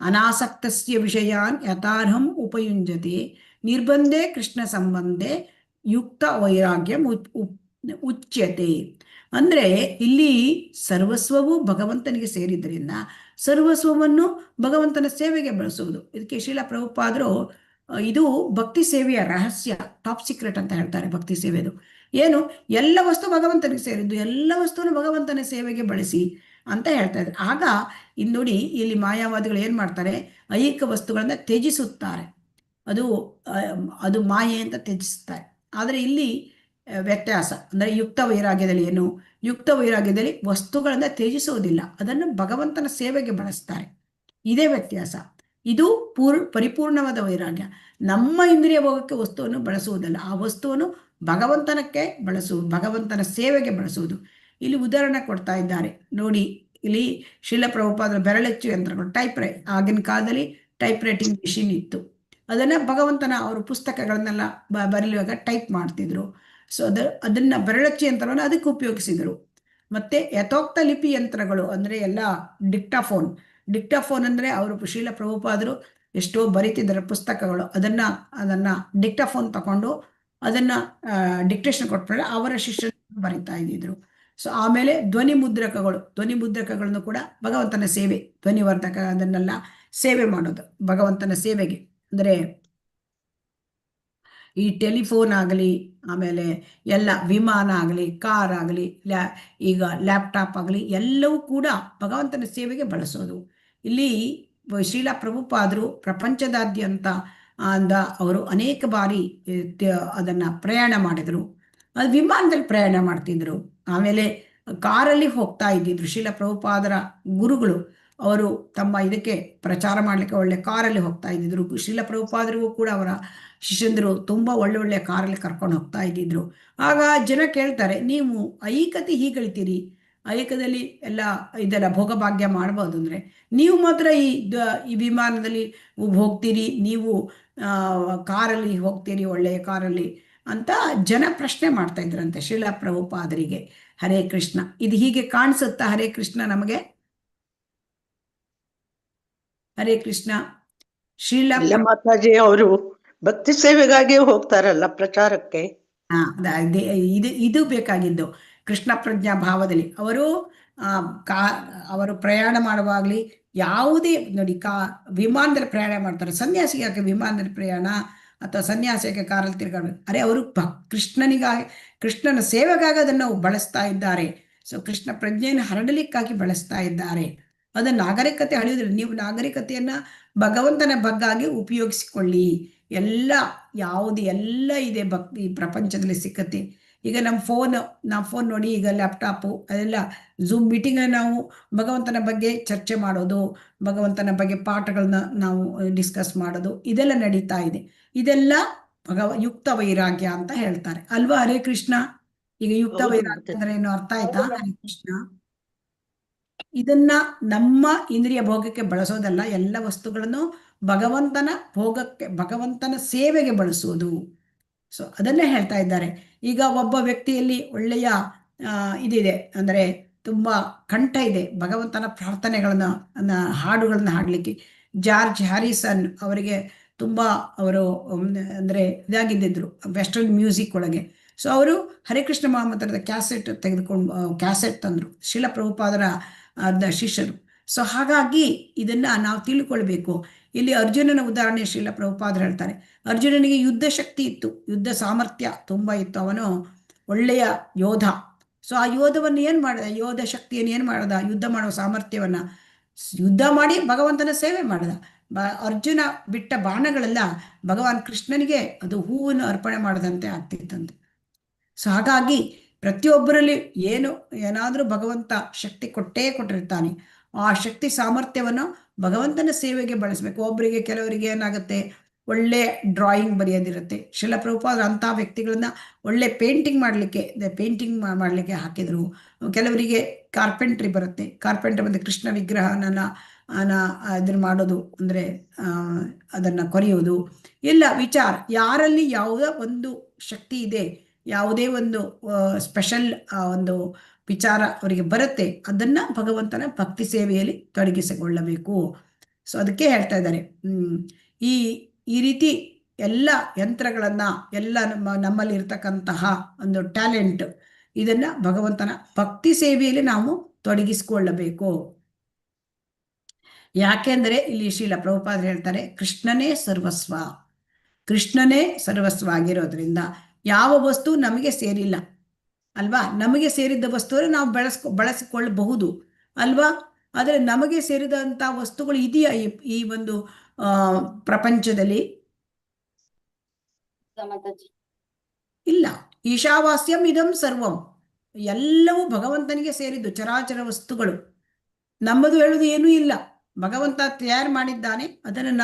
ಅನಾಸಕ್ತಸ್ಯ ವಿಷಯಾನ್ ಯಥಾರ್ಹಂ ಉಪಯುಂಜತೆ ನಿರ್ಬಂಧೆ ಕೃಷ್ಣ ಸಂಬಂಧೆ ಯುಕ್ತ ವೈರಾಗ್ಯ ಉಚ್ಯತೆ. ಅಂದ್ರೆ ಇಲ್ಲಿ ಸರ್ವಸ್ವವು ಭಗವಂತನಿಗೆ ಸೇರಿದ್ದರಿಂದ ಸರ್ವಸ್ವವನ್ನು ಭಗವಂತನ ಸೇವೆಗೆ ಬಳಸುವುದು. ಇದಕ್ಕೆ ಶ್ರೀಲ ಪ್ರಭುಪಾದರು ಇದು ಭಕ್ತಿ ಸೇವೆಯ ರಹಸ್ಯ, ಟಾಪ್ ಸೀಕ್ರೆಟ್ ಅಂತ ಹೇಳ್ತಾರೆ. ಭಕ್ತಿ ಸೇವೆದು ಏನು, ಎಲ್ಲ ವಸ್ತು ಭಗವಂತನಿಗೆ ಸೇರಿದ್ದು, ಎಲ್ಲ ವಸ್ತುವನ್ನು ಭಗವಂತನ ಸೇವೆಗೆ ಬಳಸಿ ಅಂತ ಹೇಳ್ತಾ ಇದ್ದಾರೆ. ಆಗ ಇಲ್ಲಿ ನೋಡಿ, ಇಲ್ಲಿ ಮಾಯಾವಾದಿಗಳು ಏನ್ ಮಾಡ್ತಾರೆ, ಐಹಿಕ ವಸ್ತುಗಳನ್ನ ತ್ಯಜಿಸುತ್ತಾರೆ. ಅದು ಮಾಯೆ ಅಂತ ತ್ಯಜಿಸುತ್ತಾರೆ. ಆದರೆ ಇಲ್ಲಿ ವ್ಯತ್ಯಾಸ ಅಂದ್ರೆ ಯುಕ್ತ ವೈರಾಗ್ಯದಲ್ಲಿ ಏನು, ಯುಕ್ತ ವೈರಾಗ್ಯದಲ್ಲಿ ವಸ್ತುಗಳನ್ನ ತ್ಯಜಿಸುವುದಿಲ್ಲ, ಅದನ್ನು ಭಗವಂತನ ಸೇವೆಗೆ ಬಳಸ್ತಾರೆ. ಇದೇ ವ್ಯತ್ಯಾಸ. ಇದು ಪರಿಪೂರ್ಣವಾದ ವೈರಾಗ್ಯ. ನಮ್ಮ ಇಂದ್ರಿಯ ಭೋಗಕ್ಕೆ ವಸ್ತುವನ್ನು ಬಳಸುವುದಲ್ಲ, ಆ ವಸ್ತುವನ್ನು ಭಗವಂತನಕ್ಕೆ ಬಳಸುವುದು, ಭಗವಂತನ ಸೇವೆಗೆ ಬಳಸುವುದು. ಇಲ್ಲಿ ಉದಾಹರಣೆ ಕೊಡ್ತಾ ಇದ್ದಾರೆ ನೋಡಿ. ಇಲ್ಲಿ ಶ್ರೀಲ ಪ್ರಭುಪಾದರ ಬೆರಳಚ್ಚು ಯಂತ್ರಗಳು, ಆಗಿನ ಕಾಲದಲ್ಲಿ ಟೈಪ್ ರೈಟಿಂಗ್ ಮಿಷಿನ್ ಇತ್ತು. ಅದನ್ನು ಭಗವಂತನ ಅವರು ಪುಸ್ತಕಗಳನ್ನೆಲ್ಲ ಬರೆಯುವಾಗ ಟೈಪ್ ಮಾಡ್ತಿದ್ರು. ಸೊ ಅದನ್ನು ಬೆರಳಚ್ಚಿ ಯಂತ್ರವನ್ನು ಅದಕ್ಕೆ ಉಪಯೋಗಿಸಿದರು. ಮತ್ತು ಯಥೋಕ್ತ ಲಿಪಿ ಯಂತ್ರಗಳು ಅಂದರೆ ಎಲ್ಲ ಡಿಕ್ಟಾಫೋನ್ ಅಂದರೆ ಅವರು ಶ್ರೀಲ ಪ್ರಭುಪಾದರು ಎಷ್ಟೋ ಬರೀತಿದ್ದಾರೆ ಪುಸ್ತಕಗಳು, ಅದನ್ನು ಡಿಕ್ಟಾಫೋನ್ ತಗೊಂಡು ಅದನ್ನು ಡಿಕ್ಟೇಷನ್ ಕೊಟ್ಬಿಟ್ರೆ ಅವರ ಶಿಷ್ಯರು ಬರಿತಾ ಇದ್ದಿದ್ರು. ಸೊ ಆಮೇಲೆ ಧ್ವನಿ ಮುದ್ರಕಗಳನ್ನು ಕೂಡ ಭಗವಂತನ ಸೇವೆ, ಧ್ವನಿವರ್ಧಕ ಅದನ್ನೆಲ್ಲ ಸೇವೆ ಮಾಡೋದು ಭಗವಂತನ ಸೇವೆಗೆ. ಅಂದರೆ ಈ ಟೆಲಿಫೋನ್ ಆಗಲಿ, ಆಮೇಲೆ ಎಲ್ಲ ವಿಮಾನ ಆಗಲಿ, ಕಾರ್ ಆಗಲಿ, ಈಗ ಲ್ಯಾಪ್ಟಾಪ್ ಆಗಲಿ, ಎಲ್ಲವೂ ಕೂಡ ಭಗವಂತನ ಸೇವೆಗೆ ಬಳಸೋದು. ಇಲ್ಲಿ ಶ್ರೀಲ ಪ್ರಭುಪಾದರು ಪ್ರಪಂಚದಾದ್ಯಂತ ಅವರು ಅನೇಕ ಬಾರಿ ಅದನ್ನು ಪ್ರಯಾಣ ಮಾಡಿದರು. ಅದು ವಿಮಾನದಲ್ಲಿ ಪ್ರಯಾಣ ಮಾಡ್ತಿದ್ರು, ಆಮೇಲೆ ಕಾರಲ್ಲಿ ಹೋಗ್ತಾ ಇದ್ದಿದ್ರು. ಶ್ರೀಲ ಪ್ರಭುಪಾದರ ಗುರುಗಳು ಅವರು ತಮ್ಮ ಇದಕ್ಕೆ ಪ್ರಚಾರ ಮಾಡಲಿಕ್ಕೆ ಒಳ್ಳೆ ಕಾರಲ್ಲಿ ಹೋಗ್ತಾ ಇದ್ದಿದ್ರು. ಶ್ರೀಲ ಪ್ರಭುಪಾದರಿಗೂ ಕೂಡ ಅವರ ಶಿಷ್ಯಂದರು ತುಂಬ ಒಳ್ಳೆ ಕಾರಲ್ಲಿ ಕರ್ಕೊಂಡು ಹೋಗ್ತಾ ಇದ್ದಿದ್ರು. ಆಗ ಜನ ಕೇಳ್ತಾರೆ, ನೀವು ಐಕತೆ ಹೀಗಳ್ತೀರಿ, ಐಕದಲ್ಲಿ ಎಲ್ಲ ಇದೆಲ್ಲ ಭೋಗಭಾಗ್ಯ ಮಾಡ್ಬೋದು, ಅಂದರೆ ನೀವು ಮಾತ್ರ ಈ ವಿಮಾನದಲ್ಲಿ ಹೋಗ್ತೀರಿ, ನೀವು ಕಾರಲ್ಲಿ ಹೋಗ್ತೀರಿ, ಒಳ್ಳೆಯ ಕಾರಲ್ಲಿ ಅಂತ ಜನ ಪ್ರಶ್ನೆ ಮಾಡ್ತಾ ಇದ್ರಂತೆ ಶ್ರೀಲ ಪ್ರಭುಪಾದರಿಗೆ. ಹರೇ ಕೃಷ್ಣ. ಇದು ಹೀಗೆ ಕಾಣಿಸುತ್ತಾ ಹರೇ ಕೃಷ್ಣ ನಮಗೆ? ಹರೇ ಕೃಷ್ಣ. ಶ್ರೀಲ ಮಾತಾಜಿ ಅವರು ಭಕ್ತಿ ಸೇವೆಗಾಗಿ ಹೋಗ್ತಾರಲ್ಲ ಪ್ರಚಾರಕ್ಕೆ. ಇದು ಬೇಕಾಗಿದ್ದು ಕೃಷ್ಣ ಪ್ರಜ್ಞಾ ಭಾವದಲ್ಲಿ ಅವರು ಪ್ರಯಾಣ ಮಾಡುವಾಗಲಿ ಯಾವುದೇ ನೋಡಿ, ವಿಮಾನದಲ್ಲಿ ಪ್ರಯಾಣ ಮಾಡ್ತಾರೆ. ಸನ್ಯಾಸಿಗೆ ಯಾಕೆ ವಿಮಾನದಲ್ಲಿ ಪ್ರಯಾಣ, ಅಥವಾ ಸನ್ಯಾಸಿಗೆ ಕಾರಲ್ಲಿ ತಿರ್ಗಾಡ್ಬೇಕು? ಅರೆ, ಅವರು ಕೃಷ್ಣನ ಸೇವೆಗಾಗಿ ಅದನ್ನು ಬಳಸ್ತಾ ಇದ್ದಾರೆ. ಸೊ ಕೃಷ್ಣ ಪ್ರಜ್ಞೆಯನ್ನು ಹರಡಲಿಕ್ಕಾಗಿ ಬಳಸ್ತಾ ಇದ್ದಾರೆ. ಅದನ್ನು ನಾಗರಿಕತೆ ಅಳಿಯೋದಿಲ್ಲ. ನೀವು ನಾಗರಿಕತೆಯನ್ನು ಭಗವಂತನ ಬಗ್ಗಾಗಿ ಉಪಯೋಗಿಸಿಕೊಳ್ಳಿ. ಎಲ್ಲ ಇದೆ ಭಕ್ತಿ ಪ್ರಪಂಚದಲ್ಲಿ ಸಿಕ್ಕತ್ತೆ. ಈಗ ನಮ್ಮ ಫೋನ್ ನೋಡಿ, ಈಗ ಲ್ಯಾಪ್ಟಾಪು, ಅದೆಲ್ಲ ಝೂಮ್ ಮೀಟಿಂಗಲ್ಲಿ ನಾವು ಭಗವಂತನ ಬಗ್ಗೆ ಚರ್ಚೆ ಮಾಡೋದು, ಭಗವಂತನ ಬಗ್ಗೆ ಪಾಠಗಳನ್ನ ನಾವು ಡಿಸ್ಕಸ್ ಮಾಡೋದು, ಇದೆಲ್ಲ ನಡೀತಾ ಇದೆ. ಇದೆಲ್ಲ ಯುಕ್ತ ವೈರಾಗ್ಯ ಅಂತ ಹೇಳ್ತಾರೆ ಅಲ್ವಾ? ಹರೇ ಕೃಷ್ಣ. ಈಗ ಯುಕ್ತ ವೈರಾಗ್ಯ ಅಂದ್ರೆ ಏನು ಅರ್ಥ ಆಯ್ತಾ? ಹರೇ ಕೃಷ್ಣ. ಇದನ್ನ ನಮ್ಮ ಇಂದ್ರಿಯ ಭೋಗಕ್ಕೆ ಬಳಸೋದಲ್ಲ, ಎಲ್ಲ ವಸ್ತುಗಳನ್ನು ಭಗವಂತನ ಭೋಗಕ್ಕೆ, ಭಗವಂತನ ಸೇವೆಗೆ ಬಳಸುವುದು. ಸೊ ಅದನ್ನೇ ಹೇಳ್ತಾ ಇದ್ದಾರೆ. ಈಗ ಒಬ್ಬ ವ್ಯಕ್ತಿಯಲ್ಲಿ ಒಳ್ಳೆಯ ಇದಿದೆ, ಅಂದರೆ ತುಂಬ ಕಂಠ ಇದೆ ಭಗವಂತನ ಪ್ರಾರ್ಥನೆಗಳನ್ನ ಹಾಡುಗಳನ್ನ ಹಾಡಲಿಕ್ಕೆ. ಜಾರ್ಜ್ ಹ್ಯಾರಿಸನ್ ಅವರಿಗೆ ತುಂಬ ಅವರು ಅಂದರೆ ಇದಾಗಿದ್ದಿದ್ರು ವೆಸ್ಟರ್ನ್ ಮ್ಯೂಸಿಕ್ ಒಳಗೆ. ಸೊ ಅವರು ಹರಿಕೃಷ್ಣ ಮಹಾಮಂತ್ರದ ಕ್ಯಾಸೆಟ್ ತಂದರು, ಶ್ರೀಲ ಪ್ರಭುಪಾದರ ಶಿಷ್ಯರು. ಸೊ ಹಾಗಾಗಿ ಇದನ್ನ ನಾವು ತಿಳ್ಕೊಳ್ಬೇಕು. ಇಲ್ಲಿ ಅರ್ಜುನನ ಉದಾಹರಣೆ ಶ್ರೀಲ ಪ್ರಭುಪಾದರು ಹೇಳ್ತಾರೆ. ಅರ್ಜುನನಿಗೆ ಯುದ್ಧ ಶಕ್ತಿ ಇತ್ತು, ಯುದ್ಧ ಸಾಮರ್ಥ್ಯ ತುಂಬ ಇತ್ತು, ಅವನು ಒಳ್ಳೆಯ ಯೋಧ. ಸೊ ಆ ಯೋಧವನ್ನು ಏನು ಮಾಡಿದ, ಯೋಧ ಶಕ್ತಿಯನ್ನು ಏನು ಮಾಡಿದ, ಯುದ್ಧ ಮಾಡುವ ಸಾಮರ್ಥ್ಯವನ್ನ ಯುದ್ಧ ಮಾಡಿ ಭಗವಂತನ ಸೇವೆ ಮಾಡಿದ. ಅರ್ಜುನ ಬಿಟ್ಟ ಬಾಣಗಳೆಲ್ಲ ಭಗವಾನ್ ಕೃಷ್ಣನಿಗೆ ಅದು ಹೂವನ್ನು ಅರ್ಪಣೆ ಮಾಡದಂತೆ ಆಗ್ತಿತ್ತಂತೆ. ಸೊ ಹಾಗಾಗಿ ಪ್ರತಿಯೊಬ್ಬರಲ್ಲಿ ಏನಾದರೂ ಭಗವಂತ ಶಕ್ತಿ ಕೊಟ್ಟಿರ್ತಾನೆ. ಆ ಶಕ್ತಿ ಸಾಮರ್ಥ್ಯವನ್ನು ಭಗವಂತನ ಸೇವೆಗೆ ಬಳಸಬೇಕು. ಕೆಲವರಿಗೆ ಏನಾಗುತ್ತೆ, ಒಳ್ಳೆ ಡ್ರಾಯಿಂಗ್ ಬರೆಯೋದಿರುತ್ತೆ. ಶ್ರೀಲ ಪ್ರಭುಪಾದರು ಅಂಥ ವ್ಯಕ್ತಿಗಳನ್ನ ಒಳ್ಳೆ ಪೇಂಟಿಂಗ್ ಮಾಡಲಿಕ್ಕೆ ಹಾಕಿದರು. ಕೆಲವರಿಗೆ ಕಾರ್ಪೆಂಟ್ರಿ ಬರುತ್ತೆ, ಕಾರ್ಪೆಂಟ್ರಿ ಬಂದು ಕೃಷ್ಣ ವಿಗ್ರಹನ ಅದನ್ನು ಮಾಡೋದು, ಅಂದರೆ ಅದನ್ನು ಕೊರೆಯೋದು, ಎಲ್ಲ ವಿಚಾರ. ಯಾರಲ್ಲಿ ಯಾವುದೋ ಒಂದು ಶಕ್ತಿ ಇದೆ, ಯಾವುದೇ ಒಂದು ಸ್ಪೆಷಲ್ ಒಂದು ವಿಚಾರ ಅವರಿಗೆ ಬರುತ್ತೆ, ಅದನ್ನ ಭಗವಂತನ ಭಕ್ತಿ ಸೇವೆಯಲ್ಲಿ ತೊಡಗಿಸಿಕೊಳ್ಳಬೇಕು. ಸೊ ಅದಕ್ಕೆ ಹೇಳ್ತಾ ಇದ್ದಾರೆ, ಈ ರೀತಿ ಎಲ್ಲ ಯಂತ್ರಗಳನ್ನ, ಎಲ್ಲ ನಮ್ಮಲ್ಲಿ ಇರ್ತಕ್ಕಂತಹ ಒಂದು ಟ್ಯಾಲೆಂಟ್, ಇದನ್ನ ಭಗವಂತನ ಭಕ್ತಿ ಸೇವೆಯಲ್ಲಿ ನಾವು ತೊಡಗಿಸಿಕೊಳ್ಳಬೇಕು. ಯಾಕೆಂದರೆ ಇಲ್ಲಿ ಶ್ರೀಲ ಪ್ರಭುಪಾದರು ಹೇಳ್ತಾರೆ, ಕೃಷ್ಣನೇ ಸರ್ವಸ್ವ ಆಗಿರೋದ್ರಿಂದ ಯಾವ ವಸ್ತು ನಮಗೆ ಸೇರಿಲ್ಲ ಅಲ್ವಾ? ನಮಗೆ ಸೇರಿದ್ದ ವಸ್ತುವನ್ನು ನಾವು ಬಳಸಿಕೊಳ್ಳಬಹುದು ಅಲ್ವಾ? ಆದರೆ ನಮಗೆ ಸೇರಿದಂಥ ವಸ್ತುಗಳು ಇದೆಯಾ ಈ ಒಂದು ಪ್ರಪಂಚದಲ್ಲಿ? ಇಲ್ಲ. ಈಶಾವಾಸ್ಯಂ ಇದಂ ಸರ್ವಂ, ಎಲ್ಲವೂ ಭಗವಂತನಿಗೆ ಸೇರಿದ್ದು ಚರಾಚರ ವಸ್ತುಗಳು. ನಮ್ಮದು ಹೇಳುವುದು ಏನೂ ಇಲ್ಲ, ಭಗವಂತ ತಯಾರು ಮಾಡಿದ್ದಾನೆ. ಅದನ್ನು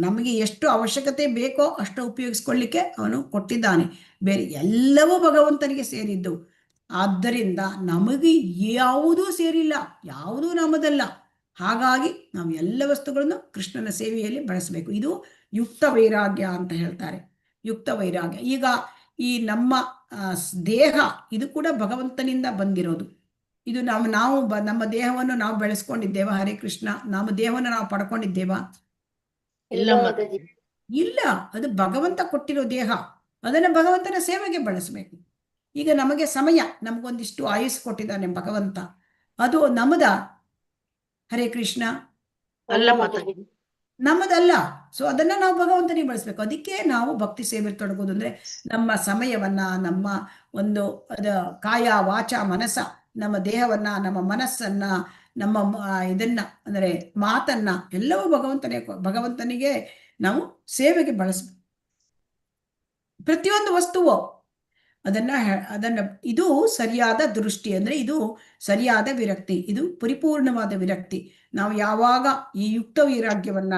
ನಮಗೆ ಎಷ್ಟು ಅವಶ್ಯಕತೆ ಬೇಕೋ ಅಷ್ಟು ಉಪಯೋಗಿಸ್ಕೊಳ್ಳಿಕ್ಕೆ ಅವನು ಕೊಟ್ಟಿದ್ದಾನೆ. ಬೇರೆ ಎಲ್ಲವೂ ಭಗವಂತನಿಗೆ ಸೇರಿದ್ದು. ಆದ್ದರಿಂದ ನಮಗೆ ಯಾವುದೂ ಸೇರಿಲ್ಲ, ಯಾವುದೂ ನಮ್ಮದಲ್ಲ. ಹಾಗಾಗಿ ನಾವು ಎಲ್ಲ ವಸ್ತುಗಳನ್ನು ಕೃಷ್ಣನ ಸೇವೆಯಲ್ಲಿ ಬಳಸಬೇಕು. ಇದು ಯುಕ್ತ ವೈರಾಗ್ಯ ಅಂತ ಹೇಳ್ತಾರೆ. ಯುಕ್ತ ವೈರಾಗ್ಯ. ಈಗ ಈ ನಮ್ಮ ದೇಹ ಇದು ಕೂಡ ಭಗವಂತನಿಂದ ಬಂದಿರೋದು. ಇದು ನಮ್ಮ ದೇಹವನ್ನು ನಾವು ಬೆಳೆಸ್ಕೊಂಡಿದ್ದೇವಾ? ಹರೇ ಕೃಷ್ಣ. ನಮ್ಮ ದೇಹವನ್ನು ನಾವು ಪಡ್ಕೊಂಡಿದ್ದೇವಾ? ಇಲ್ಲ ಮಾತಾಜಿ. ಇಲ್ಲ, ಅದು ಭಗವಂತ ಕೊಟ್ಟಿರೋ ದೇಹ. ಅದನ್ನು ಭಗವಂತನ ಸೇವೆಗೆ ಬಳಸಬೇಕು. ಈಗ ನಮಗೆ ಸಮಯ, ನಮಗೊಂದಿಷ್ಟು ಆಯುಸ್ ಕೊಟ್ಟಿದ್ದಾನೆ ಭಗವಂತ, ಅದು ನಮ್ಮದ? ಹರೇ ಕೃಷ್ಣ. ಅಲ್ಲ ಮಾತಾಜಿ. ನಮ್ಮದಲ್ಲ. ಸೊ ಅದನ್ನ ನಾವು ಭಗವಂತನಿಗೆ ಬಳಸಬೇಕು. ಅದಕ್ಕೆ ನಾವು ಭಕ್ತಿ ಸೇವೆ ತೊಡಗೋದು ಅಂದ್ರೆ ನಮ್ಮ ಸಮಯವನ್ನ, ನಮ್ಮ ಒಂದು ಕಾಯ ವಾಚ ಮನಸ್ಸ, ನಮ್ಮ ದೇಹವನ್ನ, ನಮ್ಮ ಮನಸ್ಸನ್ನ, ನಮ್ಮ ಇದನ್ನ ಅಂದ್ರೆ ಮಾತನ್ನ ಎಲ್ಲವೂ ಭಗವಂತನಿಗೆ ನಾವು ಸೇವೆಗೆ ಬಳಸಬೇಕು. ಪ್ರತಿಯೊಂದು ವಸ್ತುವು ಅದನ್ನ ಇದು ಸರಿಯಾದ ದೃಷ್ಟಿ, ಅಂದ್ರೆ ಇದು ಸರಿಯಾದ ವಿರಕ್ತಿ, ಇದು ಪರಿಪೂರ್ಣವಾದ ವಿರಕ್ತಿ. ನಾವು ಯಾವಾಗ ಈ ಯುಕ್ತ ವೈರಾಗ್ಯವನ್ನ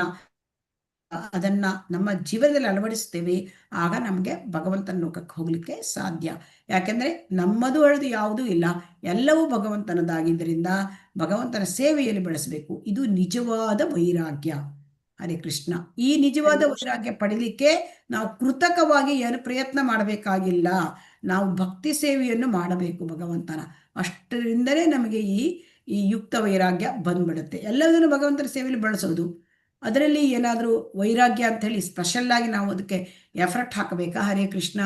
ಅದನ್ನ ನಮ್ಮ ಜೀವನದಲ್ಲಿ ಅಳವಡಿಸ್ತೇವೆ, ಆಗ ನಮಗೆ ಭಗವಂತನ ಲೋಕಕ್ಕೆ ಹೋಗ್ಲಿಕ್ಕೆ ಸಾಧ್ಯ. ಯಾಕೆಂದ್ರೆ ನಮ್ಮದು ಅಳದು ಯಾವುದೂ ಇಲ್ಲ, ಎಲ್ಲವೂ ಭಗವಂತನದಾಗಿದ್ದರಿಂದ ಭಗವಂತನ ಸೇವೆಯಲ್ಲಿ ಬಳಸಬೇಕು. ಇದು ನಿಜವಾದ ವೈರಾಗ್ಯ. ಹರೇ ಕೃಷ್ಣ. ಈ ನಿಜವಾದ ವೈರಾಗ್ಯ ಪಡೀಲಿಕ್ಕೆ ನಾವು ಕೃತಕವಾಗಿ ಏನು ಪ್ರಯತ್ನ ಮಾಡಬೇಕಾಗಿಲ್ಲ. ನಾವು ಭಕ್ತಿ ಸೇವೆಯನ್ನು ಮಾಡಬೇಕು ಭಗವಂತನ. ಅಷ್ಟರಿಂದಲೇ ನಮಗೆ ಈ ಯುಕ್ತ ವೈರಾಗ್ಯ ಬಂದ್ಬಿಡುತ್ತೆ. ಎಲ್ಲದನ್ನು ಭಗವಂತನ ಸೇವೆಯಲ್ಲಿ ಬಳಸೋದು. ಅದರಲ್ಲಿ ಏನಾದರೂ ವೈರಾಗ್ಯ ಅಂತ ಹೇಳಿ ಸ್ಪೆಷಲ್ ಆಗಿ ನಾವು ಅದಕ್ಕೆ ಎಫರ್ಟ್ ಹಾಕಬೇಕಾ? ಹರೇ ಕೃಷ್ಣ.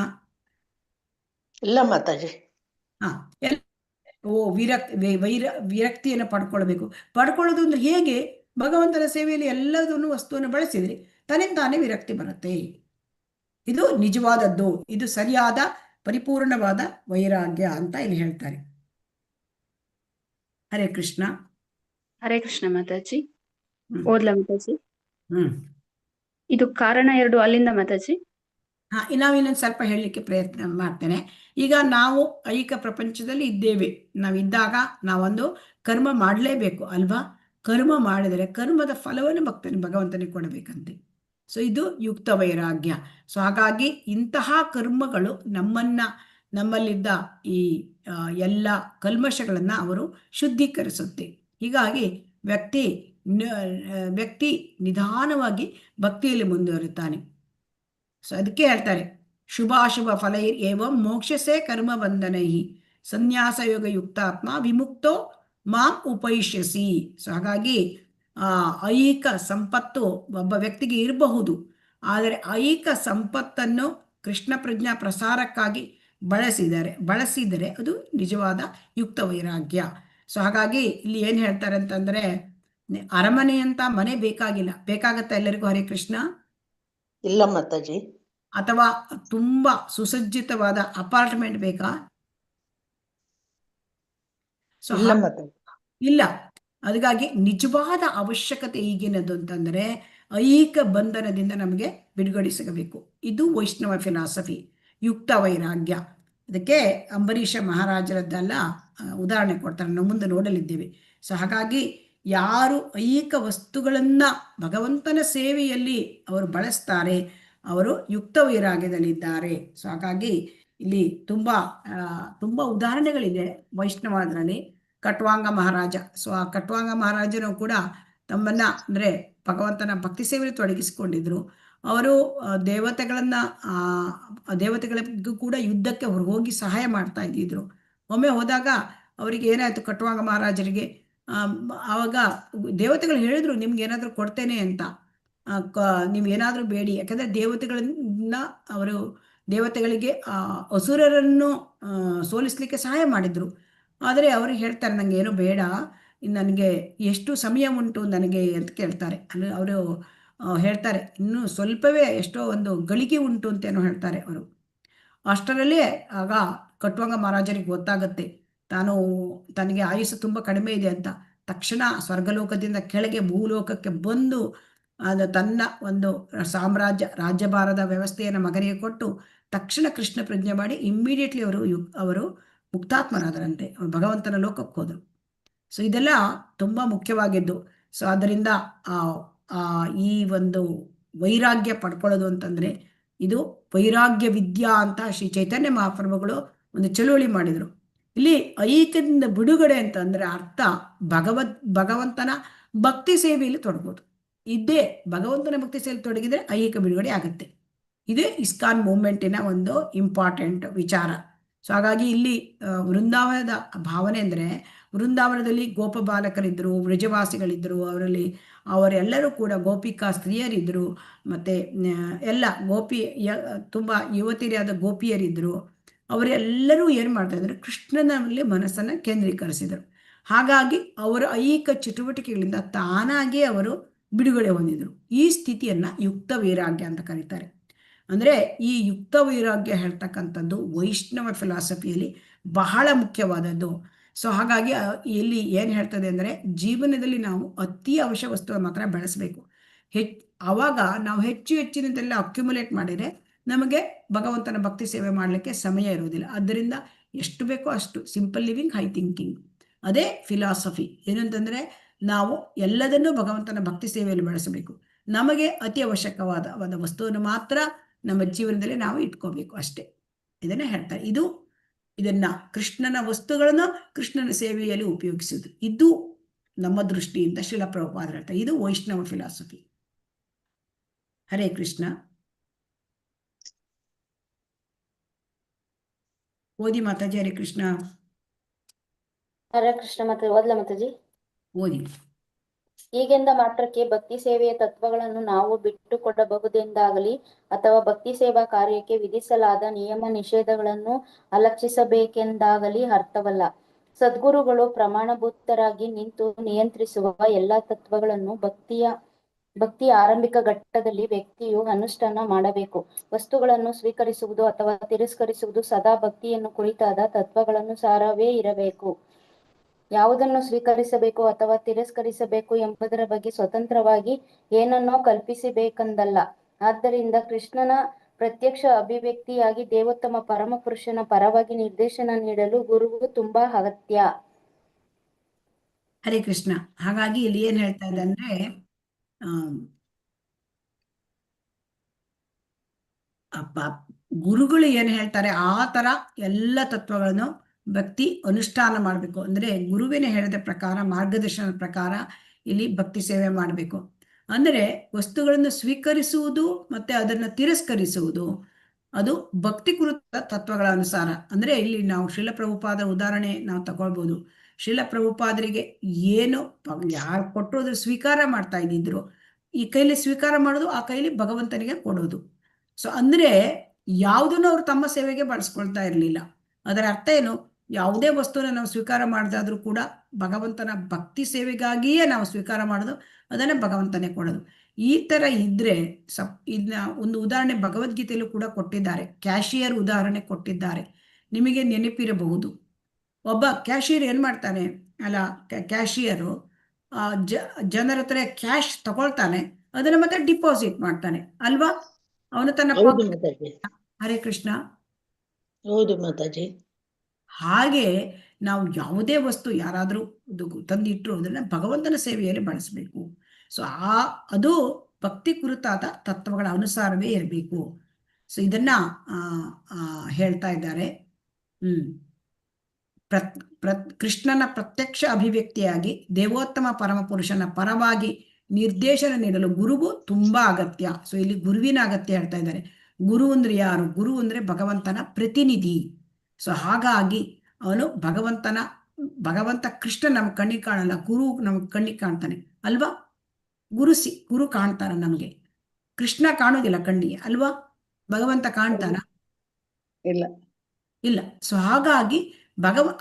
ಇಲ್ಲ ಮಾತಾಜಿ. ವಿರಕ್ತಿಯನ್ನು ಪಡ್ಕೊಳ್ಳೋದು ಅಂದ್ರೆ ಹೇಗೆ? ಭಗವಂತನ ಸೇವೆಯಲ್ಲಿ ಎಲ್ಲದನ್ನು ವಸ್ತುವನ್ನು ಬಳಸಿದ್ರೆ ತಾನೇ ವಿರಕ್ತಿ ಬರುತ್ತೆ. ಇದು ನಿಜವಾದದ್ದು, ಇದು ಸರಿಯಾದ ಪರಿಪೂರ್ಣವಾದ ವೈರಾಗ್ಯ ಅಂತ ಇಲ್ಲಿ ಹೇಳ್ತಾರೆ. ಹರೇ ಕೃಷ್ಣ. ಹರೇ ಕೃಷ್ಣ ಮಾತಾಜಿ. ಓದ್ಲಾ ಮಾತಾಜಿ? ಇದು ಕಾರಣ 2 ಅಲ್ಲಿಂದ ಮಾತಾಜಿ. ನಾವಿನ್ನೊಂದು ಸ್ವಲ್ಪ ಹೇಳಲಿಕ್ಕೆ ಪ್ರಯತ್ನ ಮಾಡ್ತೇನೆ. ಈಗ ನಾವು ಐಕ ಪ್ರಪಂಚದಲ್ಲಿ ಇದ್ದೇವೆ. ನಾವಿದ್ದಾಗ ನಾವೊಂದು ಕರ್ಮ ಮಾಡಲೇಬೇಕು ಅಲ್ವಾ? ಕರ್ಮ ಮಾಡಿದರೆ ಕರ್ಮದ ಫಲವನ್ನು ಭಗವಂತನಿಗೆ ಕೊಡಬೇಕಂತೆ. ಸೊ ಇದು ಯುಕ್ತ ವೈರಾಗ್ಯ. ಸೊ ಹಾಗಾಗಿ ಇಂತಹ ಕರ್ಮಗಳು ನಮ್ಮಲ್ಲಿದ್ದ ಈ ಎಲ್ಲ ಕಲ್ಮಶಗಳನ್ನ ಅವರು ಶುದ್ಧೀಕರಿಸುತ್ತೆ. ಹೀಗಾಗಿ ವ್ಯಕ್ತಿ ನಿಧಾನವಾಗಿ ಭಕ್ತಿಯಲ್ಲಿ ಮುಂದುವರಿತಾನೆ. ಸೊ ಅದಕ್ಕೆ ಹೇಳ್ತಾರೆ, ಶುಭಾಶುಭ ಫಲೈರ್ ಏವಂ ಮೋಕ್ಷಸೆ ಕರ್ಮ ಬಂಧನೈ ಸನ್ಯಾಸ ಯೋಗ ಯುಕ್ತಾತ್ಮ ವಿಮುಕ್ತೋ ಮಾಂ ಉಪೈಷ್ಯಸಿ. ಸೊ ಹಾಗಾಗಿ ಐಹಿಕ ಸಂಪತ್ತು ಒಬ್ಬ ವ್ಯಕ್ತಿಗೆ ಇರಬಹುದು, ಆದರೆ ಐಹಿಕ ಸಂಪತ್ತನ್ನು ಕೃಷ್ಣ ಪ್ರಜ್ಞಾ ಪ್ರಸಾರಕ್ಕಾಗಿ ಬಳಸಿದರೆ ಅದು ನಿಜವಾದ ಯುಕ್ತ ವೈರಾಗ್ಯ. ಸೊ ಹಾಗಾಗಿ ಇಲ್ಲಿ ಏನು ಹೇಳ್ತಾರೆ ಅಂತಂದ್ರೆ, ಅರಮನೆ ಅಂತ ಮನೆ ಬೇಕಾಗತ್ತ ಎಲ್ಲರಿಗೂ? ಹರೇ ಕೃಷ್ಣ. ಇಲ್ಲ ಮಾತಾಜಿ. ಅಥವಾ ತುಂಬಾ ಸುಸಜ್ಜಿತವಾದ ಅಪಾರ್ಟ್ಮೆಂಟ್ ಬೇಕಾ? ಇಲ್ಲ. ಅದಕ್ಕಾಗಿ ನಿಜವಾದ ಅವಶ್ಯಕತೆ ಈಗಿನದು ಅಂತಂದ್ರೆ ಐಹಿಕ ಬಂಧನದಿಂದ ನಮಗೆ ಬಿಡುಗಡೆ ಸಿಗಬೇಕು. ಇದು ವೈಷ್ಣವ ಫಿಲಾಸಫಿ, ಯುಕ್ತ ವೈರಾಗ್ಯ. ಅದಕ್ಕೆ ಅಂಬರೀಷ ಮಹಾರಾಜರದ್ದೆಲ್ಲ ಉದಾಹರಣೆ ಕೊಡ್ತಾರೆ, ನಾವು ಮುಂದೆ ನೋಡಲಿದ್ದೇವೆ. ಸೊ ಹಾಗಾಗಿ ಯಾರು ಐಹಿಕ ವಸ್ತುಗಳನ್ನ ಭಗವಂತನ ಸೇವೆಯಲ್ಲಿ ಅವರು ಬಳಸ್ತಾರೆ, ಅವರು ಯುಕ್ತ ವೈರಾಗ್ಯದಲ್ಲಿದ್ದಾರೆ. ಸೊ ಹಾಗಾಗಿ ಇಲ್ಲಿ ತುಂಬಾ ಉದಾಹರಣೆಗಳಿದೆ ವೈಷ್ಣವರಲ್ಲಿ. ಕಟ್ವಾಂಗ ಮಹಾರಾಜ. ಸೊ ಆ ಕಟ್ವಾಂಗ ಮಹಾರಾಜನು ಕೂಡ ತಮ್ಮನ್ನ ಅಂದ್ರೆ ಭಗವಂತನ ಭಕ್ತಿ ಸೇವೆಯಲ್ಲಿ ತೊಡಗಿಸಿಕೊಂಡಿದ್ರು. ಅವರು ದೇವತೆಗಳಿಗೂ ಕೂಡ ಯುದ್ಧಕ್ಕೆ ಹೋಗಿ ಸಹಾಯ ಮಾಡ್ತಾ ಇದ್ದಿದ್ರು. ಒಮ್ಮೆ ಹೋದಾಗ ಅವರಿಗೆ ಏನಾಯ್ತು, ಕಟ್ವಾಂಗ ಮಹಾರಾಜರಿಗೆ ಆವಾಗ ದೇವತೆಗಳು ಹೇಳಿದ್ರು, ನಿಮ್ಗೆ ಏನಾದರೂ ಕೊಡ್ತೇನೆ ಅಂತ, ನೀವೇನಾದರೂ ಬೇಡಿ. ಯಾಕಂದ್ರೆ ದೇವತೆಗಳಿಗೆ ಅಸುರರನ್ನು ಸೋಲಿಸ್ಲಿಕ್ಕೆ ಸಹಾಯ ಮಾಡಿದ್ರು. ಆದರೆ ಅವರು ಹೇಳ್ತಾರೆ, ನಂಗೆ ಏನೂ ಬೇಡ, ನನಗೆ ಎಷ್ಟು ಸಮಯ ಉಂಟು ನನಗೆ ಅಂತ ಕೇಳ್ತಾರೆ. ಅಂದರೆ ಅವರು ಹೇಳ್ತಾರೆ, ಇನ್ನೂ ಸ್ವಲ್ಪವೇ, ಎಷ್ಟೋ ಒಂದು ಗಳಿಗೆ ಉಂಟು ಅಂತೇನೋ ಹೇಳ್ತಾರೆ ಅವರು. ಅಷ್ಟರಲ್ಲೇ ಆಗ ಕಟ್ವಾಂಗ ಮಹಾರಾಜರಿಗೆ ಗೊತ್ತಾಗುತ್ತೆ ತನಗೆ ಆಯುಸ್ಸು ತುಂಬ ಕಡಿಮೆ ಇದೆ ಅಂತ. ತಕ್ಷಣ ಸ್ವರ್ಗಲೋಕದಿಂದ ಕೆಳಗೆ ಭೂಲೋಕಕ್ಕೆ ಬಂದು ತನ್ನ ಒಂದು ರಾಜ್ಯಭಾರದ ವ್ಯವಸ್ಥೆಯನ್ನು ಮಗನಿಗೆ ಕೊಟ್ಟು ತಕ್ಷಣ ಕೃಷ್ಣ ಪ್ರಜ್ಞೆ ಮಾಡಿ ಇಮ್ಮಿಡಿಯೇಟ್ಲಿ ಅವರು ಮುಕ್ತಾತ್ಮರಾದರಂತೆ, ಭಗವಂತನ ಲೋಕಕ್ಕೆ ಹೋದರು. ಸೊ ಇದೆಲ್ಲ ತುಂಬ ಮುಖ್ಯವಾಗಿದ್ದು. ಸೊ ಆದ್ದರಿಂದ ಈ ಒಂದು ವೈರಾಗ್ಯ ಪಡ್ಕೊಳ್ಳೋದು ಅಂತಂದ್ರೆ ಇದು ವೈರಾಗ್ಯ ವಿದ್ಯಾ ಅಂತ ಶ್ರೀ ಚೈತನ್ಯ ಮಹಾಪ್ರಭುಗಳು ಒಂದು ಚಳುವಳಿ ಮಾಡಿದರು. ಇಲ್ಲಿ ಐಕ್ಯದಿಂದ ಬಿಡುಗಡೆ ಅಂತಂದ್ರೆ ಅರ್ಥ ಭಗವಂತನ ಭಕ್ತಿ ಸೇವೆಯಲ್ಲಿ ತೊಡಗೋದು. ಇದೇ ಭಗವಂತನ ಭಕ್ತಿ ಸೇವೆಯಲ್ಲಿ ತೊಡಗಿದ್ರೆ ಐಹಿಕ ಬಿಡುಗಡೆ ಆಗುತ್ತೆ. ಇದೇ ಇಸ್ಕಾನ್ ಮೂವ್ಮೆಂಟಿನ ಒಂದು ಇಂಪಾರ್ಟೆಂಟ್ ವಿಚಾರ. ಸೊ ಹಾಗಾಗಿ ಇಲ್ಲಿ ವೃಂದಾವನದ ಭಾವನೆ ಅಂದರೆ, ವೃಂದಾವನದಲ್ಲಿ ಗೋಪ ಬಾಲಕರಿದ್ದರು, ವ್ರಜವಾಸಿಗಳಿದ್ದರು, ಅವರೆಲ್ಲರೂ ಕೂಡ ಗೋಪಿಕಾ ಸ್ತ್ರೀಯರಿದ್ದರು, ಮತ್ತು ಎಲ್ಲ ತುಂಬ ಯುವತಿಯರಾದ ಗೋಪಿಯರಿದ್ದರು. ಅವರೆಲ್ಲರೂ ಏನು ಮಾಡ್ತಾ ಇದ್ರು, ಕೃಷ್ಣನಲ್ಲಿ ಮನಸ್ಸನ್ನು ಕೇಂದ್ರೀಕರಿಸಿದರು. ಹಾಗಾಗಿ ಅವರ ಐಹಿಕ ಚಟುವಟಿಕೆಗಳಿಂದ ತಾನಾಗೇ ಅವರು ಬಿಡುಗಡೆ ಹೊಂದಿದರು. ಈ ಸ್ಥಿತಿಯನ್ನು ಯುಕ್ತ ವೈರಾಗ್ಯ ಅಂತ ಕರೀತಾರೆ. ಅಂದರೆ ಈ ಯುಕ್ತ ವೈರಾಗ್ಯ ಹೇಳ್ತಕ್ಕಂಥದ್ದು ವೈಷ್ಣವ ಫಿಲಾಸಫಿಯಲ್ಲಿ ಬಹಳ ಮುಖ್ಯವಾದದ್ದು. ಸೊ ಹಾಗಾಗಿ ಇಲ್ಲಿ ಏನು ಹೇಳ್ತದೆ ಅಂದರೆ, ಜೀವನದಲ್ಲಿ ನಾವು ಅತಿ ಅವಶ್ಯ ವಸ್ತುವನ್ನು ಮಾತ್ರ ಬೆಳೆಸಬೇಕು. ಆವಾಗ ನಾವು ಹೆಚ್ಚಿನದೆಲ್ಲ ಅಕ್ಯುಮುಲೇಟ್ ಮಾಡಿದರೆ ನಮಗೆ ಭಗವಂತನ ಭಕ್ತಿ ಸೇವೆ ಮಾಡಲಿಕ್ಕೆ ಸಮಯ ಇರೋದಿಲ್ಲ. ಆದ್ದರಿಂದ ಎಷ್ಟು ಬೇಕೋ ಅಷ್ಟು ಸಿಂಪಲ್ ಲಿವಿಂಗ್, ಹೈ ಥಿಂಕಿಂಗ್, ಅದೇ ಫಿಲಾಸಫಿ. ಏನಂತಂದರೆ, ನಾವು ಎಲ್ಲದನ್ನೂ ಭಗವಂತನ ಭಕ್ತಿ ಸೇವೆಯಲ್ಲಿ ಬಳಸಬೇಕು. ನಮಗೆ ಅತಿ ಅವಶ್ಯಕವಾದ ವಸ್ತುವನ್ನು ಮಾತ್ರ ನಮ್ಮ ಜೀವನದಲ್ಲಿ ನಾವು ಇಟ್ಕೋಬೇಕು ಅಷ್ಟೇ. ಇದನ್ನೇ ಹೇಳ್ತಾರೆ. ಇದನ್ನ ಕೃಷ್ಣನ ವಸ್ತುಗಳನ್ನು ಕೃಷ್ಣನ ಸೇವೆಯಲ್ಲಿ ಉಪಯೋಗಿಸುವುದು, ಇದು ನಮ್ಮ ದೃಷ್ಟಿಯಿಂದ ಶ್ರೀಲ ಪ್ರಭುಪಾದರು ಹೇಳ್ತಾರೆ. ಇದು ವೈಷ್ಣವ ಫಿಲಾಸಫಿ. ಹರೇ ಕೃಷ್ಣ. ಓದಿ ಮಾತಾಜಿ. ಹರೇ ಕೃಷ್ಣ. ಹರೇ ಕೃಷ್ಣ. ಮತ್ತೆ ಓದ್ಲ ಮಾತಾಜಿ? ಓದಿ. ಹೀಗೆಂದ ಮಾತ್ರಕ್ಕೆ ಭಕ್ತಿ ಸೇವೆಯ ತತ್ವಗಳನ್ನು ನಾವು ಬಿಟ್ಟುಕೊಡಬಹುದೆಂದಾಗಲಿ ಅಥವಾ ಭಕ್ತಿ ಸೇವಾ ಕಾರ್ಯಕ್ಕೆ ವಿಧಿಸಲಾದ ನಿಯಮ ನಿಷೇಧಗಳನ್ನು ಅಲಕ್ಷಿಸಬೇಕೆಂದಾಗಲಿ ಅರ್ಥವಲ್ಲ. ಸದ್ಗುರುಗಳು ಪ್ರಮಾಣಭೂತರಾಗಿ ನಿಂತು ನಿಯಂತ್ರಿಸುವ ಎಲ್ಲಾ ತತ್ವಗಳನ್ನು ಭಕ್ತಿಯ ಆರಂಭಿಕ ಘಟ್ಟದಲ್ಲಿ ವ್ಯಕ್ತಿಯು ಅನುಷ್ಠಾನ ಮಾಡಬೇಕು. ವಸ್ತುಗಳನ್ನು ಸ್ವೀಕರಿಸುವುದು ಅಥವಾ ತಿರಸ್ಕರಿಸುವುದು ಸದಾ ಭಕ್ತಿಯನ್ನು ಕುರಿತಾದ ತತ್ವಗಳನುಸಾರವೇ ಇರಬೇಕು. ಯಾವುದನ್ನು ಸ್ವೀಕರಿಸಬೇಕು ಅಥವಾ ತಿರಸ್ಕರಿಸಬೇಕು ಎಂಬುದರ ಬಗ್ಗೆ ಸ್ವತಂತ್ರವಾಗಿ ಏನನ್ನೋ ಕಲ್ಪಿಸಬೇಕೆಂದಲ್ಲ. ಆದ್ದರಿಂದ ಕೃಷ್ಣನ ಪ್ರತ್ಯಕ್ಷ ಅಭಿವ್ಯಕ್ತಿಯಾಗಿ ದೇವೋತ್ತಮ ಪರಮಪುರುಷನ ಪರವಾಗಿ ನಿರ್ದೇಶನ ನೀಡಲು ಗುರುವು ತುಂಬಾ ಅಗತ್ಯ. ಹರೇ ಕೃಷ್ಣ. ಹಾಗಾಗಿ ಇಲ್ಲಿ ಏನ್ ಹೇಳ್ತಾ ಇದೆ ಅಂದ್ರೆ, ಗುರುಗಳು ಏನು ಹೇಳ್ತಾರೆ ಆ ತರ ಎಲ್ಲ ತತ್ವಗಳನ್ನು ಭಕ್ತಿ ಅನುಷ್ಠಾನ ಮಾಡಬೇಕು. ಅಂದ್ರೆ ಗುರುವಿನ ಹೇಳಿದ ಪ್ರಕಾರ, ಮಾರ್ಗದರ್ಶನದ ಪ್ರಕಾರ ಇಲ್ಲಿ ಭಕ್ತಿ ಸೇವೆ ಮಾಡಬೇಕು. ಅಂದರೆ ವಸ್ತುಗಳನ್ನು ಸ್ವೀಕರಿಸುವುದು ಮತ್ತೆ ಅದನ್ನು ತಿರಸ್ಕರಿಸುವುದು ಅದು ಭಕ್ತಿ ಕುರಿತ ತತ್ವಗಳ ಅನುಸಾರ. ಅಂದ್ರೆ ಇಲ್ಲಿ ನಾವು ಶ್ರೀಲ ಪ್ರಭುಪಾದ ಉದಾಹರಣೆ ನಾವು ತಗೊಳ್ಬೋದು. ಶ್ರೀಲ ಪ್ರಭುಪಾದರಿಗೆ ಏನು ಯಾರು ಕೊಟ್ಟರು ಅದ್ರ ಸ್ವೀಕಾರ ಮಾಡ್ತಾ ಇದ್ದಿದ್ರು. ಈ ಕೈಲಿ ಸ್ವೀಕಾರ ಮಾಡೋದು, ಆ ಕೈಲಿ ಭಗವಂತನಿಗೆ ಕೊಡೋದು. ಸೊ ಅಂದ್ರೆ ಯಾವುದನ್ನು ಅವರು ತಮ್ಮ ಸೇವೆಗೆ ಬಳಸ್ಕೊಳ್ತಾ ಇರಲಿಲ್ಲ. ಅದರ ಅರ್ಥ ಏನು, ಯಾವುದೇ ವಸ್ತುವನ್ನು ನಾವು ಸ್ವೀಕಾರ ಮಾಡಿದಾದ್ರೂ ಕೂಡ ಭಗವಂತನ ಭಕ್ತಿ ಸೇವೆಗಾಗಿಯೇ ನಾವು ಸ್ವೀಕಾರ ಮಾಡೋದು, ಅದನ್ನು ಭಗವಂತನೇ ಕೊಡೋದು. ಈ ತರ ಇದ್ರೆ ಇದನ್ನ ಒಂದು ಉದಾಹರಣೆ ಭಗವದ್ಗೀತೆಯಲ್ಲೂ ಕೂಡ ಕೊಟ್ಟಿದ್ದಾರೆ. ಕ್ಯಾಶಿಯರ್ ಉದಾಹರಣೆ ಕೊಟ್ಟಿದ್ದಾರೆ, ನಿಮಗೆ ನೆನಪಿರಬಹುದು. ಒಬ್ಬ ಕ್ಯಾಶಿಯರ್ ಏನ್ ಮಾಡ್ತಾನೆ, ಅಲ್ಲ ಕ್ಯಾಶಿಯರು ಜನರ ಹತ್ರ ಕ್ಯಾಶ್ ತಗೊಳ್ತಾನೆ, ಅದನ್ನ ಮತ್ತೆ ಡಿಪಾಸಿಟ್ ಮಾಡ್ತಾನೆ ಅಲ್ವಾ. ಅವನು ತನ್ನ ಹರೇ ಕೃಷ್ಣ. ಹೌದು ಮಾತಾಜಿ. ಹಾಗೆ ನಾವು ಯಾವುದೇ ವಸ್ತು ಯಾರಾದರೂ ತಂದಿಟ್ಟರು ಅದನ್ನ ಭಗವಂತನ ಸೇವೆಯಲ್ಲಿ ಬಳಸಬೇಕು. ಸೊ ಅದು ಭಕ್ತಿ ಕುರಿತಾದ ತತ್ವಗಳ ಅನುಸಾರವೇ ಇರಬೇಕು. ಸೊ ಇದನ್ನ ಹೇಳ್ತಾ ಇದ್ದಾರೆ. ಕೃಷ್ಣನ ಪ್ರತ್ಯಕ್ಷ ಅಭಿವ್ಯಕ್ತಿಯಾಗಿ ದೇವೋತ್ತಮ ಪರಮಪುರುಷನ ಪರವಾಗಿ ನಿರ್ದೇಶನ ನೀಡಲು ಗುರುವು ತುಂಬಾ ಅಗತ್ಯ. ಸೊ ಇಲ್ಲಿ ಗುರುವಿನ ಅಗತ್ಯ ಹೇಳ್ತಾ ಇದ್ದಾರೆ. ಗುರು ಅಂದ್ರೆ ಯಾರು? ಗುರು ಅಂದ್ರೆ ಭಗವಂತನ ಪ್ರತಿನಿಧಿ. ಸೊ ಹಾಗಾಗಿ ಅವನು ಭಗವಂತ ಕೃಷ್ಣ ನಮ್ಗೆ ಕಣ್ಣಿಗೆ ಕಾಣಲ್ಲ, ಗುರು ನಮ್ಗೆ ಕಣ್ಣಿಗೆ ಕಾಣ್ತಾನೆ ಅಲ್ವಾ. ಗುರು ಕಾಣ್ತಾನ ನಮ್ಗೆ, ಕೃಷ್ಣ ಕಾಣೋದಿಲ್ಲ ಕಣ್ಣಿಗೆ ಅಲ್ವಾ. ಭಗವಂತ ಕಾಣ್ತಾನ? ಇಲ್ಲ. ಸೊ ಹಾಗಾಗಿ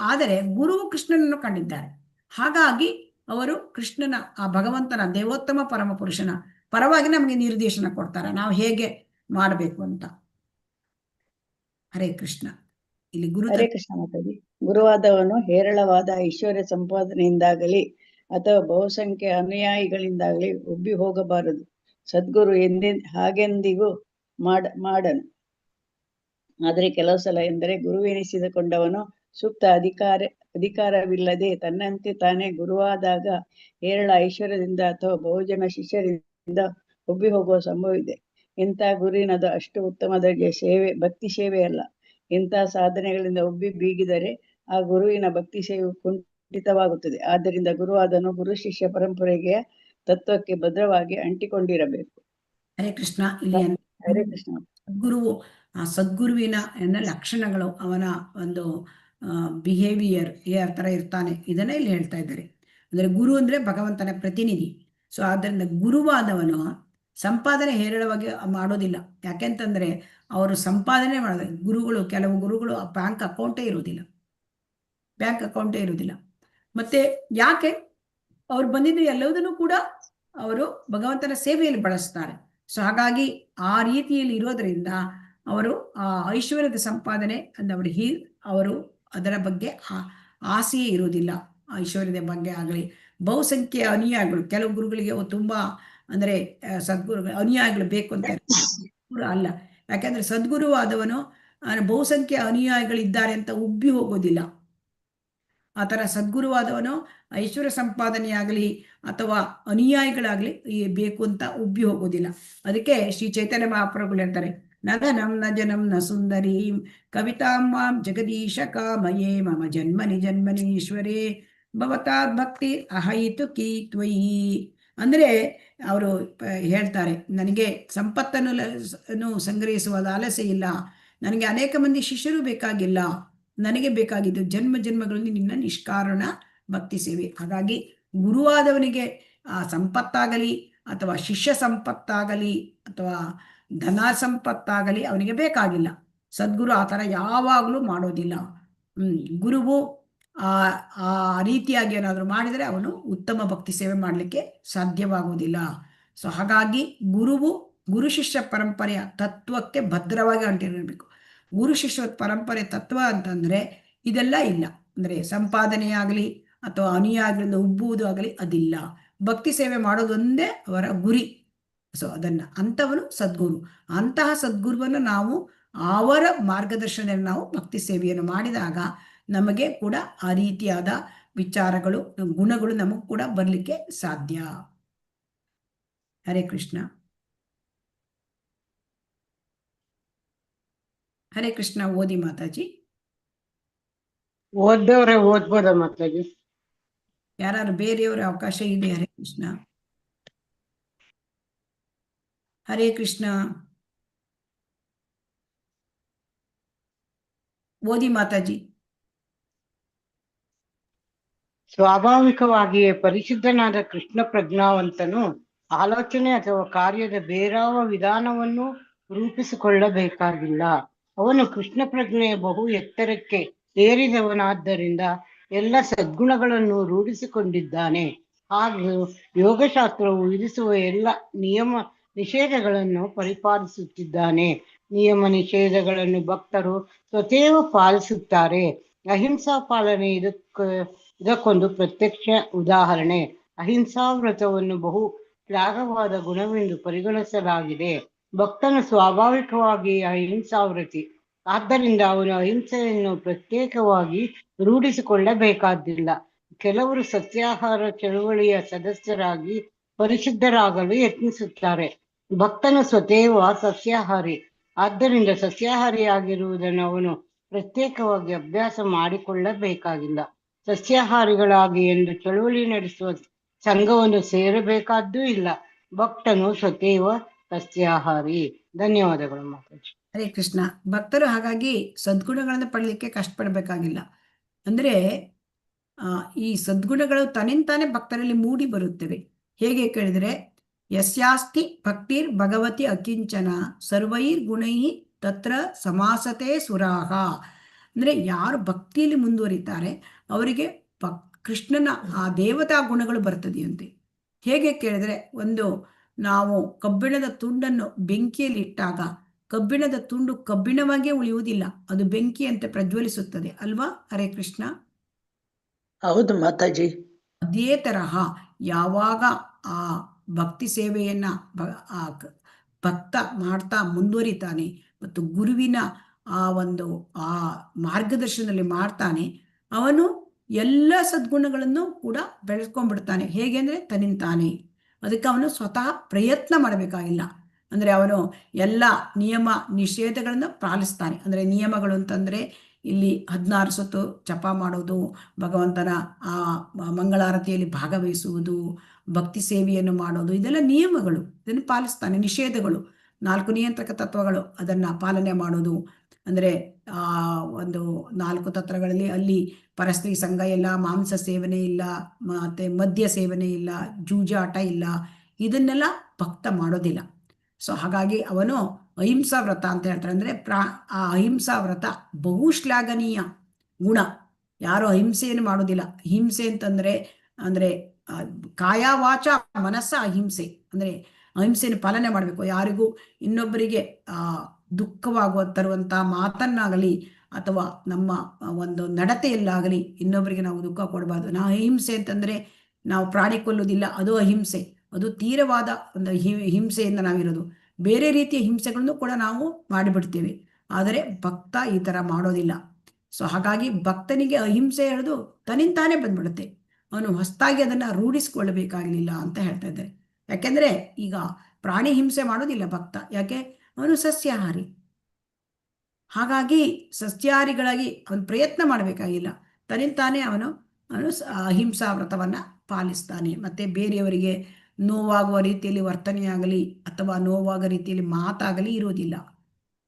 ಆದರೆ ಗುರು ಕೃಷ್ಣನನ್ನು ಕಂಡಿದ್ದಾರೆ. ಹಾಗಾಗಿ ಅವರು ಕೃಷ್ಣನ, ಆ ಭಗವಂತನ ದೇವೋತ್ತಮ ಪರಮಪುರುಷನ ಪರವಾಗಿ ನಮಗೆ ನಿರ್ದೇಶನ ಕೊಡ್ತಾರೆ, ನಾವು ಹೇಗೆ ಮಾಡಬೇಕು ಅಂತ. ಹರೇ ಕೃಷ್ಣ. ಇಲ್ಲಿ ಹರೇ ಕೃಷ್ಣ ಮಾತಾಡಿ. ಗುರುವಾದವನು ಹೇರಳವಾದ ಐಶ್ವರ್ಯ ಸಂಪಾದನೆಯಿಂದಾಗಲಿ ಅಥವಾ ಬಹುಸಂಖ್ಯೆ ಅನುಯಾಯಿಗಳಿಂದಾಗಲಿ ಉಬ್ಬಿ ಹೋಗಬಾರದು. ಸದ್ಗುರು ಹಾಗೆಂದಿಗೂ ಮಾಡನು. ಆದರೆ ಕೆಲವು ಸಲ ಎಂದರೆ ಗುರುವೆನಿಸಿಕೊಂಡವನು ಸೂಕ್ತ ಅಧಿಕಾರವಿಲ್ಲದೆ ತನ್ನಂತೆ ತಾನೇ ಗುರುವಾದಾಗ ಹೇರಳ ಐಶ್ವರ್ಯದಿಂದ ಅಥವಾ ಬಹುಜನ ಶಿಷ್ಯರಿಂದ ಉಬ್ಬಿ ಹೋಗುವ ಸಂಭವವಿದೆ. ಇಂಥ ಗುರುವಿನದು ಅಷ್ಟು ಉತ್ತಮ ದರ್ಜೆಯ ಭಕ್ತಿ ಸೇವೆ ಅಲ್ಲ. ಇಂಥ ಸಾಧನೆಗಳಿಂದ ಉಬ್ಬಿ ಬೀಗಿದರೆ ಆ ಗುರುವಿನ ಭಕ್ತಿ ಸೇವೆ ಹಿತವಾಗುತ್ತದೆ. ಆದ್ದರಿಂದ ಗುರುವಾದನು ಗುರು ಶಿಷ್ಯ ಪರಂಪರೆಗೆ ತತ್ವಕ್ಕೆ ಭದ್ರವಾಗಿ ಅಂಟಿಕೊಂಡಿರಬೇಕು. ಹರೇ ಕೃಷ್ಣ. ಇಲ್ಲಿ ಹರೇ ಕೃಷ್ಣ. ಸದ್ಗುರುವು ಸದ್ಗುರುವಿನ ಲಕ್ಷಣಗಳು, ಅವನ ಒಂದು ಬಿಹೇವಿಯರ್ ಯಾವ ಥರ ಇರ್ತಾನೆ, ಇದನ್ನ ಇಲ್ಲಿ ಹೇಳ್ತಾ ಇದ್ದಾರೆ. ಅಂದರೆ ಗುರು ಅಂದರೆ ಭಗವಂತನ ಪ್ರತಿನಿಧಿ. ಸೊ ಆದ್ದರಿಂದ ಗುರುವಾದವನು ಸಂಪಾದನೆ ಹೇರಳವಾಗಿ ಮಾಡೋದಿಲ್ಲ. ಯಾಕೆಂತಂದರೆ ಅವರು ಸಂಪಾದನೆ ಮಾಡೋದು. ಕೆಲವು ಗುರುಗಳು ಬ್ಯಾಂಕ್ ಅಕೌಂಟೇ ಇರೋದಿಲ್ಲ. ಮತ್ತೆ ಯಾಕೆ ಅವ್ರು ಬಂದಿದ್ದು ಎಲ್ಲವುದನ್ನು ಕೂಡ ಅವರು ಭಗವಂತನ ಸೇವೆಯಲ್ಲಿ ಬಳಸ್ತಾರೆ. ಸೊ ಹಾಗಾಗಿ ಆ ರೀತಿಯಲ್ಲಿ ಇರೋದರಿಂದ ಅವರು ಆ ಐಶ್ವರ್ಯದ ಸಂಪಾದನೆ ಅವರು ಅದರ ಬಗ್ಗೆ ಆಸೆಯೇ ಇರೋದಿಲ್ಲ. ಐಶ್ವರ್ಯದ ಬಗ್ಗೆ ಆಗಲಿ, ಬಹುಸಂಖ್ಯೆಯ ಅನುಯಾಯಿಗಳು, ಕೆಲವು ಗುರುಗಳಿಗೆ ತುಂಬಾ ಅಂದರೆ ಸದ್ಗುರುಗಳು ಅನುಯಾಯಿಗಳು ಬೇಕು ಅಂತ ಅಲ್ಲ. ಯಾಕೆಂದ್ರೆ ಸದ್ಗುರುವಾದವನು ಬಹುಸಂಖ್ಯೆಯ ಅನುಯಾಯಿಗಳಿದ್ದಾರೆ ಅಂತ ಉಬ್ಬಿ ಹೋಗೋದಿಲ್ಲ. ಆ ಥರ ಸದ್ಗುರುವಾದವನು ಐಶ್ವರ್ಯ ಸಂಪಾದನೆಯಾಗಲಿ ಅಥವಾ ಅನುಯಾಯಿಗಳಾಗಲಿ ಬೇಕು ಅಂತ ಉಬ್ಬಿ ಹೋಗೋದಿಲ್ಲ. ಅದಕ್ಕೆ ಶ್ರೀ ಚೈತನ್ಯ ಮಹಾಪ್ರಭುಗಳು ಹೇಳ್ತಾರೆ, ನಗನಂ ನ ಜನಂ ನ ಸುಂದರೀಂ ಕವಿತಾಂ ಜಗದೀಶ ಕಾಮಯೇ ಮಮ ಜನ್ಮನಿ ಜನ್ಮನಿ ಈಶ್ವರೇ ಭವತಾದ್ ಭಕ್ತಿ ಅಹೈತುಕೀ ಅಂದರೆ ಅವರು ಹೇಳ್ತಾರೆ, ನನಗೆ ಸಂಪತ್ತನ್ನು ಸಂಗ್ರಹಿಸುವ ಆಲಸ್ಯ ಇಲ್ಲ, ನನಗೆ ಅನೇಕ ಮಂದಿ ಶಿಷ್ಯರು ಬೇಕಾಗಿಲ್ಲ, ನನಗೆ ಬೇಕಾಗಿದ್ದು ಜನ್ಮ ಜನ್ಮಗಳಲ್ಲಿ ನಿನ್ನ ನಿಷ್ಕಾರಣ ಭಕ್ತಿ ಸೇವೆ. ಹಾಗಾಗಿ ಗುರುವಾದವನಿಗೆ ಆ ಸಂಪತ್ತಾಗಲಿ ಅಥವಾ ಶಿಷ್ಯ ಸಂಪತ್ತಾಗಲಿ ಅಥವಾ ಧನ ಸಂಪತ್ತಾಗಲಿ ಅವನಿಗೆ ಬೇಕಾಗಿಲ್ಲ. ಸದ್ಗುರು ಆ ಥರ ಯಾವಾಗಲೂ ಮಾಡೋದಿಲ್ಲ. ಗುರುವು ಆ ರೀತಿಯಾಗಿ ಏನಾದರೂ ಮಾಡಿದರೆ ಅವನು ಉತ್ತಮ ಭಕ್ತಿ ಸೇವೆ ಮಾಡಲಿಕ್ಕೆ ಸಾಧ್ಯವಾಗುವುದಿಲ್ಲ. ಸೊ ಹಾಗಾಗಿ ಗುರು ಶಿಷ್ಯ ಪರಂಪರೆಯ ತತ್ವಕ್ಕೆ ಭದ್ರವಾಗಿ ಅಂಟಿರಬೇಕು. ಗುರು ಶಿಷ್ಯ ಪರಂಪರೆ ತತ್ವ ಅಂತಂದ್ರೆ ಇದೆಲ್ಲ ಇಲ್ಲ. ಅಂದ್ರೆ ಸಂಪಾದನೆಯಾಗಲಿ ಅಥವಾ ಅನುಯಾಯಿಗಳಿಂದ ಉಬ್ಬುವುದು ಆಗಲಿ ಅದಿಲ್ಲ. ಭಕ್ತಿ ಸೇವೆ ಮಾಡೋದೊಂದೇ ಅವರ ಗುರಿ. ಸೊ ಅಂಥವನು ಸದ್ಗುರು. ಅಂತಹ ಸದ್ಗುರುವನ್ನು ನಾವು ಅವರ ಮಾರ್ಗದರ್ಶನದಲ್ಲಿ ನಾವು ಭಕ್ತಿ ಸೇವೆಯನ್ನು ಮಾಡಿದಾಗ ನಮಗೆ ಕೂಡ ಆ ರೀತಿಯಾದ ವಿಚಾರಗಳು, ಗುಣಗಳು ನಮಗೂ ಕೂಡ ಬರಲಿಕ್ಕೆ ಸಾಧ್ಯ. ಹರೇ ಕೃಷ್ಣ. ಹರೇ ಕೃಷ್ಣ. ಓದಿ ಮಾತಾಜಿ. ಓದ್ದವ್ರೆ ಓದ್ಬೋದ ಮಾತಾಜಿ? ಯಾರು ಬೇರೆಯವರ ಅವಕಾಶ ಇದೆ? ಹರೇ ಕೃಷ್ಣ. ಹರೇ ಕೃಷ್ಣ. ಓದಿ ಮಾತಾಜಿ. ಸ್ವಾಭಾವಿಕವಾಗಿಯೇ ಪರಿಶುದ್ಧನಾದ ಕೃಷ್ಣ ಪ್ರಜ್ಞಾವಂತನು ಆಲೋಚನೆ ಅಥವಾ ಕಾರ್ಯದ ಬೇರಾವ ವಿಧಾನವನ್ನು ರೂಪಿಸಿಕೊಳ್ಳಬೇಕಾಗಿಲ್ಲ. ಅವನು ಕೃಷ್ಣ ಪ್ರಜ್ಞೆಯ ಬಹು ಎತ್ತರಕ್ಕೆ ಏರಿದವನಾದ್ದರಿಂದ ಎಲ್ಲ ಸದ್ಗುಣಗಳನ್ನು ರೂಢಿಸಿಕೊಂಡಿದ್ದಾನೆ. ಹಾಗೂ ಯೋಗಶಾಸ್ತ್ರವು ವಿಧಿಸುವ ಎಲ್ಲ ನಿಯಮ ನಿಷೇಧಗಳನ್ನು ಪರಿಪಾಲಿಸುತ್ತಿದ್ದಾನೆ. ನಿಯಮ ನಿಷೇಧಗಳನ್ನು ಭಕ್ತರು ಸ್ವತೇವ ಪಾಲಿಸುತ್ತಾರೆ. ಅಹಿಂಸಾ ಪಾಲನೆ ಇದಕ್ಕೊಂದು ಪ್ರತ್ಯಕ್ಷ ಉದಾಹರಣೆ. ಅಹಿಂಸಾ ವ್ರತವನ್ನು ಬಹು ತ್ಯಾಗವಾದ ಗುಣವೆಂದು ಪರಿಗಣಿಸಲಾಗಿದೆ. ಭಕ್ತನು ಸ್ವಾಭಾವಿಕವಾಗಿ ಅಹಿಂಸಾವ್ರತಿ. ಆದ್ದರಿಂದ ಅವನು ಅಹಿಂಸೆಯನ್ನು ಪ್ರತ್ಯೇಕವಾಗಿ ರೂಢಿಸಿಕೊಳ್ಳಬೇಕಾದ್ದಿಲ್ಲ. ಕೆಲವರು ಸತ್ಯಾಹಾರ ಚಳುವಳಿಯ ಸದಸ್ಯರಾಗಿ ಪರಿಶುದ್ಧರಾಗಲು ಯತ್ನಿಸುತ್ತಾರೆ. ಭಕ್ತನು ಸ್ವತೇವ ಸಸ್ಯಾಹಾರಿ. ಆದ್ದರಿಂದ ಸಸ್ಯಾಹಾರಿಯಾಗಿರುವುದನ್ನು ಅವನು ಪ್ರತ್ಯೇಕವಾಗಿ ಅಭ್ಯಾಸ ಮಾಡಿಕೊಳ್ಳಬೇಕಾಗಿಲ್ಲ. ಸಸ್ಯಾಹಾರಿಗಳಾಗಿ ಎಂದು ಚಳುವಳಿ ನಡೆಸುವ ಸಂಘವನ್ನು ಸೇರಬೇಕಾದ್ದೂ ಇಲ್ಲ. ಭಕ್ತನು ಸ್ವತೇವ ಸಸ್ಯಾಹಾರಿ. ಧನ್ಯವಾದಗಳು ಮಾತಾಜಿ. ಹರೇ ಕೃಷ್ಣ. ಭಕ್ತರು ಹಾಗಾಗಿ ಸದ್ಗುಣಗಳನ್ನು ಪಡಲಿಕ್ಕೆ ಕಷ್ಟಪಡಬೇಕಾಗಿಲ್ಲ. ಅಂದ್ರೆ ಈ ಸದ್ಗುಣಗಳು ತನ್ನಿಂತಾನೆ ಭಕ್ತರಲ್ಲಿ ಮೂಡಿ ಬರುತ್ತವೆ. ಹೇಗೆ ಕೇಳಿದರೆ, ಯಸ್ಯಾಸ್ತಿ ಭಕ್ತಿರ್ ಭಗವತಿ ಅಕಿಂಚನ ಸರ್ವೈರ್ ಗುಣೈ ತತ್ರ ಸಮಾಸತೆ ಸುರಾಹ. ಅಂದ್ರೆ ಯಾರು ಭಕ್ತಿಯಲ್ಲಿ ಮುಂದುವರಿತಾರೆ ಅವರಿಗೆ ಕೃಷ್ಣನ ಆ ದೇವತಾ ಗುಣಗಳು ಬರ್ತದೆಯಂತೆ. ಹೇಗೆ ಕೇಳಿದ್ರೆ, ನಾವು ಕಬ್ಬಿಣದ ತುಂಡನ್ನು ಬೆಂಕಿಯಲ್ಲಿ ಇಟ್ಟಾಗ ಕಬ್ಬಿಣದ ತುಂಡು ಕಬ್ಬಿಣವಾಗಿಯೇ ಉಳಿಯುವುದಿಲ್ಲ, ಅದು ಬೆಂಕಿಯಂತೆ ಪ್ರಜ್ವಲಿಸುತ್ತದೆ ಅಲ್ವಾ? ಹರೇ ಕೃಷ್ಣ. ಹೌದು ಮಾತಾಜಿ. ಅದೇ ತರಹ ಯಾವಾಗ ಆ ಭಕ್ತಿ ಸೇವೆಯನ್ನ ಭಕ್ತ ಮಾಡ್ತಾ ಮುಂದುವರಿತಾನೆ ಮತ್ತು ಗುರುವಿನ ಆ ಮಾರ್ಗದರ್ಶನದಲ್ಲಿ ಮಾಡ್ತಾನೆ, ಅವನು ಎಲ್ಲ ಸದ್ಗುಣಗಳನ್ನು ಕೂಡ ಬೆಳೆಸ್ಕೊಂಡ್ಬಿಡ್ತಾನೆ. ಹೇಗೆ ಅಂದ್ರೆ ತನ್ನಿಂತಾನೆ. ಅದಕ್ಕೆ ಅವನು ಸ್ವತಃ ಪ್ರಯತ್ನ ಮಾಡಬೇಕಾಗಿಲ್ಲ. ಅಂದ್ರೆ ಅವನು ಎಲ್ಲ ನಿಯಮ ನಿಷೇಧಗಳನ್ನು ಪಾಲಿಸ್ತಾನೆ. ಅಂದ್ರೆ ನಿಯಮಗಳು ಅಂತಂದ್ರೆ ಇಲ್ಲಿ 16 ಸೊತ್ತು ಜಪ ಮಾಡೋದು, ಭಗವಂತನ ಆ ಮಂಗಳಾರತಿಯಲ್ಲಿ ಭಾಗವಹಿಸುವುದು, ಭಕ್ತಿ ಸೇವೆಯನ್ನು ಮಾಡೋದು, ಇದೆಲ್ಲ ನಿಯಮಗಳು. ಇದನ್ನು ಪಾಲಿಸ್ತಾನೆ. ನಿಷೇಧಗಳು 4 ನಿಯಂತ್ರಕ ತತ್ವಗಳು, ಅದನ್ನು ಪಾಲನೆ ಮಾಡೋದು. ಅಂದರೆ ಒಂದು 4 ತತ್ವಗಳಲ್ಲಿ ಅಲ್ಲಿ ಪರಸ್ತ್ರೀ ಸಂಘ ಇಲ್ಲ, ಮಾಂಸ ಸೇವನೆ ಇಲ್ಲ, ಮತ್ತು ಮದ್ಯ ಸೇವನೆ ಇಲ್ಲ, ಜೂಜಾಟ ಇಲ್ಲ, ಇದನ್ನೆಲ್ಲ ಭಕ್ತ ಮಾಡೋದಿಲ್ಲ. ಸೊ ಹಾಗಾಗಿ ಅವನು ಅಹಿಂಸಾ ವ್ರತ ಅಂತ ಹೇಳ್ತಾರೆ. ಅಂದರೆ ಆ ಅಹಿಂಸಾ ವ್ರತ ಬಹುಶ್ಲಾಘನೀಯ ಗುಣ. ಯಾರು ಅಹಿಂಸೆಯನ್ನು ಮಾಡೋದಿಲ್ಲ. ಹಿಂಸೆ ಅಂತಂದರೆ ಅಂದರೆ ಕಾಯ ವಾಚ ಮನಸ್ಸ ಅಹಿಂಸೆ. ಅಂದರೆ ಅಹಿಂಸೆಯನ್ನು ಪಾಲನೆ ಮಾಡಬೇಕು. ಯಾರಿಗೂ ಇನ್ನೊಬ್ಬರಿಗೆ ತರುವಂಥ ಮಾತನ್ನಾಗಲಿ ಅಥವಾ ನಮ್ಮ ಒಂದು ನಡತೆಯಲ್ಲಾಗಲಿ ಇನ್ನೊಬ್ಬರಿಗೆ ನಾವು ದುಃಖ ಕೊಡಬಾರ್ದು. ನಾವು ಅಹಿಂಸೆ ಅಂತಂದರೆ ನಾವು ಪ್ರಾಣಿ ಕೊಲ್ಲೋದಿಲ್ಲ, ಅದು ಅಹಿಂಸೆ. ಅದು ತೀವ್ರವಾದ ಒಂದು ಹಿಂಸೆಯಿಂದ ನಾವಿರೋದು. ಬೇರೆ ರೀತಿಯ ಹಿಂಸೆಗಳನ್ನು ಕೂಡ ನಾವು ಮಾಡಿಬಿಡ್ತೇವೆ. ಆದರೆ ಭಕ್ತ ಈ ಥರ ಮಾಡೋದಿಲ್ಲ. ಸೊ ಹಾಗಾಗಿ ಭಕ್ತನಿಗೆ ಅಹಿಂಸೆ ಹೇಳೋದು ತನ್ನಿಂತಾನೇ ಬಂದ್ಬಿಡುತ್ತೆ. ಅವನು ಹೊಸದಾಗಿ ಅದನ್ನು ರೂಢಿಸ್ಕೊಳ್ಬೇಕಾಗಲಿಲ್ಲ ಅಂತ ಹೇಳ್ತಾ ಇದ್ದಾರೆ. ಯಾಕೆಂದರೆ ಈಗ ಪ್ರಾಣಿ ಹಿಂಸೆ ಮಾಡೋದಿಲ್ಲ ಭಕ್ತ. ಯಾಕೆ? ಅವನು ಸಸ್ಯಾಹಾರಿ. ಹಾಗಾಗಿ ಸಸ್ಯಾಹಾರಿಗಳಾಗಿ ಅವನು ಪ್ರಯತ್ನ ಮಾಡಬೇಕಾಗಿಲ್ಲ. ತನ್ನಿಂತಾನೇ ಅವನು ಅಹಿಂಸಾ ವ್ರತವನ್ನು ಪಾಲಿಸ್ತಾನೆ. ಮತ್ತು ಬೇರೆಯವರಿಗೆ ನೋವಾಗುವ ರೀತಿಯಲ್ಲಿ ವರ್ತನೆಯಾಗಲಿ ಅಥವಾ ನೋವಾಗುವ ರೀತಿಯಲ್ಲಿ ಮಾತಾಗಲಿ ಇರೋದಿಲ್ಲ.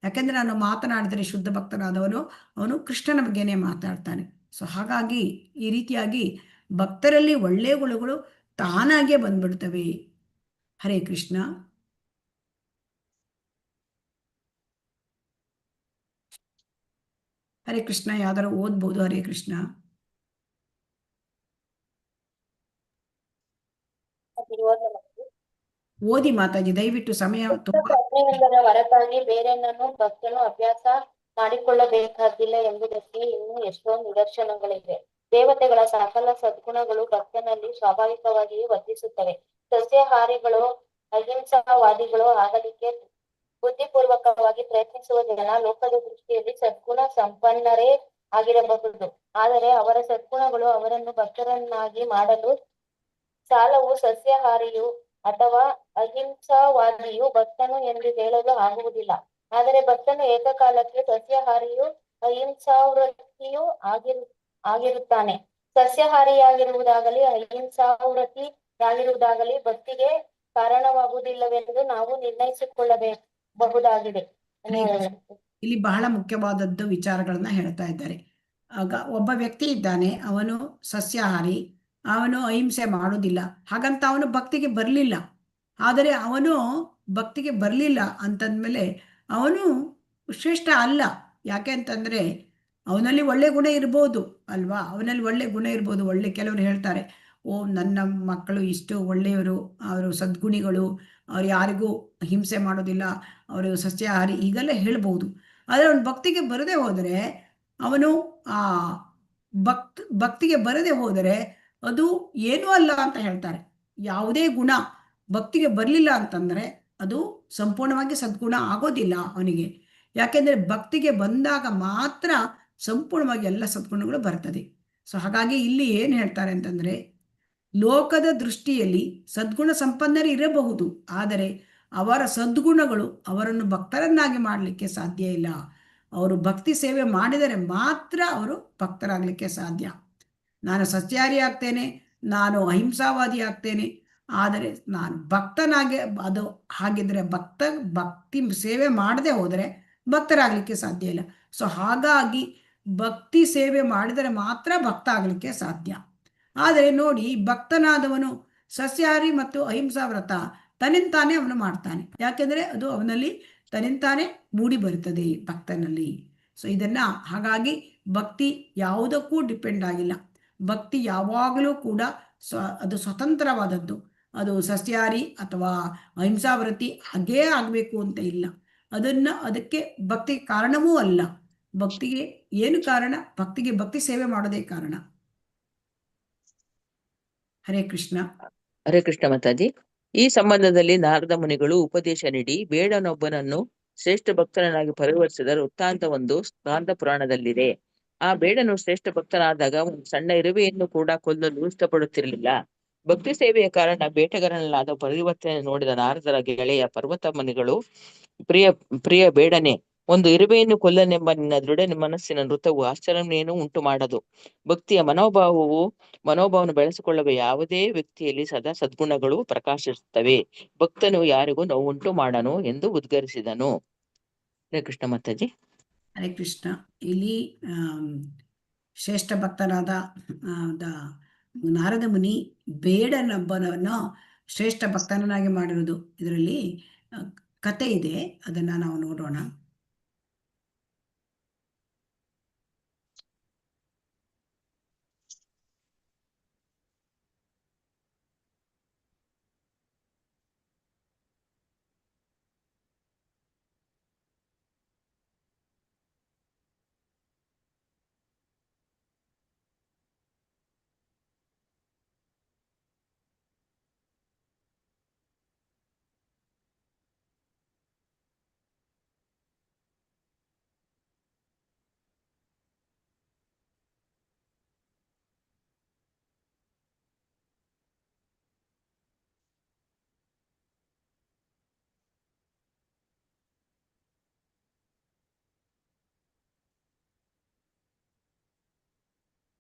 ಯಾಕೆಂದರೆ ನಾನು ಮಾತನಾಡಿದರೆ ಶುದ್ಧ ಭಕ್ತನಾದವನು ಅವನು ಕೃಷ್ಣನ ಬಗ್ಗೆನೇ ಮಾತಾಡ್ತಾನೆ. ಸೊ ಹಾಗಾಗಿ ಈ ರೀತಿಯಾಗಿ ಭಕ್ತರಲ್ಲಿ ಒಳ್ಳೆಯ ಗುಣಗಳು ತಾನಾಗೇ ಬಂದ್ಬಿಡ್ತವೆ. ಹರೇ ಕೃಷ್ಣ. ಹರೇ ಕೃಷ್ಣ. ಯಾವ್ದಾರು ಓದ್ಬೋದು? ಹರೇ ಕೃಷ್ಣ. ಓದಿ ಮಾತಾಜಿ, ದಯವಿಟ್ಟು. ಸಮಯ ತುಂಬಾ ಹೊರತಾಗಿ ಬೇರೆನನ್ನು ಭಕ್ತನು ಅಭ್ಯಾಸ ಮಾಡಿಕೊಳ್ಳಬೇಕಾಗಿಲ್ಲ ಎಂಬುದಕ್ಕೆ ಇನ್ನೂ ಎಷ್ಟೋ ನಿದರ್ಶನಗಳಿವೆ. ದೇವತೆಗಳ ಸಕಲ ಸದ್ಗುಣಗಳು ಭಕ್ತನಲ್ಲಿ ಸ್ವಾಭಾವಿಕವಾಗಿಯೇ ವರ್ತಿಸುತ್ತವೆ. ಸಸ್ಯಾಹಾರಿಗಳು ಅಹಿಂಸಾವಾದಿಗಳು ಆಗಲಿಕ್ಕೆ ಬುದ್ಧಿಪೂರ್ವಕವಾಗಿ ಪ್ರಯತ್ನಿಸುವ ಜನ ಲೋಕದ ದೃಷ್ಟಿಯಲ್ಲಿ ಸದ್ಗುಣ ಸಂಪನ್ನರೇ ಆಗಿರಬಹುದು. ಆದರೆ ಅವರ ಸದ್ಗುಣಗಳು ಅವರನ್ನು ಭಕ್ತರನ್ನಾಗಿ ಮಾಡಲು ಸಾಲವು. ಸಸ್ಯಾಹಾರಿಯು ಅಥವಾ ಅಹಿಂಸಾವಾದಿಯು ಭಕ್ತನು ಎಂದು ಹೇಳಲು ಆಗುವುದಿಲ್ಲ. ಆದರೆ ಭಕ್ತನು ಏಕಕಾಲಕ್ಕೆ ಸಸ್ಯಾಹಾರಿಯು ಅಹಿಂಸಾವೃತ್ತಿಯೂ ಆಗಿರುತ್ತಾನೆ. ಸಸ್ಯಾಹಾರಿಯಾಗಿರುವುದಾಗಲಿ ಅಹಿಂಸಾವೃತ್ತಿಯಾಗಿರುವುದಾಗಲಿ ಭಕ್ತಿಗೆ ಕಾರಣವಾಗುವುದಿಲ್ಲವೆಂದು ನಾವು ನಿರ್ಣಯಿಸಿಕೊಳ್ಳಬಹುದಾಗಿದೆ. ಇಲ್ಲಿ ಬಹಳ ಮುಖ್ಯವಾದದ್ದು ವಿಚಾರಗಳನ್ನ ಹೇಳ್ತಾ ಇದ್ದಾರೆ. ಆಗ ಒಬ್ಬ ವ್ಯಕ್ತಿ ಇದ್ದಾನೆ, ಅವನು ಸಸ್ಯಾಹಾರಿ, ಅವನು ಅಹಿಂಸೆ ಮಾಡೋದಿಲ್ಲ. ಹಾಗಂತ ಅವನು ಭಕ್ತಿಗೆ ಬರಲಿಲ್ಲ. ಆದರೆ ಅವನು ಭಕ್ತಿಗೆ ಬರಲಿಲ್ಲ ಅಂತಂದಮೇಲೆ ಅವನು ಶ್ರೇಷ್ಠ ಅಲ್ಲ. ಯಾಕೆ ಅಂತಂದರೆ ಅವನಲ್ಲಿ ಒಳ್ಳೆ ಗುಣ ಇರ್ಬೋದು ಅಲ್ವಾ? ಅವನಲ್ಲಿ ಒಳ್ಳೆ ಗುಣ ಇರ್ಬೋದು. ಕೆಲವರು ಹೇಳ್ತಾರೆ, ನನ್ನ ಮಕ್ಕಳು ಇಷ್ಟು ಒಳ್ಳೆಯವರು, ಅವರು ಸದ್ಗುಣಿಗಳು, ಅವ್ರು ಯಾರಿಗೂ ಹಿಂಸೆ ಮಾಡೋದಿಲ್ಲ, ಅವರು ಸಸ್ಯಾಹಾರಿ, ಹೀಗೆಲ್ಲ ಹೇಳ್ಬೋದು. ಆದರೆ ಅವನು ಭಕ್ತಿಗೆ ಬರದೆ ಹೋದರೆ ಅವನು ಭಕ್ತಿಗೆ ಬರದೆ ಹೋದರೆ ಅದು ಏನೂ ಅಲ್ಲ ಅಂತ ಹೇಳ್ತಾರೆ. ಯಾವುದೇ ಗುಣ ಭಕ್ತಿಗೆ ಬರಲಿಲ್ಲ ಅಂತಂದರೆ ಅದು ಸಂಪೂರ್ಣವಾಗಿ ಸದ್ಗುಣ ಆಗೋದಿಲ್ಲ ಅವನಿಗೆ. ಯಾಕೆಂದರೆ ಭಕ್ತಿಗೆ ಬಂದಾಗ ಮಾತ್ರ ಸಂಪೂರ್ಣವಾಗಿ ಎಲ್ಲ ಸದ್ಗುಣಗಳು ಬರ್ತದೆ. ಸೊ ಹಾಗಾಗಿ ಇಲ್ಲಿ ಏನು ಹೇಳ್ತಾರೆ ಅಂತಂದರೆ, ಲೋಕದ ದೃಷ್ಟಿಯಲ್ಲಿ ಸದ್ಗುಣ ಸಂಪನ್ನರು ಇರಬಹುದು, ಆದರೆ ಅವರ ಸದ್ಗುಣಗಳು ಅವರನ್ನು ಭಕ್ತರನ್ನಾಗಿ ಮಾಡಲಿಕ್ಕೆ ಸಾಧ್ಯ ಇಲ್ಲ. ಅವರು ಭಕ್ತಿ ಸೇವೆ ಮಾಡಿದರೆ ಮಾತ್ರ ಅವರು ಭಕ್ತರಾಗಲಿಕ್ಕೆ ಸಾಧ್ಯ. ನಾನು ಸಸ್ಯಾಹಾರಿ ಆಗ್ತೇನೆ, ನಾನು ಅಹಿಂಸಾವಾದಿ ಆಗ್ತೇನೆ, ಆದರೆ ನಾನು ಭಕ್ತನಾಗಿ ಅದು ಹಾಗಿದ್ರೆ ಭಕ್ತಿ ಸೇವೆ ಮಾಡದೆ ಹೋದರೆ ಭಕ್ತರಾಗಲಿಕ್ಕೆ ಸಾಧ್ಯ ಇಲ್ಲ. ಸೊ ಹಾಗಾಗಿ ಭಕ್ತಿ ಸೇವೆ ಮಾಡಿದರೆ ಮಾತ್ರ ಭಕ್ತ ಆಗಲಿಕ್ಕೆ ಸಾಧ್ಯ. ಆದರೆ ನೋಡಿ, ಭಕ್ತನಾದವನು ಸಸ್ಯಾಹಾರಿ ಮತ್ತು ಅಹಿಂಸಾ ವ್ರತ ತನ್ನಿಂತಾನೇ ಅವನು ಮಾಡ್ತಾನೆ. ಯಾಕೆಂದರೆ ಅದು ಅವನಲ್ಲಿ ತನ್ನಿಂತಾನೇ ಮೂಡಿ ಬರುತ್ತದೆ ಭಕ್ತನಲ್ಲಿ. ಸೊ ಇದನ್ನು ಹಾಗಾಗಿ ಭಕ್ತಿ ಯಾವುದಕ್ಕೂ ಡಿಪೆಂಡ್ ಆಗಿಲ್ಲ. ಭಕ್ತಿ ಯಾವಾಗಲೂ ಕೂಡ ಅದು ಸ್ವತಂತ್ರವಾದದ್ದು. ಅದು ಸಸ್ಯಾಹಾರಿ ಅಥವಾ ಅಹಿಂಸಾವೃತ್ತಿ ಹಾಗೇ ಆಗಬೇಕು ಅಂತ ಇಲ್ಲ. ಅದಕ್ಕೆ ಭಕ್ತಿ ಕಾರಣವೂ ಅಲ್ಲ. ಭಕ್ತಿಗೆ ಏನು ಕಾರಣ? ಭಕ್ತಿಗೆ ಭಕ್ತಿ ಸೇವೆ ಮಾಡೋದೇ ಕಾರಣ. ಹರೇ ಕೃಷ್ಣ. ಹರೇ ಕೃಷ್ಣ ಮಾತಾಜಿ. ಈ ಸಂಬಂಧದಲ್ಲಿ ನಾರದ ಮುನಿಗಳು ಉಪದೇಶ ನೀಡಿ ಬೇಡನೊಬ್ಬನನ್ನು ಶ್ರೇಷ್ಠ ಭಕ್ತನಾಗಿ ಪರಿವರ್ತಿಸಿದ ವೃತ್ತಾಂತವೊಂದು ಸ್ಕಾಂದ ಪುರಾಣದಲ್ಲಿದೆ. ಆ ಬೇಡನು ಶ್ರೇಷ್ಠ ಭಕ್ತನಾದಾಗ ಒಂದು ಸಣ್ಣ ಇರುವೆಯನ್ನು ಕೂಡ ಕೊಲ್ಲಲು ಇಷ್ಟಪಡುತ್ತಿರಲಿಲ್ಲ. ಭಕ್ತಿ ಸೇವೆಯ ಕಾರಣ ಬೇಟೆಗಾರನಲ್ಲಾದ ಪರಿವರ್ತನೆ ನೋಡಿದ ನಾರದರ ಗೆಳೆಯ ಪರ್ವತ ಮುನಿಗಳು, ಪ್ರಿಯ ಬೇಡನೆ, ಒಂದು ಇರುವೆಯನ್ನು ಕೊಲ್ಲನೆಂಬ ನಿನ್ನ ದೃಢ ಮನಸ್ಸಿನ ನೃತವು ಆಶ್ಚರ್ಯವೇನು ಉಂಟು ಮಾಡದು. ಭಕ್ತಿಯ ಮನೋಭಾವವನ್ನು ಬೆಳೆಸಿಕೊಳ್ಳುವ ಯಾವುದೇ ವ್ಯಕ್ತಿಯಲ್ಲಿ ಸದಾ ಸದ್ಗುಣಗಳು ಪ್ರಕಾಶಿಸುತ್ತವೆ. ಭಕ್ತನು ಯಾರಿಗೂ ನೋವುಂಟು ಮಾಡನು ಎಂದು ಉದ್ಗರಿಸಿದನು. ಹರೇ ಕೃಷ್ಣ ಮಾತಾಜಿ. ಹರೇ ಕೃಷ್ಣ. ಇಲ್ಲಿ ಶ್ರೇಷ್ಠ ಭಕ್ತನಾದ ನಾರದ ಮುನಿ ಬೇಡನೊಬ್ಬನನ್ನು ಶ್ರೇಷ್ಠ ಭಕ್ತನಾಗಿ ಮಾಡಿರುವುದು ಇದರಲ್ಲಿ ಕತೆ ಇದೆ, ಅದನ್ನ ನಾವು ನೋಡೋಣ.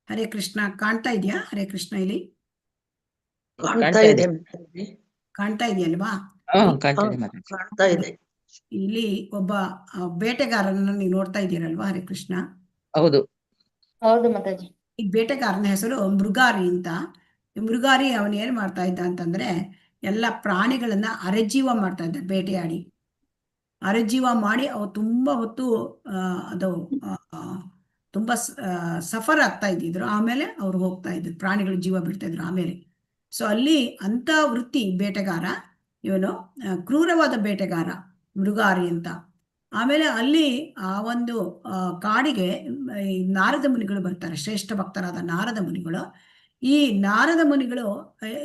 ಹರೇ ಕೃಷ್ಣ. ಕಾಣ್ತಾ ಇದೆಯಾ ಹರೇ ಕೃಷ್ಣ? ಇಲ್ಲಿ ಕಾಣ್ತಾ ಇದೆ ಕಾಣ್ತಾ ಇದೆಯಲ್ವಾ? ಕಾಣ್ತಾ ಇದೆ. ಇಲ್ಲಿ ಒಬ್ಬ ಬೇಟೆಗಾರನನ್ನು ನೀವು ನೋಡ್ತಾ ಇದ್ದೀರಲ್ವಾ ಹರೇ ಕೃಷ್ಣ? ಹೌದು ಹೌದು ಮಾತಾಜಿ. ಈ ಬೇಟೆಗಾರನ ಹೆಸರು ಮೃಗಾರಿ ಅಂತ. ಈ ಮೃಗಾರಿ ಅವನು ಏನ್ ಮಾಡ್ತಾ ಇದ್ದ ಅಂತಂದ್ರೆ ಎಲ್ಲ ಪ್ರಾಣಿಗಳನ್ನ ಅರೆಜೀವ ಮಾಡ್ತಾ ಇದ್ದ, ಬೇಟೆಯಾಡಿ ಅರೆಜೀವ ಮಾಡಿ ಅವು ತುಂಬಾ ಹೊತ್ತು ಅದು ತುಂಬಾ ಸಫರ್ ಆಗ್ತಾ ಇದ್ದಿದ್ರು. ಆಮೇಲೆ ಅವ್ರು ಹೋಗ್ತಾ ಇದ್ರು, ಪ್ರಾಣಿಗಳ ಜೀವ ಬಿಡ್ತಾ ಇದ್ರು ಆಮೇಲೆ. ಸೊ ಅಲ್ಲಿ ಅಂತ ವೃತ್ತಿ ಬೇಟೆಗಾರ ಇವನು, ಕ್ರೂರವಾದ ಬೇಟೆಗಾರ ಮೃಗಾರಿ ಅಂತ. ಆಮೇಲೆ ಅಲ್ಲಿ ಆ ಒಂದು ಕಾಡಿಗೆ ಈ ನಾರದ ಮುನಿಗಳು ಬರ್ತಾರೆ, ಶ್ರೇಷ್ಠ ಭಕ್ತರಾದ ನಾರದ ಮುನಿಗಳು. ಈ ನಾರದ ಮುನಿಗಳು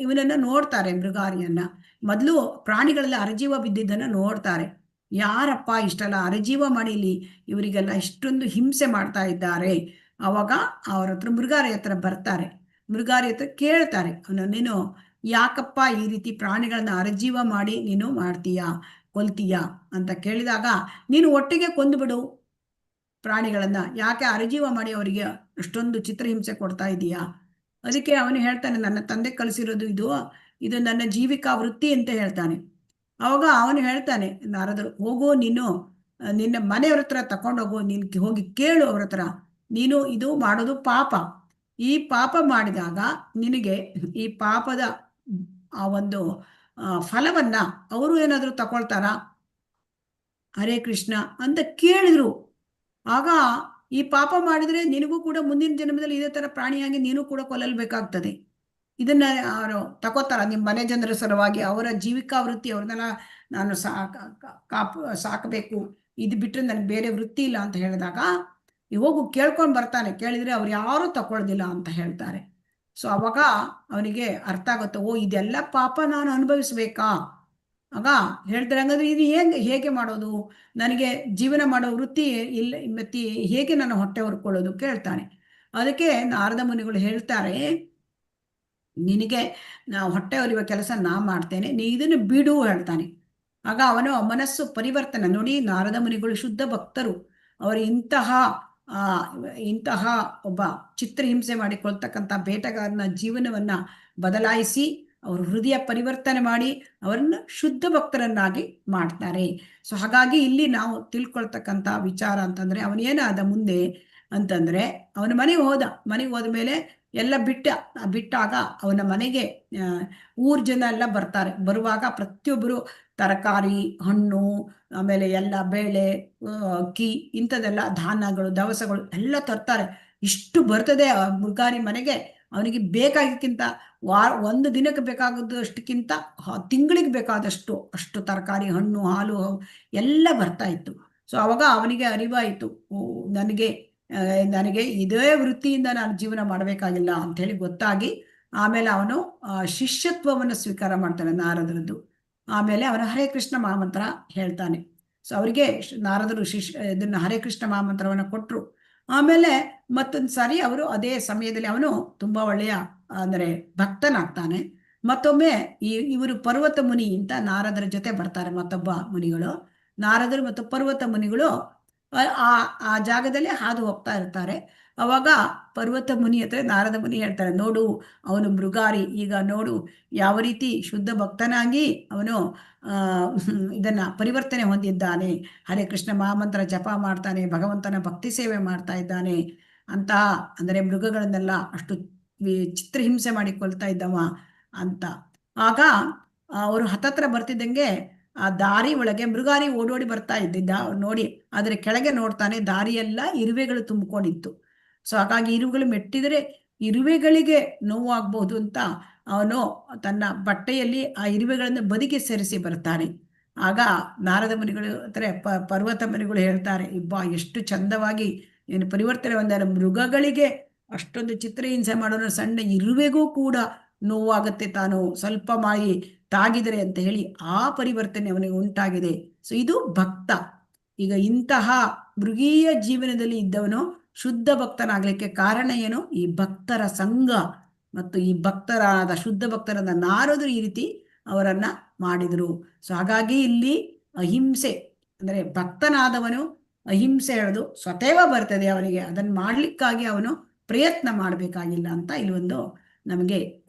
ಇವನನ್ನ ನೋಡ್ತಾರೆ, ಮೃಗಾರಿಯನ್ನ. ಮೊದಲು ಪ್ರಾಣಿಗಳೆಲ್ಲ ಅರೆಜೀವ ಬಿದ್ದಿದ್ದನ್ನ ನೋಡ್ತಾರೆ. ಯಾರಪ್ಪ ಇಷ್ಟೆಲ್ಲ ಅರೆಜೀವ ಮಾಡಿ ಇಲ್ಲಿ ಇವರಿಗೆಲ್ಲ ಇಷ್ಟೊಂದು ಹಿಂಸೆ ಮಾಡ್ತಾ ಇದ್ದಾರೆ. ಅವಾಗ ಅವ್ರ ಹತ್ರ ಮೃಗಾರಿ ಹತ್ರ ಬರ್ತಾರೆ. ಮೃಗಾರಿ ಹತ್ರ ಕೇಳ್ತಾರೆ, ನೀನು ಯಾಕಪ್ಪ ಈ ರೀತಿ ಪ್ರಾಣಿಗಳನ್ನ ಅರೆಜೀವ ಮಾಡಿ ನೀನು ಮಾಡ್ತೀಯಾ, ಕೊಲ್ತೀಯಾ ಅಂತ ಕೇಳಿದಾಗ, ನೀನು ಒಟ್ಟಿಗೆ ಕೊಂದುಬಿಡು ಪ್ರಾಣಿಗಳನ್ನ, ಯಾಕೆ ಅರೆಜೀವ ಮಾಡಿ ಅವರಿಗೆ ಅಷ್ಟೊಂದು ಚಿತ್ರಹಿಂಸೆ ಕೊಡ್ತಾ ಇದೀಯಾ? ಅದಕ್ಕೆ ಅವನು ಹೇಳ್ತಾನೆ, ನನ್ನ ತಂದೆ ಕಲಿಸಿರೋದು ಇದು ನನ್ನ ಜೀವಿಕಾ ವೃತ್ತಿ ಅಂತ ಹೇಳ್ತಾನೆ. ಅವಾಗ ಅವನು ಹೇಳ್ತಾನೆ, ನಾರದರು, ಹೋಗು ನೀನು ನಿನ್ನ ಮನೆಯವ್ರ ಹತ್ರ ತಕೊಂಡೋಗು, ನೀನ್ ಹೋಗಿ ಕೇಳು ಅವ್ರ ಹತ್ರ, ನೀನು ಇದು ಮಾಡೋದು ಪಾಪ. ಈ ಪಾಪ ಮಾಡಿದಾಗ ನಿನಗೆ ಈ ಪಾಪದ ಆ ಒಂದು ಫಲವನ್ನ ಅವರು ಏನಾದ್ರು ತಕೊಳ್ತಾರ? ಹರೇ ಕೃಷ್ಣ ಅಂತ ಕೇಳಿದ್ರು. ಆಗ ಈ ಪಾಪ ಮಾಡಿದ್ರೆ ನಿನಗೂ ಕೂಡ ಮುಂದಿನ ಜನ್ಮದಲ್ಲಿ ಇದೇ ತರ ಪ್ರಾಣಿಯಾಗಿ ನೀನು ಕೂಡ ಕೊಲ್ಲಲ್ಬೇಕಾಗ್ತದೆ. ಇದನ್ನ ಅವರು ತಗೋತಾರ ನಿಮ್ಮ ಮನೆ ಜನರ ಸಲುವಾಗಿ, ಅವರ ಜೀವಿಕಾ ವೃತ್ತಿ, ಅವ್ರನ್ನೆಲ್ಲ ನಾನು ಸಾಕಬೇಕು, ಇದು ಬಿಟ್ಟರೆ ನನಗೆ ಬೇರೆ ವೃತ್ತಿ ಇಲ್ಲ ಅಂತ ಹೇಳಿದಾಗ ಹೋಗು ಕೇಳ್ಕೊಂಡು ಬರ್ತಾನೆ. ಕೇಳಿದ್ರೆ ಅವ್ರು ಯಾರು ತಗೊಳ್ದಿಲ್ಲ ಅಂತ ಹೇಳ್ತಾರೆ. ಸೊ ಅವಾಗ ಅವನಿಗೆ ಅರ್ಥ ಆಗುತ್ತೆ, ಓ ಇದೆಲ್ಲ ಪಾಪ ನಾನು ಅನುಭವಿಸ್ಬೇಕಾ? ಆಗ ಹೇಳ್ತಾರೆ, ಹಂಗಂದ್ರೆ ಇದು ಹೇಗೆ ಮಾಡೋದು? ನನಗೆ ಜೀವನ ಮಾಡೋ ವೃತ್ತಿ ಇಲ್ಲ, ಮತ್ತೆ ಹೇಗೆ ನಾನು ಹೊಟ್ಟೆ ಹೊರ್ಕೊಳ್ಳೋದು ಕೇಳ್ತಾನೆ. ಅದಕ್ಕೆ ನಾರದ ಮುನಿಗಳು ಹೇಳ್ತಾರೆ, ನಿನಗೆ ಹೊಟ್ಟೆ ಹೊಲಿಯುವ ಕೆಲಸ ನಾ ಮಾಡ್ತೇನೆ, ನೀ ಇದನ್ನು ಬಿಡು ಹೇಳ್ತಾನೆ. ಆಗ ಅವನು ಮನಸ್ಸು ಪರಿವರ್ತನೆ ನೋಡಿ. ನಾರದ ಮುನಿಗಳು ಶುದ್ಧ ಭಕ್ತರು. ಅವರು ಇಂತಹ ಒಬ್ಬ ಚಿತ್ರಹಿಂಸೆ ಮಾಡಿಕೊಳ್ತಕ್ಕಂಥ ಬೇಟೆಗಾರನ ಜೀವನವನ್ನ ಬದಲಾಯಿಸಿ ಅವರು ಹೃದಯ ಪರಿವರ್ತನೆ ಮಾಡಿ ಅವರನ್ನ ಶುದ್ಧ ಭಕ್ತರನ್ನಾಗಿ ಮಾಡ್ತಾರೆ. ಸೊ ಹಾಗಾಗಿ ಇಲ್ಲಿ ನಾವು ತಿಳ್ಕೊಳ್ತಕ್ಕಂಥ ವಿಚಾರ ಅಂತಂದ್ರೆ, ಅವನೇನಾದ ಮುಂದೆ ಅಂತಂದ್ರೆ, ಅವನ ಮನೆಗೆ ಹೋದ ಮೇಲೆ ಎಲ್ಲ ಬಿಟ್ಟಾಗ ಅವನ ಮನೆಗೆ ಊರ್ ಜನ ಎಲ್ಲ ಬರ್ತಾರೆ. ಬರುವಾಗ ಪ್ರತಿಯೊಬ್ಬರು ತರಕಾರಿ, ಹಣ್ಣು, ಆಮೇಲೆ ಎಲ್ಲ ಬೇಳೆ, ಅಕ್ಕಿ, ಇಂಥದೆಲ್ಲ ಧಾನ್ಯಗಳು, ದವಸಗಳು ಎಲ್ಲ ತರ್ತಾರೆ. ಇಷ್ಟು ಬರ್ತದೆ ಮೃಗಾರಿ ಮನೆಗೆ. ಅವನಿಗೆ ಬೇಕಾಗಿಕ್ಕಿಂತ ಒಂದು ದಿನಕ್ಕೆ ಬೇಕಾಗದಷ್ಟಕ್ಕಿಂತ ತಿಂಗಳಿಗೆ ಬೇಕಾದಷ್ಟು ಅಷ್ಟು ತರಕಾರಿ, ಹಣ್ಣು, ಹಾಲು ಎಲ್ಲ ಬರ್ತಾ ಇತ್ತು. ಸೊ ಅವಾಗ ಅವನಿಗೆ ಅರಿವಾಯಿತು, ನನಗೆ ಇದೇ ವೃತ್ತಿಯಿಂದ ನಾನು ಜೀವನ ಮಾಡಬೇಕಾಗಿಲ್ಲ ಅಂತ ಹೇಳಿ ಗೊತ್ತಾಗಿ, ಆಮೇಲೆ ಅವನು ಶಿಷ್ಯತ್ವವನ್ನು ಸ್ವೀಕಾರ ಮಾಡ್ತಾನೆ ನಾರದರದ್ದು. ಆಮೇಲೆ ಅವನು ಹರೇ ಕೃಷ್ಣ ಮಹಾಮಂತ್ರ ಹೇಳ್ತಾನೆ. ಸೊ ಅವರಿಗೆ ನಾರದರು ಇದನ್ನ ಹರೇ ಕೃಷ್ಣ ಮಹಾಮಂತ್ರವನ್ನು ಕೊಟ್ಟರು. ಆಮೇಲೆ ಮತ್ತೊಂದು ಸಾರಿ ಅವರು ಅದೇ ಸಮಯದಲ್ಲಿ ಅವನು ತುಂಬಾ ಒಳ್ಳೆಯ ಅಂದರೆ ಭಕ್ತನಾಗ್ತಾನೆ. ಮತ್ತೊಮ್ಮೆ ಇವರು ಪರ್ವತ ಮುನಿ ಅಂತ ನಾರದರ ಜೊತೆ ಬರ್ತಾರೆ. ಮತ್ತೊಬ್ಬ ಮುನಿಗಳು, ನಾರದರು ಮತ್ತು ಪರ್ವತ ಮುನಿಗಳು ಆ ಆ ಜಾಗದಲ್ಲಿ ಹಾದು ಹೋಗ್ತಾ ಇರ್ತಾರೆ. ಅವಾಗ ಪರ್ವತ ಮುನಿ ಹತ್ರ ನಾರದ ಮುನಿ ಹೇಳ್ತಾರೆ, ನೋಡು ಅವನು ಮೃಗಾರಿ, ಈಗ ನೋಡು ಯಾವ ರೀತಿ ಶುದ್ಧ ಭಕ್ತನಾಗಿ ಅವನು ಇದನ್ನ ಪರಿವರ್ತನೆ ಹೊಂದಿದ್ದಾನೆ, ಹರೇ ಕೃಷ್ಣ ಮಹಾಮಂತ್ರ ಜಪ ಮಾಡ್ತಾನೆ, ಭಗವಂತನ ಭಕ್ತಿ ಸೇವೆ ಮಾಡ್ತಾ ಇದ್ದಾನೆ ಅಂತಹ, ಅಂದರೆ ಮೃಗಗಳನ್ನೆಲ್ಲ ಅಷ್ಟು ಚಿತ್ರಹಿಂಸೆ ಮಾಡಿ ಕೊಲ್ತಾ ಇದ್ದವ ಅಂತ. ಆಗ ಅವರು ಹತ್ತತ್ರ ಬರ್ತಿದ್ದಂಗೆ ಆ ದಾರಿ ಒಳಗೆ ಮೃಗಾರಿ ಓಡೋಡಿ ಬರ್ತಾ ಇದ್ದಿದ್ದ ಅವ್ರು ನೋಡಿ, ಆದರೆ ಕೆಳಗೆ ನೋಡ್ತಾನೆ ದಾರಿಯೆಲ್ಲ ಇರುವೆಗಳು ತುಂಬಿಕೊಂಡಿತ್ತು. ಸೊ ಹಾಗಾಗಿ ಇರುವೆಗಳು ಮೆಟ್ಟಿದರೆ ಇರುವೆಗಳಿಗೆ ನೋವಾಗಬಹುದು ಅಂತ ಅವನು ತನ್ನ ಬಟ್ಟೆಯಲ್ಲಿ ಆ ಇರುವೆಗಳನ್ನು ಬದಿಗೆ ಸೇರಿಸಿ ಬರ್ತಾನೆ. ಆಗ ನಾರದ ಮುನಿಗಳು ಅಂದರೆ ಪರ್ವತ ಮುನಿಗಳು ಹೇಳ್ತಾರೆ, ಇಬ್ಬಾ ಎಷ್ಟು ಚಂದವಾಗಿ ಏನು ಪರಿವರ್ತನೆ ಹೊಂದಾರೆ, ಮೃಗಗಳಿಗೆ ಅಷ್ಟೊಂದು ಚಿತ್ರಹಿಂಸೆ ಮಾಡೋನು ಸಣ್ಣ ಇರುವೆಗೂ ಕೂಡ ನೋವಾಗುತ್ತೆ ತಾನು ಸ್ವಲ್ಪ ಮಾಡಿ ತಾಗಿದರೆ ಅಂತ ಹೇಳಿ ಆ ಪರಿವರ್ತನೆ ಅವನಿಗೆ ಉಂಟಾಗಿದೆ. ಸೊ ಇದು ಭಕ್ತ. ಈಗ ಇಂತಹ ಮೃಗೀಯ ಜೀವನದಲ್ಲಿ ಇದ್ದವನು ಶುದ್ಧ ಭಕ್ತನಾಗ್ಲಿಕ್ಕೆ ಕಾರಣ ಏನು? ಈ ಭಕ್ತರ ಸಂಘ ಮತ್ತು ಈ ಭಕ್ತರಾದ ಶುದ್ಧ ಭಕ್ತರಾದ ನಾರದರು ಈ ರೀತಿ ಅವರನ್ನ ಮಾಡಿದರು. ಸೊ ಹಾಗಾಗಿ ಇಲ್ಲಿ ಅಹಿಂಸೆ ಅಂದರೆ ಭಕ್ತನಾದವನು ಅಹಿಂಸೆ ಹೇಳೋದು ಸ್ವತೇವ ಬರ್ತದೆ ಅವನಿಗೆ, ಅದನ್ನು ಮಾಡ್ಲಿಕ್ಕಾಗಿ ಅವನು ಪ್ರಯತ್ನ ಮಾಡಬೇಕಾಗಿಲ್ಲ ಅಂತ ಇಲ್ಲಿ ಒಂದು ನಮಗೆ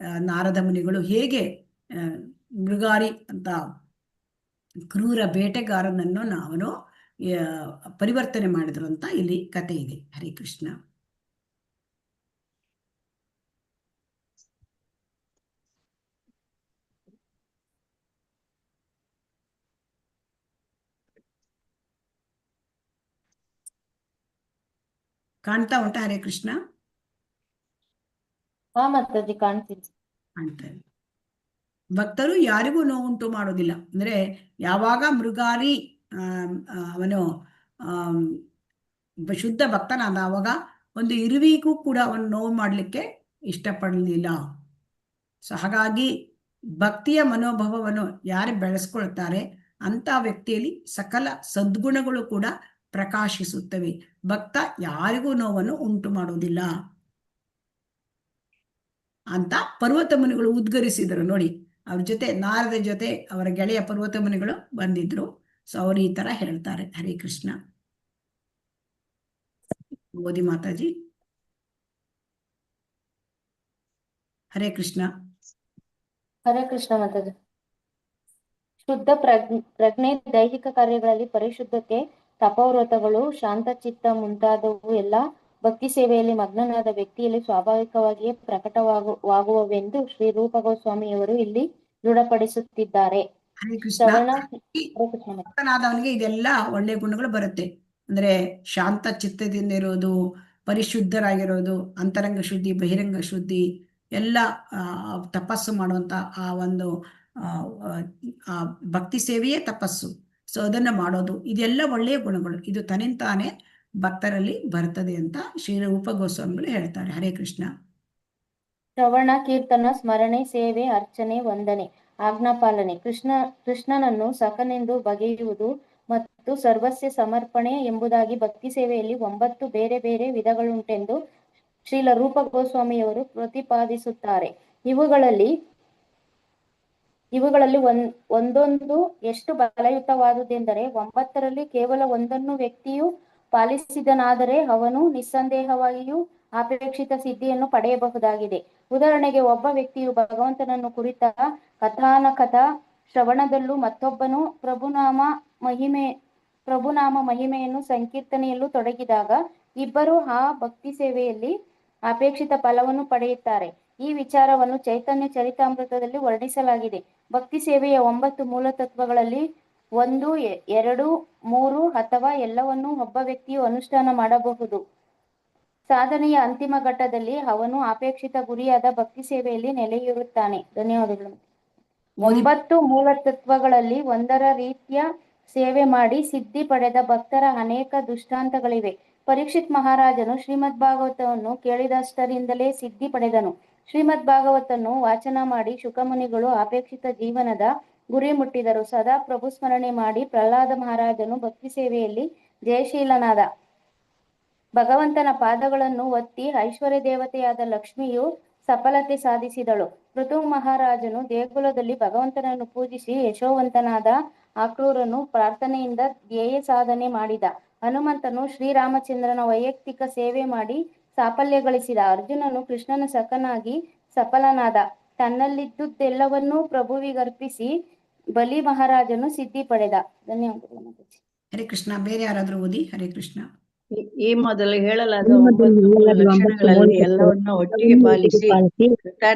ನಾರದ ಮುನಿಗಳು ಹೇಗೆ ಮೃಗಾರಿ ಅಂತ ಕ್ರೂರ ಬೇಟೆಗಾರನನ್ನು ಅವನು ಪರಿವರ್ತನೆ ಮಾಡಿದ್ರು ಅಂತ ಇಲ್ಲಿ ಕಥೆ ಇದೆ. ಹರೇ ಕೃಷ್ಣ. ಕಾಣ್ತಾ ಉಂಟಾ ಹರೇ ಕೃಷ್ಣ? ಹಾ ಮಾತಾಜಿ ಕಾಣ್ತಿದ್ದೆ. ಕಾಣ್ತಾ ಇದೆ. ಭಕ್ತರು ಯಾರಿಗೂ ನೋವುಂಟು ಮಾಡೋದಿಲ್ಲ. ಅಂದ್ರೆ ಯಾವಾಗ ಮೃಗಾರಿ ಅವನು ಶುದ್ಧ ಭಕ್ತನಾದ ಆವಾಗ ಒಂದು ಇರುವಿಗೂ ಕೂಡ ಅವನು ನೋವು ಮಾಡಲಿಕ್ಕೆ ಇಷ್ಟಪಡಲಿಲ್ಲ. ಸೊ ಹಾಗಾಗಿ ಭಕ್ತಿಯ ಮನೋಭಾವವನ್ನು ಯಾರು ಬೆಳೆಸ್ಕೊಳ್ತಾರೆ ಅಂತ ವ್ಯಕ್ತಿಯಲ್ಲಿ ಸಕಲ ಸದ್ಗುಣಗಳು ಕೂಡ ಪ್ರಕಾಶಿಸುತ್ತವೆ. ಭಕ್ತ ಯಾರಿಗೂ ನೋವನ್ನು ಉಂಟು ಮಾಡುವುದಿಲ್ಲ ಅಂತ ಪರ್ವತ ಮುನಿಗಳು ಉದ್ಗರಿಸಿದರು. ನೋಡಿ, ಅವ್ರ ಜೊತೆ ನಾರದ ಜೊತೆ ಅವರ ಗೆಳೆಯ ಪರ್ವತ ಮುನಿಗಳು ಬಂದಿದ್ರು. ಸೊ ಅವರು ಈ ತರ ಹೇಳ್ತಾರೆ. ಹರೇ ಕೃಷ್ಣ. ಓದಿ ಮಾತಾಜಿ. ಹರೇ ಕೃಷ್ಣ. ಹರೇ ಕೃಷ್ಣ ಮಾತಾಜಿ. ಶುದ್ಧ ಪ್ರಜ್ಞೆ ದೈಹಿಕ ಕಾರ್ಯಗಳಲ್ಲಿ ಪರಿಶುದ್ಧತೆ, ತಪವ್ರತಗಳು, ಶಾಂತಚಿತ್ತ ಮುಂತಾದವು ಎಲ್ಲ ಭಕ್ತಿ ಸೇವೆಯಲ್ಲಿ ಮಗ್ನನಾದ ವ್ಯಕ್ತಿಯಲ್ಲಿ ಸ್ವಾಭಾವಿಕವಾಗಿಯೇ ಪ್ರಕಟವಾಗುವವೆಂದು ಶ್ರೀ ರೂಪ ಗೋಸ್ವಾಮಿಯವರು ಇಲ್ಲಿ ದೃಢಪಡಿಸುತ್ತಿದ್ದಾರೆ. ಹರೇ ಕೃಷ್ಣ. ಭಕ್ತನಾದವನಿಗೆ ಇದೆಲ್ಲ ಒಳ್ಳೆ ಗುಣಗಳು ಬರುತ್ತೆ. ಅಂದ್ರೆ ಶಾಂತ ಚಿತ್ತದಿಂದ ಇರೋದು, ಪರಿಶುದ್ಧರಾಗಿರೋದು, ಅಂತರಂಗ ಶುದ್ಧಿ, ಬಹಿರಂಗ ಶುದ್ಧಿ ಎಲ್ಲ, ತಪಸ್ಸು ಮಾಡುವಂತ ಆ ಒಂದು ಆ ಭಕ್ತಿ ಸೇವೆಯೇ ತಪಸ್ಸು. ಸೊ ಅದನ್ನ ಮಾಡೋದು, ಇದೆಲ್ಲ ಒಳ್ಳೆಯ ಗುಣಗಳು. ಇದು ತನ್ನಿಂತಾನೆ ಭಕ್ತರಲ್ಲಿ ಬರ್ತದೆ ಅಂತ ಶ್ರೀ ರೂಪ ಗೋಸ್ವಾಮಿಗಳು ಹೇಳ್ತಾರೆ. ಹರೇ ಕೃಷ್ಣ. ಶ್ರವಣ, ಕೀರ್ತನ, ಸ್ಮರಣೆ, ಸೇವೆ, ಅರ್ಚನೆ, ವಂದನೆ, ಆಜ್ಞಾಪಾಲನೆ, ಕೃಷ್ಣನನ್ನು ಸಖನೆಂದು ಬಗೆಯುವುದು ಮತ್ತು ಸರ್ವಸ್ಯ ಸಮರ್ಪಣೆ ಎಂಬುದಾಗಿ ಭಕ್ತಿ ಸೇವೆಯಲ್ಲಿ 9 ಬೇರೆ ಬೇರೆ ವಿಧಗಳುಂಟೆಂದು ಶ್ರೀಲ ರೂಪ ಗೋಸ್ವಾಮಿಯವರು ಪ್ರತಿಪಾದಿಸುತ್ತಾರೆ. ಇವುಗಳಲ್ಲಿ ಒಂದೊಂದು ಎಷ್ಟು ಬಲಯುತವಾದುದೆಂದರೆ 9ರಲ್ಲಿ ಕೇವಲ ಒಂದನ್ನು ವ್ಯಕ್ತಿಯು ಪಾಲಿಸಿದನಾದರೆ ಅವನು ನಿಸ್ಸಂದೇಹವಾಗಿಯೂ ಅಪೇಕ್ಷಿತ ಸಿದ್ಧಿಯನ್ನು ಪಡೆಯಬಹುದಾಗಿದೆ. ಉದಾಹರಣೆಗೆ, ಒಬ್ಬ ವ್ಯಕ್ತಿಯು ಭಗವಂತನನ್ನು ಕುರಿತ ಕಥಾನಕಥ ಶ್ರವಣದಲ್ಲೂ ಮತ್ತೊಬ್ಬನು ಪ್ರಭುನಾಮ ಮಹಿಮೆಯನ್ನು ಸಂಕೀರ್ತನೆಯಲ್ಲೂ ತೊಡಗಿದಾಗ ಇಬ್ಬರು ಆ ಭಕ್ತಿ ಸೇವೆಯಲ್ಲಿ ಅಪೇಕ್ಷಿತ ಫಲವನ್ನು ಪಡೆಯುತ್ತಾರೆ. ಈ ವಿಚಾರವನ್ನು ಚೈತನ್ಯ ಚರಿತಾಮೃತದಲ್ಲಿ ವರ್ಣಿಸಲಾಗಿದೆ. ಭಕ್ತಿ ಸೇವೆಯ 9 ಮೂಲ ತತ್ವಗಳಲ್ಲಿ 1, 2, 3 ಅಥವಾ ಎಲ್ಲವನ್ನೂ ಒಬ್ಬ ವ್ಯಕ್ತಿಯು ಅನುಷ್ಠಾನ ಮಾಡಬಹುದು. ಸಾಧನೆಯ ಅಂತಿಮ ಘಟ್ಟದಲ್ಲಿ ಅವನು ಅಪೇಕ್ಷಿತ ಗುರಿಯಾದ ಭಕ್ತಿ ಸೇವೆಯಲ್ಲಿ ನೆಲೆಯೂರುತ್ತಾನೆ. ಧನ್ಯವಾದಗಳು. 9 ಮೂಲ ತತ್ವಗಳಲ್ಲಿ ಒಂದರ ರೀತಿಯ ಸೇವೆ ಮಾಡಿ ಸಿದ್ಧಿ ಪಡೆದ ಭಕ್ತರ ಅನೇಕ ದೃಷ್ಟಾಂತಗಳಿವೆ. ಪರೀಕ್ಷಿತ್ ಮಹಾರಾಜನು ಶ್ರೀಮದ್ ಭಾಗವತವನ್ನು ಕೇಳಿದಷ್ಟರಿಂದಲೇ ಸಿದ್ಧಿ ಪಡೆದನು. ಶ್ರೀಮದ್ ಭಾಗವತನ್ನು ವಾಚನ ಮಾಡಿ ಶುಕಮುನಿಗಳು ಅಪೇಕ್ಷಿತ ಜೀವನದ ಗುರಿ ಮುಟ್ಟಿದರು. ಸದಾ ಪ್ರಭು ಸ್ಮರಣೆ ಮಾಡಿ ಪ್ರಹ್ಲಾದ ಮಹಾರಾಜನು ಭಕ್ತಿ ಸೇವೆಯಲ್ಲಿ ಜಯಶೀಲನಾದ. ಭಗವಂತನ ಪಾದಗಳನ್ನು ಒತ್ತಿ ಐಶ್ವರ್ಯ ದೇವತೆಯಾದ ಲಕ್ಷ್ಮಿಯು ಸಫಲತೆ ಸಾಧಿಸಿದಳು. ಪೃಥು ಮಹಾರಾಜನು ದೇಗುಲದಲ್ಲಿ ಭಗವಂತನನ್ನು ಪೂಜಿಸಿ ಯಶೋವಂತನಾದ ಅಕ್ರೂರನು ಪ್ರಾರ್ಥನೆಯಿಂದ ಧ್ಯೇಯ ಸಾಧನೆ ಮಾಡಿದ. ಹನುಮಂತನು ಶ್ರೀರಾಮಚಂದ್ರನ ವೈಯಕ್ತಿಕ ಸೇವೆ ಮಾಡಿ ಸಾಫಲ್ಯ ಗಳಿಸಿದ. ಅರ್ಜುನನು ಕೃಷ್ಣನ ಸಖನಾಗಿ ಸಫಲನಾದ. ತನ್ನಲ್ಲಿದ್ದುದೆಲ್ಲವನ್ನೂ ಪ್ರಭುವಿಗರ್ಪಿಸಿ ಬಲಿ ಮಹಾರಾಜನು ಸಿದ್ಧಿ ಪಡೆದ. ಧನ್ಯವಾದಗಳು ಮಾತಾಜಿ. ಹರೇ ಕೃಷ್ಣ. ಬೇರೆ ಯಾರಾದ್ರೂ ಓದಿ. ಹರೇ ಕೃಷ್ಣ. ಈ ಮೊದಲು ಹೇಳಲಾದ 9 ಮೂಲ ಲಕ್ಷಣಗಳಲ್ಲಿ ಎಲ್ಲವನ್ನ ಒಟ್ಟಿಗೆ ಪಾಲಿಸಿ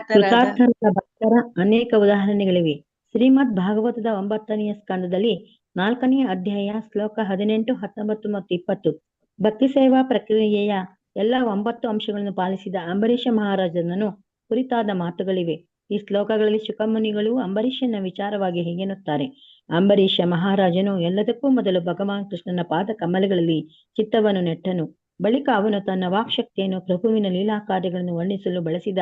ಕೃತಾರ್ಥರಾದ ಭಕ್ತರ ಅನೇಕ ಉದಾಹರಣೆಗಳಿವೆ. ಶ್ರೀಮದ್ ಭಾಗವತದ 9ನೇ ಸ್ಕಂದದಲ್ಲಿ 4ನೇ ಅಧ್ಯಾಯ ಶ್ಲೋಕ 18, 19 ಮತ್ತು 20 ಭಕ್ತಿ ಸೇವಾ ಪ್ರಕ್ರಿಯೆಯ ಎಲ್ಲ 9 ಅಂಶಗಳನ್ನು ಪಾಲಿಸಿದ ಅಂಬರೀಷ ಮಹಾರಾಜನನ್ನು ಕುರಿತಾದ ಮಾತುಗಳಿವೆ. ಈ ಶ್ಲೋಕಗಳಲ್ಲಿ ಶುಕಮುನಿಗಳು ಅಂಬರೀಷನ ವಿಚಾರವಾಗಿ ಹೀಗೆನ್ನುತ್ತಾರೆ. ಅಂಬರೀಷ ಮಹಾರಾಜನು ಎಲ್ಲದಕ್ಕೂ ಮೊದಲು ಭಗವಾನ್ ಕೃಷ್ಣನ ಪಾದ ಕಮಲಗಳಲ್ಲಿ ಚಿತ್ತವನ್ನು ನೆಟ್ಟನು. ಬಳಿಕ ಅವನು ತನ್ನ ವಾಕ್ಶಕ್ತಿಯನ್ನು ಪ್ರಭುವಿನ ಲೀಲಾ ಕಾರ್ಯಗಳನ್ನು ವರ್ಣಿಸಲು ಬಳಸಿದ.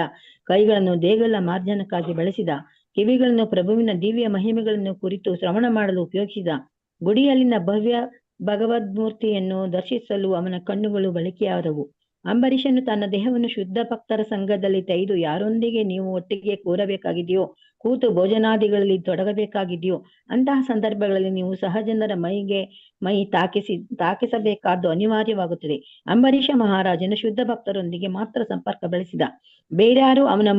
ಕೈಗಳನ್ನು ದೇಗುಲ ಮಾರ್ಜನಕ್ಕಾಗಿ ಬಳಸಿದ. ಕಿವಿಗಳನ್ನು ಪ್ರಭುವಿನ ದಿವ್ಯ ಮಹಿಮೆಗಳನ್ನು ಕುರಿತು ಶ್ರವಣ ಮಾಡಲು ಉಪಯೋಗಿಸಿದ. ಗುಡಿಯಲ್ಲಿನ ಭವ್ಯ ಭಗವದ್ಮೂರ್ತಿಯನ್ನು ದರ್ಶಿಸಲು ಅವನ ಕಣ್ಣುಗಳು ಬಳಕೆಯಾದವು. ಅಂಬರೀಷನು ತನ್ನ ದೇಹವನ್ನು ಶುದ್ಧ ಭಕ್ತರ ಸಂಘದಲ್ಲಿ ತೆಗೆದು ಯಾರೊಂದಿಗೆ ನೀವು ಒಟ್ಟಿಗೆ ಕೂರಬೇಕಾಗಿದೆಯೋ, ಕೂತು ಭೋಜನಾದಿಗಳಲ್ಲಿ ತೊಡಗಬೇಕಾಗಿದೆಯೋ ಅಂತಹ ಸಂದರ್ಭಗಳಲ್ಲಿ ನೀವು ಸಹಜನರ ಮೈ ತಾಕಿಸಬೇಕಾದ್ದು ಅನಿವಾರ್ಯವಾಗುತ್ತದೆ. ಅಂಬರೀಷ ಮಹಾರಾಜನು ಶುದ್ಧ ಭಕ್ತರೊಂದಿಗೆ ಮಾತ್ರ ಸಂಪರ್ಕ ಬೆಳೆಸಿದ. ಬೇರ್ಯಾರು ಅವನ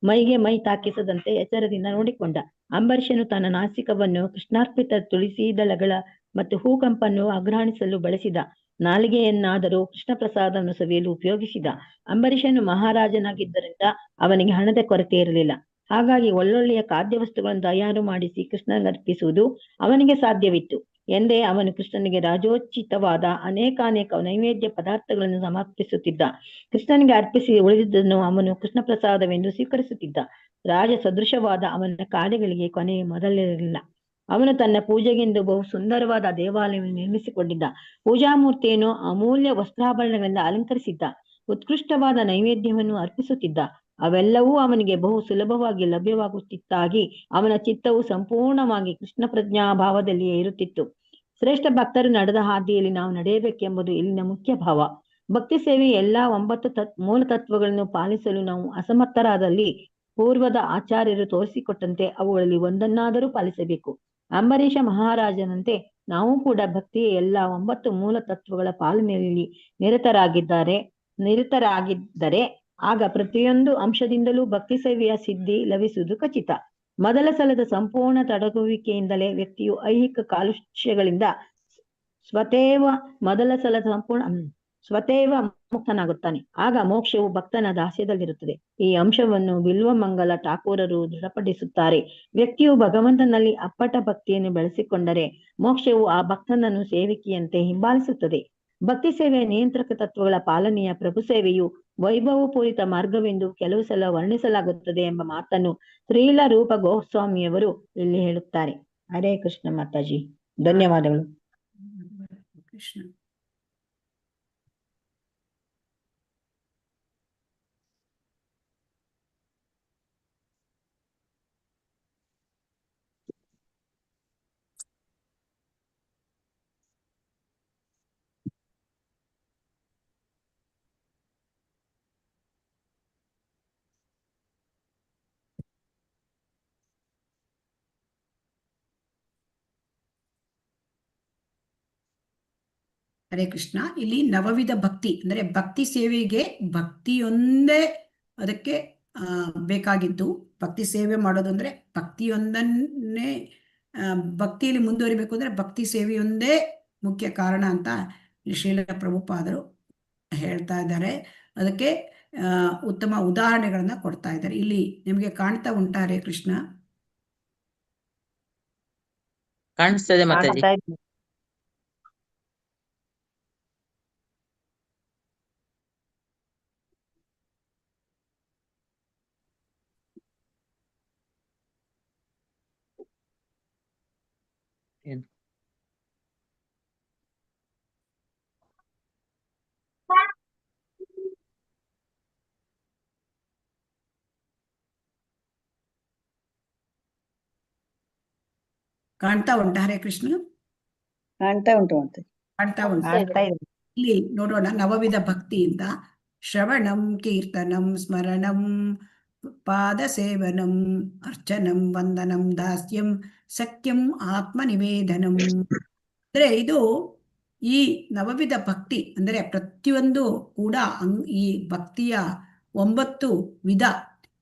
ಮೈಗೆ ಮೈ ತಾಕಿಸದಂತೆ ಎಚ್ಚರದಿಂದ ನೋಡಿಕೊಂಡ. ಅಂಬರೀಷನು ತನ್ನ ನಾಸಿಕವನ್ನು ಕೃಷ್ಣಾರ್ಪಿತ ತುಳಸಿ ದಳಗಳ ಮತ್ತು ಹೂಕಂಪನ್ನು ಅಗ್ರಾಣಿಸಲು ಬಳಸಿದ. ನಾಲಿಗೆಯನ್ನಾದರೂ ಕೃಷ್ಣ ಪ್ರಸಾದವನ್ನು ಸವಿಯಲು ಉಪಯೋಗಿಸಿದ. ಅಂಬರೀಷನು ಮಹಾರಾಜನಾಗಿದ್ದರಿಂದ ಅವನಿಗೆ ಹಣದ ಕೊರತೆ ಇರಲಿಲ್ಲ. ಹಾಗಾಗಿ ಒಳ್ಳೊಳ್ಳೆಯ ಖಾದ್ಯ ವಸ್ತುಗಳನ್ನು ತಯಾರು ಮಾಡಿಸಿ ಕೃಷ್ಣನಿಗರ್ಪಿಸುವುದು ಅವನಿಗೆ ಸಾಧ್ಯವಿತ್ತು ಎಂದೇ ಅವನು ಕೃಷ್ಣನಿಗೆ ರಾಜೋಚಿತವಾದ ಅನೇಕ ನೈವೇದ್ಯ ಪದಾರ್ಥಗಳನ್ನು ಸಮರ್ಪಿಸುತ್ತಿದ್ದ. ಕೃಷ್ಣನಿಗೆ ಅರ್ಪಿಸಿ ಉಳಿದಿದ್ದನ್ನು ಅವನು ಕೃಷ್ಣ ಪ್ರಸಾದವೆಂದು ಸ್ವೀಕರಿಸುತ್ತಿದ್ದ. ರಾಜ ಸದೃಶವಾದ ಅವನ ಕಾರ್ಯಗಳಿಗೆ ಕೊನೆ ಮೊದಲಿರಲಿಲ್ಲ. ಅವನು ತನ್ನ ಪೂಜೆಗೆಂದು ಬಹು ಸುಂದರವಾದ ದೇವಾಲಯವನ್ನು ನಿರ್ಮಿಸಿಕೊಂಡಿದ್ದ. ಪೂಜಾಮೂರ್ತಿಯನ್ನು ಅಮೂಲ್ಯ ವಸ್ತ್ರಾಭರಣಗಳಿಂದ ಅಲಂಕರಿಸಿದ್ದ. ಉತ್ಕೃಷ್ಟವಾದ ನೈವೇದ್ಯವನ್ನು ಅರ್ಪಿಸುತ್ತಿದ್ದ. ಅವೆಲ್ಲವೂ ಅವನಿಗೆ ಬಹು ಸುಲಭವಾಗಿ ಲಭ್ಯವಾಗುತ್ತಿತ್ತಾಗಿ ಅವನ ಚಿತ್ತವು ಸಂಪೂರ್ಣವಾಗಿ ಕೃಷ್ಣ ಪ್ರಜ್ಞಾಭಾವದಲ್ಲಿಯೇ ಇರುತ್ತಿತ್ತು. ಶ್ರೇಷ್ಠ ಭಕ್ತರು ನಡೆದ ಹಾದಿಯಲ್ಲಿ ನಾವು ನಡೆಯಬೇಕೆಂಬುದು ಇಲ್ಲಿನ ಮುಖ್ಯ ಭಾವ. ಭಕ್ತಿ ಸೇವೆ ಎಲ್ಲಾ 9 ಮೂಲ ತತ್ವಗಳನ್ನು ಪಾಲಿಸಲು ನಾವು ಅಸಮರ್ಥರಾದಲ್ಲಿ ಪೂರ್ವದ ಆಚಾರ್ಯರು ತೋರಿಸಿಕೊಟ್ಟಂತೆ ಅವುಗಳಲ್ಲಿ ಒಂದನ್ನಾದರೂ ಪಾಲಿಸಬೇಕು. ಅಂಬರೀಷ ಮಹಾರಾಜನಂತೆ ನಾವು ಕೂಡ ಭಕ್ತಿಯ ಎಲ್ಲಾ 9 ಮೂಲ ತತ್ವಗಳ ಪಾಲನೆಯಲ್ಲಿ ನಿರತರಾಗಿದ್ದರೆ ಆಗ ಪ್ರತಿಯೊಂದು ಅಂಶದಿಂದಲೂ ಭಕ್ತಿ ಸೇವೆಯ ಸಿದ್ಧಿ ಲಭಿಸುವುದು ಖಚಿತ. ಮೊದಲ ಸಲದ ಸಂಪೂರ್ಣ ತೊಡಗುವಿಕೆಯಿಂದಲೇ ವ್ಯಕ್ತಿಯು ಐಹಿಕ ಕಾಲುಷ್ಯಗಳಿಂದ ಸ್ವತೇವ ಮುಕ್ತನಾಗುತ್ತಾನೆ. ಆಗ ಮೋಕ್ಷವು ಭಕ್ತನ ದಾಸ್ಯದಲ್ಲಿರುತ್ತದೆ. ಈ ಅಂಶವನ್ನು ಬಿಲ್ವಮಂಗಲ ಠಾಕೂರರು ದೃಢಪಡಿಸುತ್ತಾರೆ. ವ್ಯಕ್ತಿಯು ಭಗವಂತನಲ್ಲಿ ಅಪ್ಪಟ ಭಕ್ತಿಯನ್ನು ಬೆಳೆಸಿಕೊಂಡರೆ ಮೋಕ್ಷವು ಆ ಭಕ್ತನನ್ನು ಸೇವಿಕೆಯಂತೆ ಹಿಂಬಾಲಿಸುತ್ತದೆ. ಭಕ್ತಿ ಸೇವೆಯ ನಿಯಂತ್ರಕ ತತ್ವಗಳ ಪಾಲನೆಯ ಪ್ರಭು ಸೇವೆಯು ವೈಭವಪೂರಿತ ಮಾರ್ಗವೆಂದು ಕೆಲವು ಸಲ ವರ್ಣಿಸಲಾಗುತ್ತದೆ ಎಂಬ ಮಾತನ್ನು ಶ್ರೀಲ ರೂಪ ಗೋಸ್ವಾಮಿಯವರು ಇಲ್ಲಿ ಹೇಳುತ್ತಾರೆ. ಹರೇ ಕೃಷ್ಣ ಮಾತಾಜಿ. ಧನ್ಯವಾದಗಳು. ಕೃಷ್ಣ. ಹರೇ ಕೃಷ್ಣ. ಇಲ್ಲಿ ನವವಿಧ ಭಕ್ತಿ ಅಂದರೆ ಭಕ್ತಿ ಸೇವೆಗೆ ಭಕ್ತಿಯೊಂದೇ ಅದಕ್ಕೆ ಬೇಕಾಗಿದ್ದು. ಭಕ್ತಿ ಸೇವೆ ಮಾಡೋದು ಅಂದರೆ ಭಕ್ತಿಯೊಂದನ್ನೇ ಭಕ್ತಿಯಲ್ಲಿ ಮುಂದುವರಿಬೇಕು ಅಂದರೆ ಭಕ್ತಿ ಸೇವೆಯೊಂದೇ ಮುಖ್ಯ ಕಾರಣ ಅಂತ ಶ್ರೀಲ ಪ್ರಭುಪಾದರು ಹೇಳ್ತಾ ಇದ್ದಾರೆ. ಅದಕ್ಕೆ ಉತ್ತಮ ಉದಾಹರಣೆಗಳನ್ನ ಕೊಡ್ತಾ ಇದ್ದಾರೆ. ಇಲ್ಲಿ ನಿಮಗೆ ಕಾಣ್ತಾ ಉಂಟಾ ಹರೇ ಕೃಷ್ಣ? ಕಾಣಿಸ್ತದೆ ಮಾತಾಜಿ. ಕಾಣ್ತಾ ಉಂಟಾ ಹರೇ ಕೃಷ್ಣ? ಕಾಣ್ತಾ ಉಂಟು ಅಂತ ಕಾಣ್ತಾ ಉಂಟು. ಇಲ್ಲಿ ನೋಡೋಣ. ನವವಿಧ ಭಕ್ತಿ ಅಂತ ಶ್ರವಣಂ, ಕೀರ್ತನಂ, ಸ್ಮರಣಂ, ಪಾದ ಸೇವನಂ, ಅರ್ಚನಂ, ವಂದನಂ, ದಾಸ್ಯಂ, ಸಖ್ಯಂ, ಆತ್ಮ ನಿವೇದನಂ. ಅಂದ್ರೆ ಇದು ಈ ನವವಿಧ ಭಕ್ತಿ ಅಂದರೆ ಪ್ರತಿಯೊಂದು ಕೂಡ ಈ ಭಕ್ತಿಯ 9 ವಿಧ,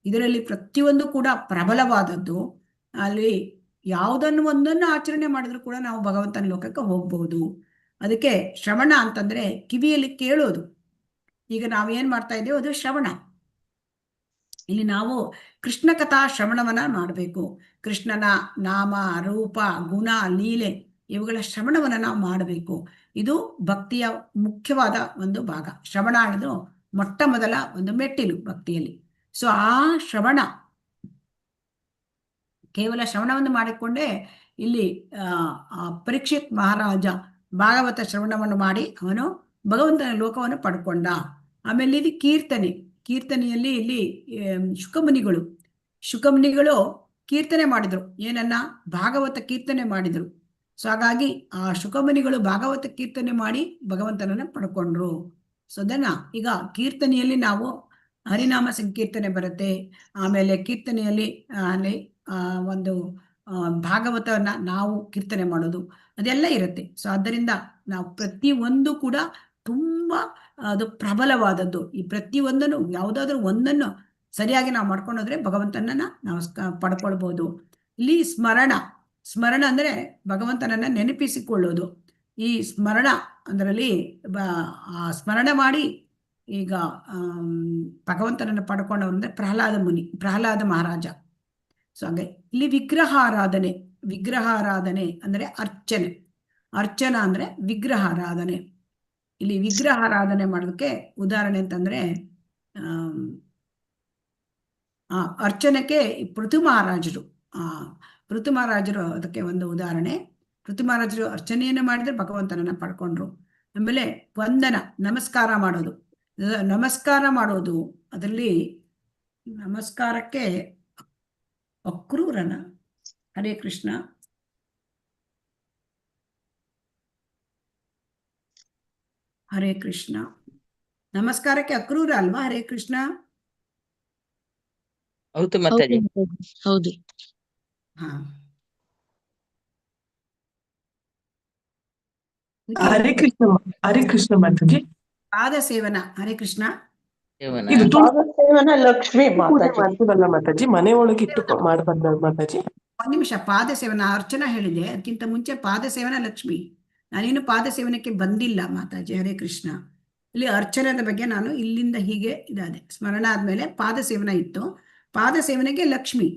ಇದರಲ್ಲಿ ಪ್ರತಿಯೊಂದು ಕೂಡ ಪ್ರಬಲವಾದದ್ದು. ಅಲ್ಲಿ ಯಾವುದನ್ನು ಒಂದನ್ನು ಆಚರಣೆ ಮಾಡಿದ್ರು ಕೂಡ ನಾವು ಭಗವಂತನ ಲೋಕಕ್ಕೆ ಹೋಗ್ಬಹುದು. ಅದಕ್ಕೆ ಶ್ರವಣ ಅಂತಂದ್ರೆ ಕಿವಿಯಲ್ಲಿ ಕೇಳೋದು. ಈಗ ನಾವೇನ್ ಮಾಡ್ತಾ ಇದ್ದೇವೆ ಅದು ಶ್ರವಣ. ಇಲ್ಲಿ ನಾವು ಕೃಷ್ಣ ಕಥಾ ಶ್ರವಣವನ್ನ ಮಾಡಬೇಕು. ಕೃಷ್ಣನ ನಾಮ, ರೂಪ, ಗುಣ, ಲೀಲೆ ಇವುಗಳ ಶ್ರವಣವನ್ನ ನಾವು ಮಾಡಬೇಕು. ಇದು ಭಕ್ತಿಯ ಮುಖ್ಯವಾದ ಒಂದು ಭಾಗ. ಶ್ರವಣ ಅನ್ನೋದು ಮೊಟ್ಟ ಮೊದಲ ಒಂದು ಮೆಟ್ಟಿಲು ಭಕ್ತಿಯಲ್ಲಿ. ಸೊ ಆ ಶ್ರವಣ, ಕೇವಲ ಶ್ರವಣವನ್ನು ಮಾಡಿಕೊಂಡೇ ಇಲ್ಲಿ ಪರೀಕ್ಷಿತ್ ಮಹಾರಾಜ ಭಾಗವತ ಶ್ರವಣವನ್ನು ಮಾಡಿ ಅವನು ಭಗವಂತನ ಲೋಕವನ್ನು ಪಡ್ಕೊಂಡ. ಆಮೇಲೆ ಇದು ಕೀರ್ತನೆಯಲ್ಲಿ ಇಲ್ಲಿ ಶುಕಮುನಿಗಳು ಕೀರ್ತನೆ ಮಾಡಿದ್ರು. ಏನನ್ನ? ಭಾಗವತ ಕೀರ್ತನೆ ಮಾಡಿದ್ರು. ಸೊ ಹಾಗಾಗಿ ಆ ಶುಕಮುನಿಗಳು ಭಾಗವತ ಕೀರ್ತನೆ ಮಾಡಿ ಭಗವಂತನನ್ನ ಪಡ್ಕೊಂಡ್ರು. ಸೊ ಅದನ್ನ ಈಗ ಕೀರ್ತನೆಯಲ್ಲಿ ನಾವು ಹರಿನಾಮ ಸಂಕೀರ್ತನೆ ಬರುತ್ತೆ. ಆಮೇಲೆ ಕೀರ್ತನೆಯಲ್ಲಿ ಅಲ್ಲಿ ಒಂದು ಭಾಗವತವನ್ನ ನಾವು ಕೀರ್ತನೆ ಮಾಡೋದು ಅದೆಲ್ಲ ಇರುತ್ತೆ. ಸೊ ಆದ್ದರಿಂದ ನಾವು ಪ್ರತಿಯೊಂದು ಕೂಡ ತುಂಬಾ ಅದು ಪ್ರಬಲವಾದದ್ದು. ಈ ಪ್ರತಿಯೊಂದನ್ನು ಯಾವುದಾದ್ರೂ ಒಂದನ್ನು ಸರಿಯಾಗಿ ನಾವು ಮಾಡ್ಕೊಂಡೋದ್ರೆ ಭಗವಂತನನ್ನ ನಾವು ಪಡ್ಕೊಳ್ಬಹುದು. ಇಲ್ಲಿ ಸ್ಮರಣ ಅಂದ್ರೆ ಭಗವಂತನನ್ನ ನೆನಪಿಸಿಕೊಳ್ಳೋದು. ಈ ಸ್ಮರಣ ಅದರಲ್ಲಿ ಸ್ಮರಣ ಮಾಡಿ ಈಗ ಭಗವಂತನನ್ನ ಪಡ್ಕೊಂಡವ್ರು ಅಂದ್ರೆ ಪ್ರಹ್ಲಾದ ಮಹಾರಾಜ. ಸೊ ಹಾಗೆ ಇಲ್ಲಿ ವಿಗ್ರಹಾರಾಧನೆ ಅಂದ್ರೆ ಅರ್ಚನಾ ಅಂದ್ರೆ ವಿಗ್ರಹಾರಾಧನೆ. ಇಲ್ಲಿ ವಿಗ್ರಹಾರಾಧನೆ ಮಾಡೋದಕ್ಕೆ ಉದಾಹರಣೆ ಅಂತಂದ್ರೆ ಅರ್ಚನಕ್ಕೆ ಪೃಥು ಮಹಾರಾಜರು ಅದಕ್ಕೆ ಒಂದು ಉದಾಹರಣೆ. ಪೃಥು ಮಹಾರಾಜರು ಅರ್ಚನೆಯನ್ನು ಮಾಡಿದ್ರೆ ಭಗವಂತನನ್ನ ಪಡ್ಕೊಂಡ್ರು. ಆಮೇಲೆ ವಂದನ, ನಮಸ್ಕಾರ ಮಾಡೋದು ಅದರಲ್ಲಿ ನಮಸ್ಕಾರಕ್ಕೆ ಅಕ್ರೂರನ ಹರೇ ಕೃಷ್ಣ. ಹರೇ ಕೃಷ್ಣ. ನಮಸ್ಕಾರಕ್ಕೆ ಅಕ್ರೂರ ಅಲ್ವಾ? ಹರೇ ಕೃಷ್ಣ. ಹೌದು ಮಾತಾಜಿ, ಹೌದು. ಹಾ, ಹರೇ ಕೃಷ್ಣ ಮಾತಾಜಿ. ಪಾದ ಸೇವನ. ಹರೇ ಕೃಷ್ಣ. ಇದು ಪಾದಸೇವನ ಲಕ್ಷ್ಮಿ ಮಾತಾಜಿ ಮಾಡ್ತೀವಲ್ಲ ಮಾತಾಜಿ, ಮನೆ ಒಳಗೆ ಇಟ್ಟು ಮಾಡ್ಬಾರ್ದ ಮಾತಾಜಿ? ಒಂದು ನಿಮಿಷ. ಪಾದ ಸೇವನ ಅರ್ಚನಾ ಹೇಳಿದೆ, ಅದಕ್ಕಿಂತ ಮುಂಚೆ ಪಾದ ಸೇವನ ಲಕ್ಷ್ಮಿ. ನಾನೇನು ಪಾದ ಸೇವನಕ್ಕೆ ಬಂದಿಲ್ಲ ಮಾತಾಜಿ. ಹರೇ ಕೃಷ್ಣ. ಇಲ್ಲಿ ಅರ್ಚನದ ಬಗ್ಗೆ ನಾನು ಇಲ್ಲಿಂದ ಹೀಗೆ ಇದಾದೆ. ಸ್ಮರಣ ಆದ್ಮೇಲೆ ಪಾದ ಸೇವನ ಇತ್ತು. ಪಾದ ಸೇವನೆಗೆ ಲಕ್ಷ್ಮಿ.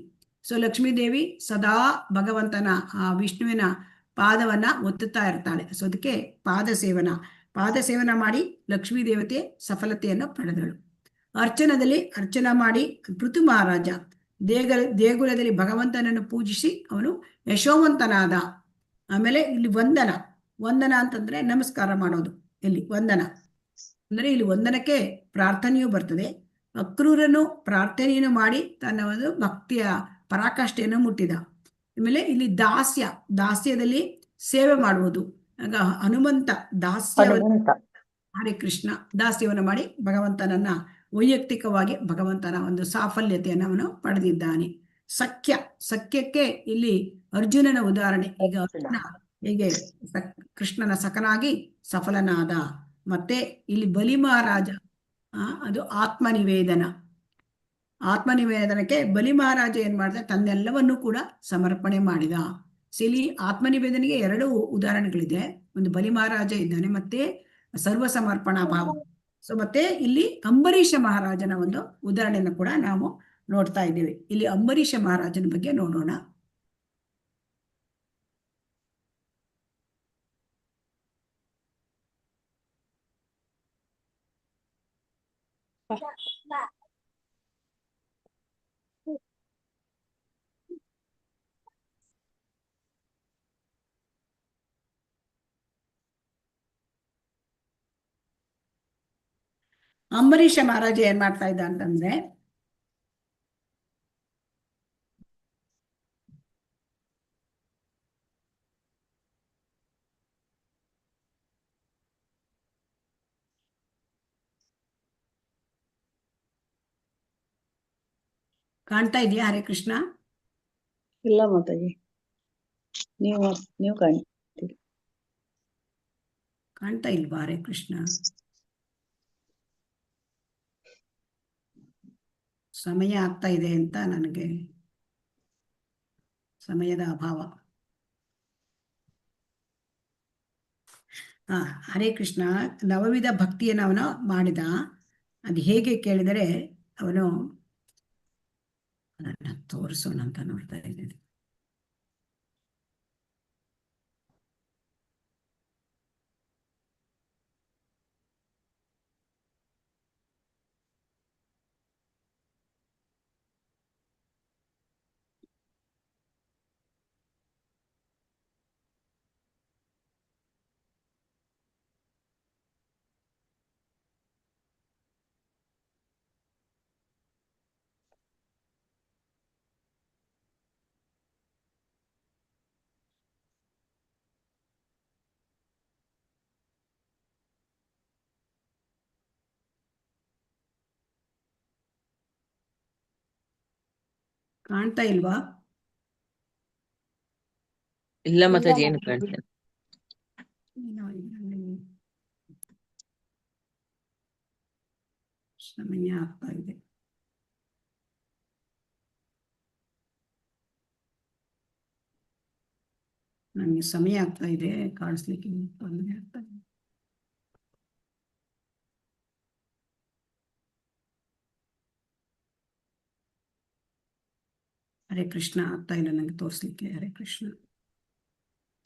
ಸೊ ಲಕ್ಷ್ಮೀ ದೇವಿ ಸದಾ ಭಗವಂತನ ಆ ವಿಷ್ಣುವಿನ ಪಾದವನ್ನ ಒತ್ತುತ್ತಾ ಇರ್ತಾಳೆ. ಸೊ ಅದಕ್ಕೆ ಪಾದ ಸೇವನ ಮಾಡಿ ಲಕ್ಷ್ಮೀ ದೇವತೆ ಸಫಲತೆಯನ್ನು ಪಡೆದಳು. ಅರ್ಚನದಲ್ಲಿ ಅರ್ಚನಾ ಮಾಡಿ ಪೃಥು ಮಹಾರಾಜ ದೇಗುಲದಲ್ಲಿ ಭಗವಂತನನ್ನು ಪೂಜಿಸಿ ಅವನು ಯಶೋವಂತನಾದ. ಆಮೇಲೆ ಇಲ್ಲಿ ವಂದನ ಅಂತಂದ್ರೆ ನಮಸ್ಕಾರ ಮಾಡೋದು. ಇಲ್ಲಿ ವಂದನ ಅಂದ್ರೆ ಇಲ್ಲಿ ವಂದನಕ್ಕೆ ಪ್ರಾರ್ಥನೆಯೂ ಬರ್ತದೆ. ಅಕ್ರೂರನು ಪ್ರಾರ್ಥನೆಯನ್ನು ಮಾಡಿ ತನ್ನ ಒಂದು ಭಕ್ತಿಯ ಪರಾಕಾಷ್ಠೆಯನ್ನು ಮುಟ್ಟಿದ. ಆಮೇಲೆ ಇಲ್ಲಿ ದಾಸ್ಯದಲ್ಲಿ ಸೇವೆ ಮಾಡುವುದು. ಆಗ ಹನುಮಂತ ಹರೇ ಕೃಷ್ಣ ದಾಸ್ಯವನ್ನು ಮಾಡಿ ಭಗವಂತನನ್ನ ವೈಯಕ್ತಿಕವಾಗಿ ಭಗವಂತನ ಒಂದು ಸಾಫಲ್ಯತೆಯನ್ನು ಅವನು ಪಡೆದಿದ್ದಾನೆ. ಸಖ್ಯಕ್ಕೆ ಇಲ್ಲಿ ಅರ್ಜುನನ ಉದಾಹರಣೆ. ಈಗ ಅರ್ಜುನ ಹೇಗೆ ಕೃಷ್ಣನ ಸಖನಾಗಿ ಸಫಲನಾದ. ಮತ್ತೆ ಇಲ್ಲಿ ಬಲಿ ಮಹಾರಾಜ ಅದು ಆತ್ಮನಿವೇದನಕ್ಕೆ ಬಲಿ ಮಹಾರಾಜ ಏನ್ ಮಾಡಿದ? ತನ್ನೆಲ್ಲವನ್ನೂ ಕೂಡ ಸಮರ್ಪಣೆ ಮಾಡಿದ. ಇಲ್ಲಿ ಆತ್ಮನಿವೇದನೆಗೆ 2 ಉದಾಹರಣೆಗಳಿದೆ. ಒಂದು ಬಲಿ ಮಹಾರಾಜ ಇದ್ದಾನೆ, ಮತ್ತೆ ಸರ್ವ ಸಮರ್ಪಣಾ ಭಾವ. ಸೊ ಮತ್ತೆ ಇಲ್ಲಿ ಅಂಬರೀಷ ಮಹಾರಾಜನ ಒಂದು ಉದಾಹರಣೆಯನ್ನು ಕೂಡ ನಾವು ನೋಡ್ತಾ ಇದ್ದೇವೆ. ಇಲ್ಲಿ ಅಂಬರೀಷ ಮಹಾರಾಜನ ಬಗ್ಗೆ ನೋಡೋಣ. ಅಂಬರೀಷ ಮಹಾರಾಜ ಏನ್ ಮಾಡ್ತಾ ಇದ್ದ ಅಂತಂದ್ರೆ ಕಾಣ್ತಾ ಇದೆಯಾ? ಹರೇ ಕೃಷ್ಣ. ಇಲ್ಲ ಮಾತಾಜಿ, ನೀವು ಕಾಣ್ತೀರಿ. ಕಾಣ್ತಾ ಇಲ್ವಾ? ಹರೇ ಕೃಷ್ಣ. ಸಮಯ ಆಗ್ತಾ ಇದೆ ಅಂತ ನನಗೆ ಸಮಯದ ಅಭಾವ. ಹರೇ ಕೃಷ್ಣ. ನವವಿಧ ಭಕ್ತಿಯನ್ನು ಅವನು ಮಾಡಿದ. ಅದು ಹೇಗೆ ಕೇಳಿದರೆ ಅವನು ಅದನ್ನ ತೋರಿಸೋಣ ಅಂತ ನೋಡ್ತಾ ಇದ್ದೀನಿ. ಕಾಣ್ತಾ ಇಲ್ವಾ? ಇಲ್ಲ ಮಾತಾಜಿ, ಏನು ಕಾಣ್ತಾ ಸಮಯ ಆಗ್ತಾ ಇದೆ. ನನಗೆ ಸಮಯ ಆಗ್ತಾ ಇದೆ, ಕಾಣಿಸ್ಲಿಕ್ಕೆ ತೊಂದರೆ ಆಗ್ತಾ ಇದೆ. ಹರೇ ಕೃಷ್ಣ. ಆಗ್ತಾ ಇಲ್ಲ ನನಗೆ ತೋರಿಸ್ಲಿಕ್ಕೆ. ಹರೇ ಕೃಷ್ಣ.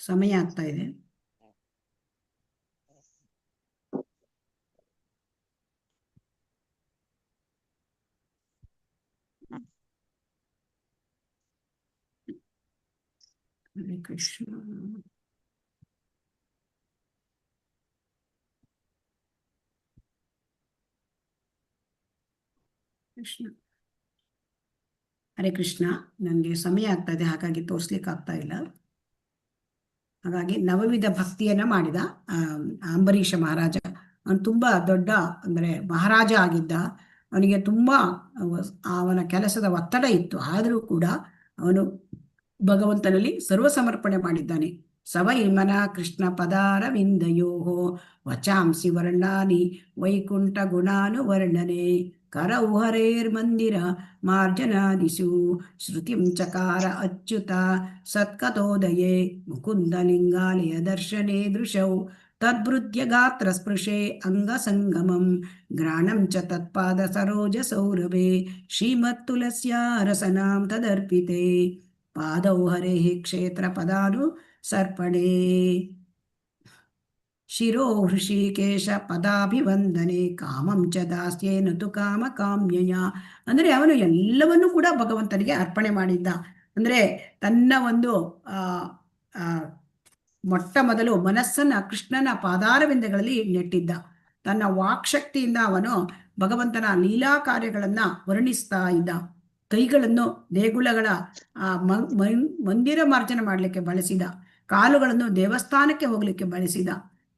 ಸಮಯ ಆಗ್ತಾ ಇದೆ. ಹರೇ ಕೃಷ್ಣ. ಕೃಷ್ಣ. ಹರೇ ಕೃಷ್ಣ. ನನಗೆ ಸಮಯ ಆಗ್ತಾ ಇದೆ, ಹಾಗಾಗಿ ತೋರಿಸ್ಲಿಕ್ಕೆ ಆಗ್ತಾ ಇಲ್ಲ. ಹಾಗಾಗಿ ನವವಿಧ ಭಕ್ತಿಯನ್ನ ಮಾಡಿದ ಅಂಬರೀಷ ಮಹಾರಾಜ. ಅವನು ತುಂಬಾ ದೊಡ್ಡ ಅಂದ್ರೆ ಮಹಾರಾಜ ಆಗಿದ್ದ. ಅವನಿಗೆ ತುಂಬಾ ಅವನ ಕೆಲಸದ ಒತ್ತಡ ಇತ್ತು. ಆದರೂ ಕೂಡ ಅವನು ಭಗವಂತನಲ್ಲಿ ಸರ್ವಸಮರ್ಪಣೆ ಮಾಡಿದ್ದಾನೆ. ಸವೈಮನ ಕೃಷ್ಣ ಪದಾರವಿಂದಯೋಹೋ ವಚಾಂಸಿ ವರ್ಣಾನಿ ವೈಕುಂಠ ಗುಣಾನುವರ್ಣನೆ ಕರೌಹರೇರ್ಮಂದಿರ ಮಾರ್ಜನಾದಿಷು ಶ್ರುತಿಂ ಚಕಾರ ಅಚ್ಯುತ ಸತ್ಕಥೋದಯೇ ಮುಕುಂದಲಿಂಗಾಲಯ ದರ್ಶನೆ ದೃಶೌ ತದ್ಭೃತ್ಯ ಗಾತ್ರ ಸ್ಪೃಶೆ ಅಂಗಸಂಗಮಂ ಗ್ರಾಣಂ ಚ ತತ್ಪಾದ ಸರೋಜ ಸೌರಭೆ ಶ್ರೀಮತ್ತುಲಸ್ಯ ರಸನಾಂ ತದರ್ಪಿತೆ ಪಾದೌ ಹರೇ ಕ್ಷೇತ್ರ ಪದಾನು ಸರ್ಪಣೆ ಶಿರೋ ಹೃಷಿಕೇಶ ಪದಾಭಿವಂದನೆ ಕಾಮಂ ಚ ದಾಸ್ಯೇನ ತು ಕಾಮ ಕಾಮ್ಯಯ. ಅಂದ್ರೆ ಅವನು ಎಲ್ಲವನ್ನೂ ಕೂಡ ಭಗವಂತನಿಗೆ ಅರ್ಪಣೆ ಮಾಡಿದ್ದ. ಅಂದ್ರೆ ತನ್ನ ಒಂದು ಮೊಟ್ಟ ಮೊದಲು ಮನಸ್ಸನ್ನ ಕೃಷ್ಣನ ಪಾದಾರವಿಂದಗಳಲ್ಲಿ ನೆಟ್ಟಿದ್ದ. ತನ್ನ ವಾಕ್ಶಕ್ತಿಯಿಂದ ಅವನು ಭಗವಂತನ ಲೀಲಾ ಕಾರ್ಯಗಳನ್ನ ವರ್ಣಿಸ್ತಾ ಇದ್ದ. ಕೈಗಳನ್ನು ದೇಗುಲಗಳ ಮಂದಿರ ಮಾರ್ಜನ ಮಾಡಲಿಕ್ಕೆ ಬಳಸಿದ. ಕಾಲುಗಳನ್ನು ದೇವಸ್ಥಾನಕ್ಕೆ ಹೋಗ್ಲಿಕ್ಕೆ ಬಳಸಿದ.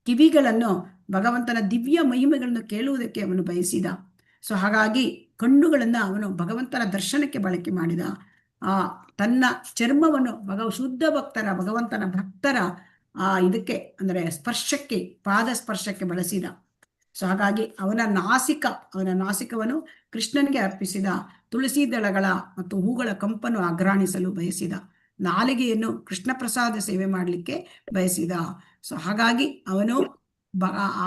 ಕಿವಿಗಳನ್ನು ಭಗವಂತನ ದಿವ್ಯ ಮಹಿಮೆಗಳನ್ನು ಕೇಳುವುದಕ್ಕೆ ಅವನು ಬಯಸಿದ. ಸೊ ಹಾಗಾಗಿ ಕಣ್ಣುಗಳನ್ನ ಅವನು ಭಗವಂತನ ದರ್ಶನಕ್ಕೆ ಬಳಕೆ ಮಾಡಿದ. ತನ್ನ ಚರ್ಮವನ್ನು ಶುದ್ಧ ಭಕ್ತರ ಭಗವಂತನ ಭಕ್ತರ ಇದಕ್ಕೆ ಅಂದ್ರೆ ಸ್ಪರ್ಶಕ್ಕೆ, ಪಾದ ಸ್ಪರ್ಶಕ್ಕೆ ಬಳಸಿದ. ಸೊ ಹಾಗಾಗಿ ಅವನ ನಾಸಿಕವನ್ನು ಕೃಷ್ಣನಿಗೆ ಅರ್ಪಿಸಿದ. ತುಳಸಿ ದಳಗಳ ಮತ್ತು ಹೂಗಳ ಕಂಪನ್ನು ಅಘ್ರಾಣಿಸಲು ಬಯಸಿದ. ನಾಲಿಗೆಯನ್ನು ಕೃಷ್ಣ ಪ್ರಸಾದ ಸೇವೆ ಮಾಡಲಿಕ್ಕೆ ಬಯಸಿದ. ಸೊ ಹಾಗಾಗಿ ಅವನು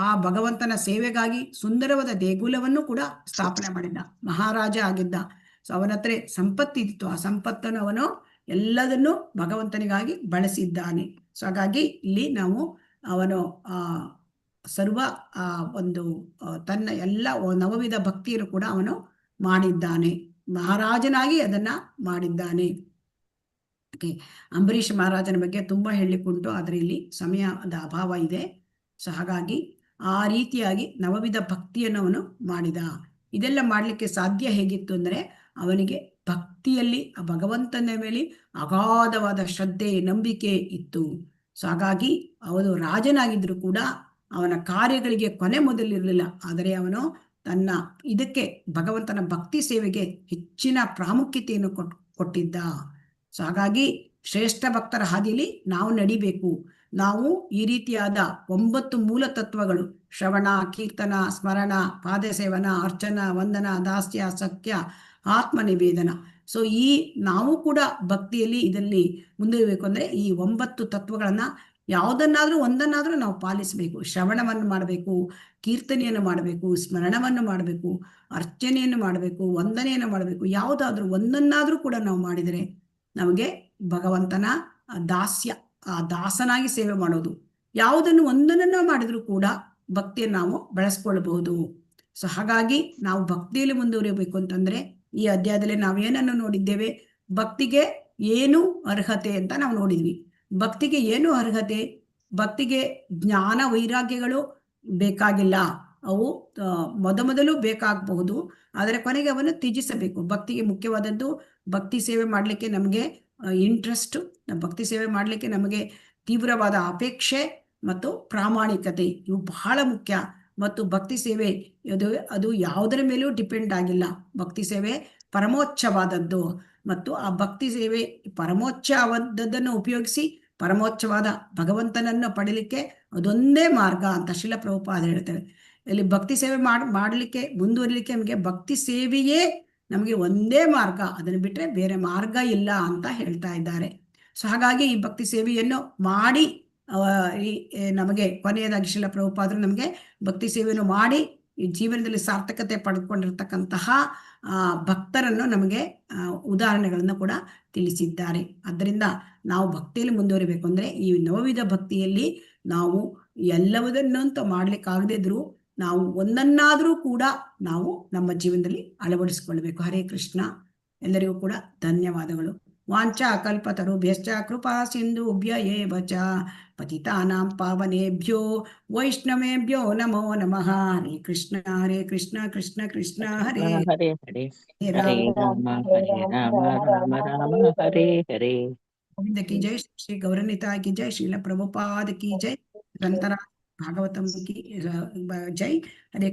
ಆ ಭಗವಂತನ ಸೇವೆಗಾಗಿ ಸುಂದರವಾದ ದೇಗುಲವನ್ನು ಕೂಡ ಸ್ಥಾಪನೆ ಮಾಡಿದ್ದ. ಮಹಾರಾಜ ಆಗಿದ್ದ. ಸೊ ಅವನ ಹತ್ರ ಸಂಪತ್ತಿತ್ತು. ಆ ಸಂಪತ್ತನ್ನು ಅವನು ಎಲ್ಲದನ್ನು ಭಗವಂತನಿಗಾಗಿ ಬಳಸಿದ್ದಾನೆ. ಸೊ ಹಾಗಾಗಿ ಇಲ್ಲಿ ನಾವು ಅವನು ಸರ್ವ ಒಂದು ತನ್ನ ಎಲ್ಲ ನವವಿಧ ಭಕ್ತಿಯನ್ನು ಕೂಡ ಅವನು ಮಾಡಿದ್ದಾನೆ. ಮಹಾರಾಜನಾಗಿ ಅದನ್ನ ಮಾಡಿದ್ದಾನೆ. ಅಂಬರೀಷ್ ಮಹಾರಾಜನ ಬಗ್ಗೆ ತುಂಬಾ ಹೇಳಲಿಕ್ಕುಂಟು, ಆದರೆ ಇಲ್ಲಿ ಸಮಯದ ಅಭಾವ ಇದೆ. ಸೊ ಹಾಗಾಗಿ ಆ ರೀತಿಯಾಗಿ ನವವಿಧ ಭಕ್ತಿಯನ್ನು ಅವನು ಮಾಡಿದ. ಇದೆಲ್ಲ ಮಾಡಲಿಕ್ಕೆ ಸಾಧ್ಯ ಹೇಗಿತ್ತು ಅಂದರೆ ಅವನಿಗೆ ಭಕ್ತಿಯಲ್ಲಿ ಆ ಭಗವಂತನ ಮೇಲೆ ಅಗಾಧವಾದ ಶ್ರದ್ಧೆ, ನಂಬಿಕೆ ಇತ್ತು. ಸೊ ಹಾಗಾಗಿ ಅವನು ರಾಜನಾಗಿದ್ರು ಕೂಡ ಅವನ ಕಾರ್ಯಗಳಿಗೆ ಕೊನೆ ಮೊದಲಿರಲಿಲ್ಲ. ಆದರೆ ಅವನು ತನ್ನ ಇದಕ್ಕೆ ಭಗವಂತನ ಭಕ್ತಿ ಸೇವೆಗೆ ಹೆಚ್ಚಿನ ಪ್ರಾಮುಖ್ಯತೆಯನ್ನು ಕೊಟ್ಟಿದ್ದ. ಸೊ ಹಾಗಾಗಿ ಶ್ರೇಷ್ಠ ಭಕ್ತರ ಹಾದಿಯಲ್ಲಿ ನಾವು ನಡಿಬೇಕು. ನಾವು ಈ ರೀತಿಯಾದ 9 ಮೂಲ ತತ್ವಗಳು ಶ್ರವಣ, ಕೀರ್ತನ, ಸ್ಮರಣ, ಪಾದಸೇವನ, ಅರ್ಚನ, ವಂದನ, ದಾಸ್ಯ, ಸಖ್ಯ, ಆತ್ಮ ನಿವೇದನ. ಸೊ ಈ ನಾವು ಕೂಡ ಭಕ್ತಿಯಲ್ಲಿ ಇದರಲ್ಲಿ ಮುಂದುವರಿಬೇಕು ಅಂದ್ರೆ ಈ 9 ತತ್ವಗಳನ್ನ ಯಾವುದನ್ನಾದ್ರೂ ಒಂದನ್ನಾದ್ರೂ ನಾವು ಪಾಲಿಸಬೇಕು. ಶ್ರವಣವನ್ನು ಮಾಡಬೇಕು, ಕೀರ್ತನೆಯನ್ನು ಮಾಡಬೇಕು, ಸ್ಮರಣವನ್ನು ಮಾಡಬೇಕು, ಅರ್ಚನೆಯನ್ನು ಮಾಡಬೇಕು, ವಂದನೆಯನ್ನು ಮಾಡಬೇಕು. ಯಾವುದಾದ್ರೂ ಒಂದನ್ನಾದ್ರೂ ಕೂಡ ನಾವು ಮಾಡಿದರೆ ನಮಗೆ ಭಗವಂತನ ದಾಸ್ಯ, ಆ ದಾಸನಾಗಿ ಸೇವೆ ಮಾಡೋದು. ಯಾವುದನ್ನು ಒಂದನ್ನು ಮಾಡಿದ್ರೂ ಕೂಡ ಭಕ್ತಿಯನ್ನು ನಾವು ಬೆಳೆಸ್ಕೊಳ್ಬಹುದು. ಸೊ ಹಾಗಾಗಿ ನಾವು ಭಕ್ತಿಯಲ್ಲಿ ಮುಂದುವರಿಯಬೇಕು ಅಂತಂದ್ರೆ ಈ ಅಧ್ಯಾಯದಲ್ಲಿ ನಾವೇನನ್ನು ನೋಡಿದ್ದೇವೆ? ಭಕ್ತಿಗೆ ಏನು ಅರ್ಹತೆ ಅಂತ ನಾವು ನೋಡಿದ್ವಿ. ಭಕ್ತಿಗೆ ಏನು ಅರ್ಹತೆ? ಭಕ್ತಿಗೆ ಜ್ಞಾನ ವೈರಾಗ್ಯಗಳು ಬೇಕಾಗಿಲ್ಲ. ಅವು ಮೊದಲು ಬೇಕಾಗಬಹುದು, ಆದರೆ ಕೊನೆಗೆ ಅವನ್ನು ತ್ಯಜಿಸಬೇಕು. ಭಕ್ತಿಗೆ ಮುಖ್ಯವಾದದ್ದು ಭಕ್ತಿ ಸೇವೆ ಮಾಡಲಿಕ್ಕೆ ನಮಗೆ ಇಂಟ್ರೆಸ್ಟ್, ಭಕ್ತಿ ಸೇವೆ ಮಾಡಲಿಕ್ಕೆ ನಮಗೆ ತೀವ್ರವಾದ ಅಪೇಕ್ಷೆ ಮತ್ತು ಪ್ರಾಮಾಣಿಕತೆ, ಇವು ಬಹಳ ಮುಖ್ಯ. ಮತ್ತು ಭಕ್ತಿ ಸೇವೆ ಅದು ಯಾವುದರ ಮೇಲೂ ಡಿಪೆಂಡ್ ಆಗಿಲ್ಲ. ಭಕ್ತಿ ಸೇವೆ ಪರಮೋಚ್ಚವಾದದ್ದು ಮತ್ತು ಆ ಭಕ್ತಿ ಸೇವೆ ಪರಮೋಚ್ಚವಾದದ್ದನ್ನು ಉಪಯೋಗಿಸಿ ಪರಮೋಚ್ಚವಾದ ಭಗವಂತನನ್ನು ಪಡೀಲಿಕ್ಕೆ ಅದೊಂದೇ ಮಾರ್ಗ ಅಂತ ಶ್ರೀಲ ಪ್ರಭುಪಾದ ಹೇಳ್ತೇವೆ. ಇಲ್ಲಿ ಭಕ್ತಿ ಸೇವೆ ಮಾಡಲಿಕ್ಕೆ ಮುಂದುವರಿಲಿಕ್ಕೆ ನಮಗೆ ಭಕ್ತಿ ಸೇವೆಯೇ ನಮಗೆ ಒಂದೇ ಮಾರ್ಗ, ಅದನ್ನು ಬಿಟ್ಟರೆ ಬೇರೆ ಮಾರ್ಗ ಇಲ್ಲ ಅಂತ ಹೇಳ್ತಾ ಇದ್ದಾರೆ. ಸೊ ಹಾಗಾಗಿ ಈ ಭಕ್ತಿ ಸೇವೆಯನ್ನು ಮಾಡಿ ನಮಗೆ ಕೊನೆಯದಾಗಿ ಶ್ರೀಲ ಪ್ರಭುಪಾದರು ನಮಗೆ ಭಕ್ತಿ ಸೇವೆಯನ್ನು ಮಾಡಿ ಈ ಜೀವನದಲ್ಲಿ ಸಾರ್ಥಕತೆ ಪಡೆದುಕೊಂಡಿರ್ತಕ್ಕಂತಹ ಭಕ್ತರನ್ನು ನಮಗೆ ಉದಾಹರಣೆಗಳನ್ನು ಕೂಡ ತಿಳಿಸಿದ್ದಾರೆ. ಆದ್ದರಿಂದ ನಾವು ಭಕ್ತಿಯಲ್ಲಿ ಮುಂದುವರಿಬೇಕು ಅಂದ್ರೆ ಈ ನವವಿಧ ಭಕ್ತಿಯಲ್ಲಿ ನಾವು ಎಲ್ಲವುದನ್ನಂತೂ ಮಾಡ್ಲಿಕ್ಕಾಗದೇ ಇದ್ರು ನಾವು ಒಂದನ್ನಾದ್ರೂ ಕೂಡ ನಾವು ನಮ್ಮ ಜೀವನದಲ್ಲಿ ಅಳವಡಿಸಿಕೊಳ್ಬೇಕು. ಹರೇ ಕೃಷ್ಣ. ಎಲ್ಲರಿಗೂ ಕೂಡ ಧನ್ಯವಾದಗಳು. ವಾಂಚಾ ಕಲ್ಪತರುಭ್ಯಶ್ಚ ಕೃಪಾ ಸಿಂಧುಭ್ಯ ಏವ ಚ ಪತಿತಾನಾಂ ಪಾವನೇಭ್ಯೋ ವೈಷ್ಣವೇಭ್ಯೋ ನಮೋ ನಮಃ. ಹರೇ ಕೃಷ್ಣ ಕೃಷ್ಣ ಕೃಷ್ಣ ಹರೇ ಹರೇ ಹರೇ ಹರೇ ರಾಮ ರಾಮ ರಾಮ ಹರೇ ಹರೇ. गोविंद की जय, श्री गौरनिताय की जय, श्रील प्रभुपाद की जय, ग्रंथराज भागवतम की जय. हरे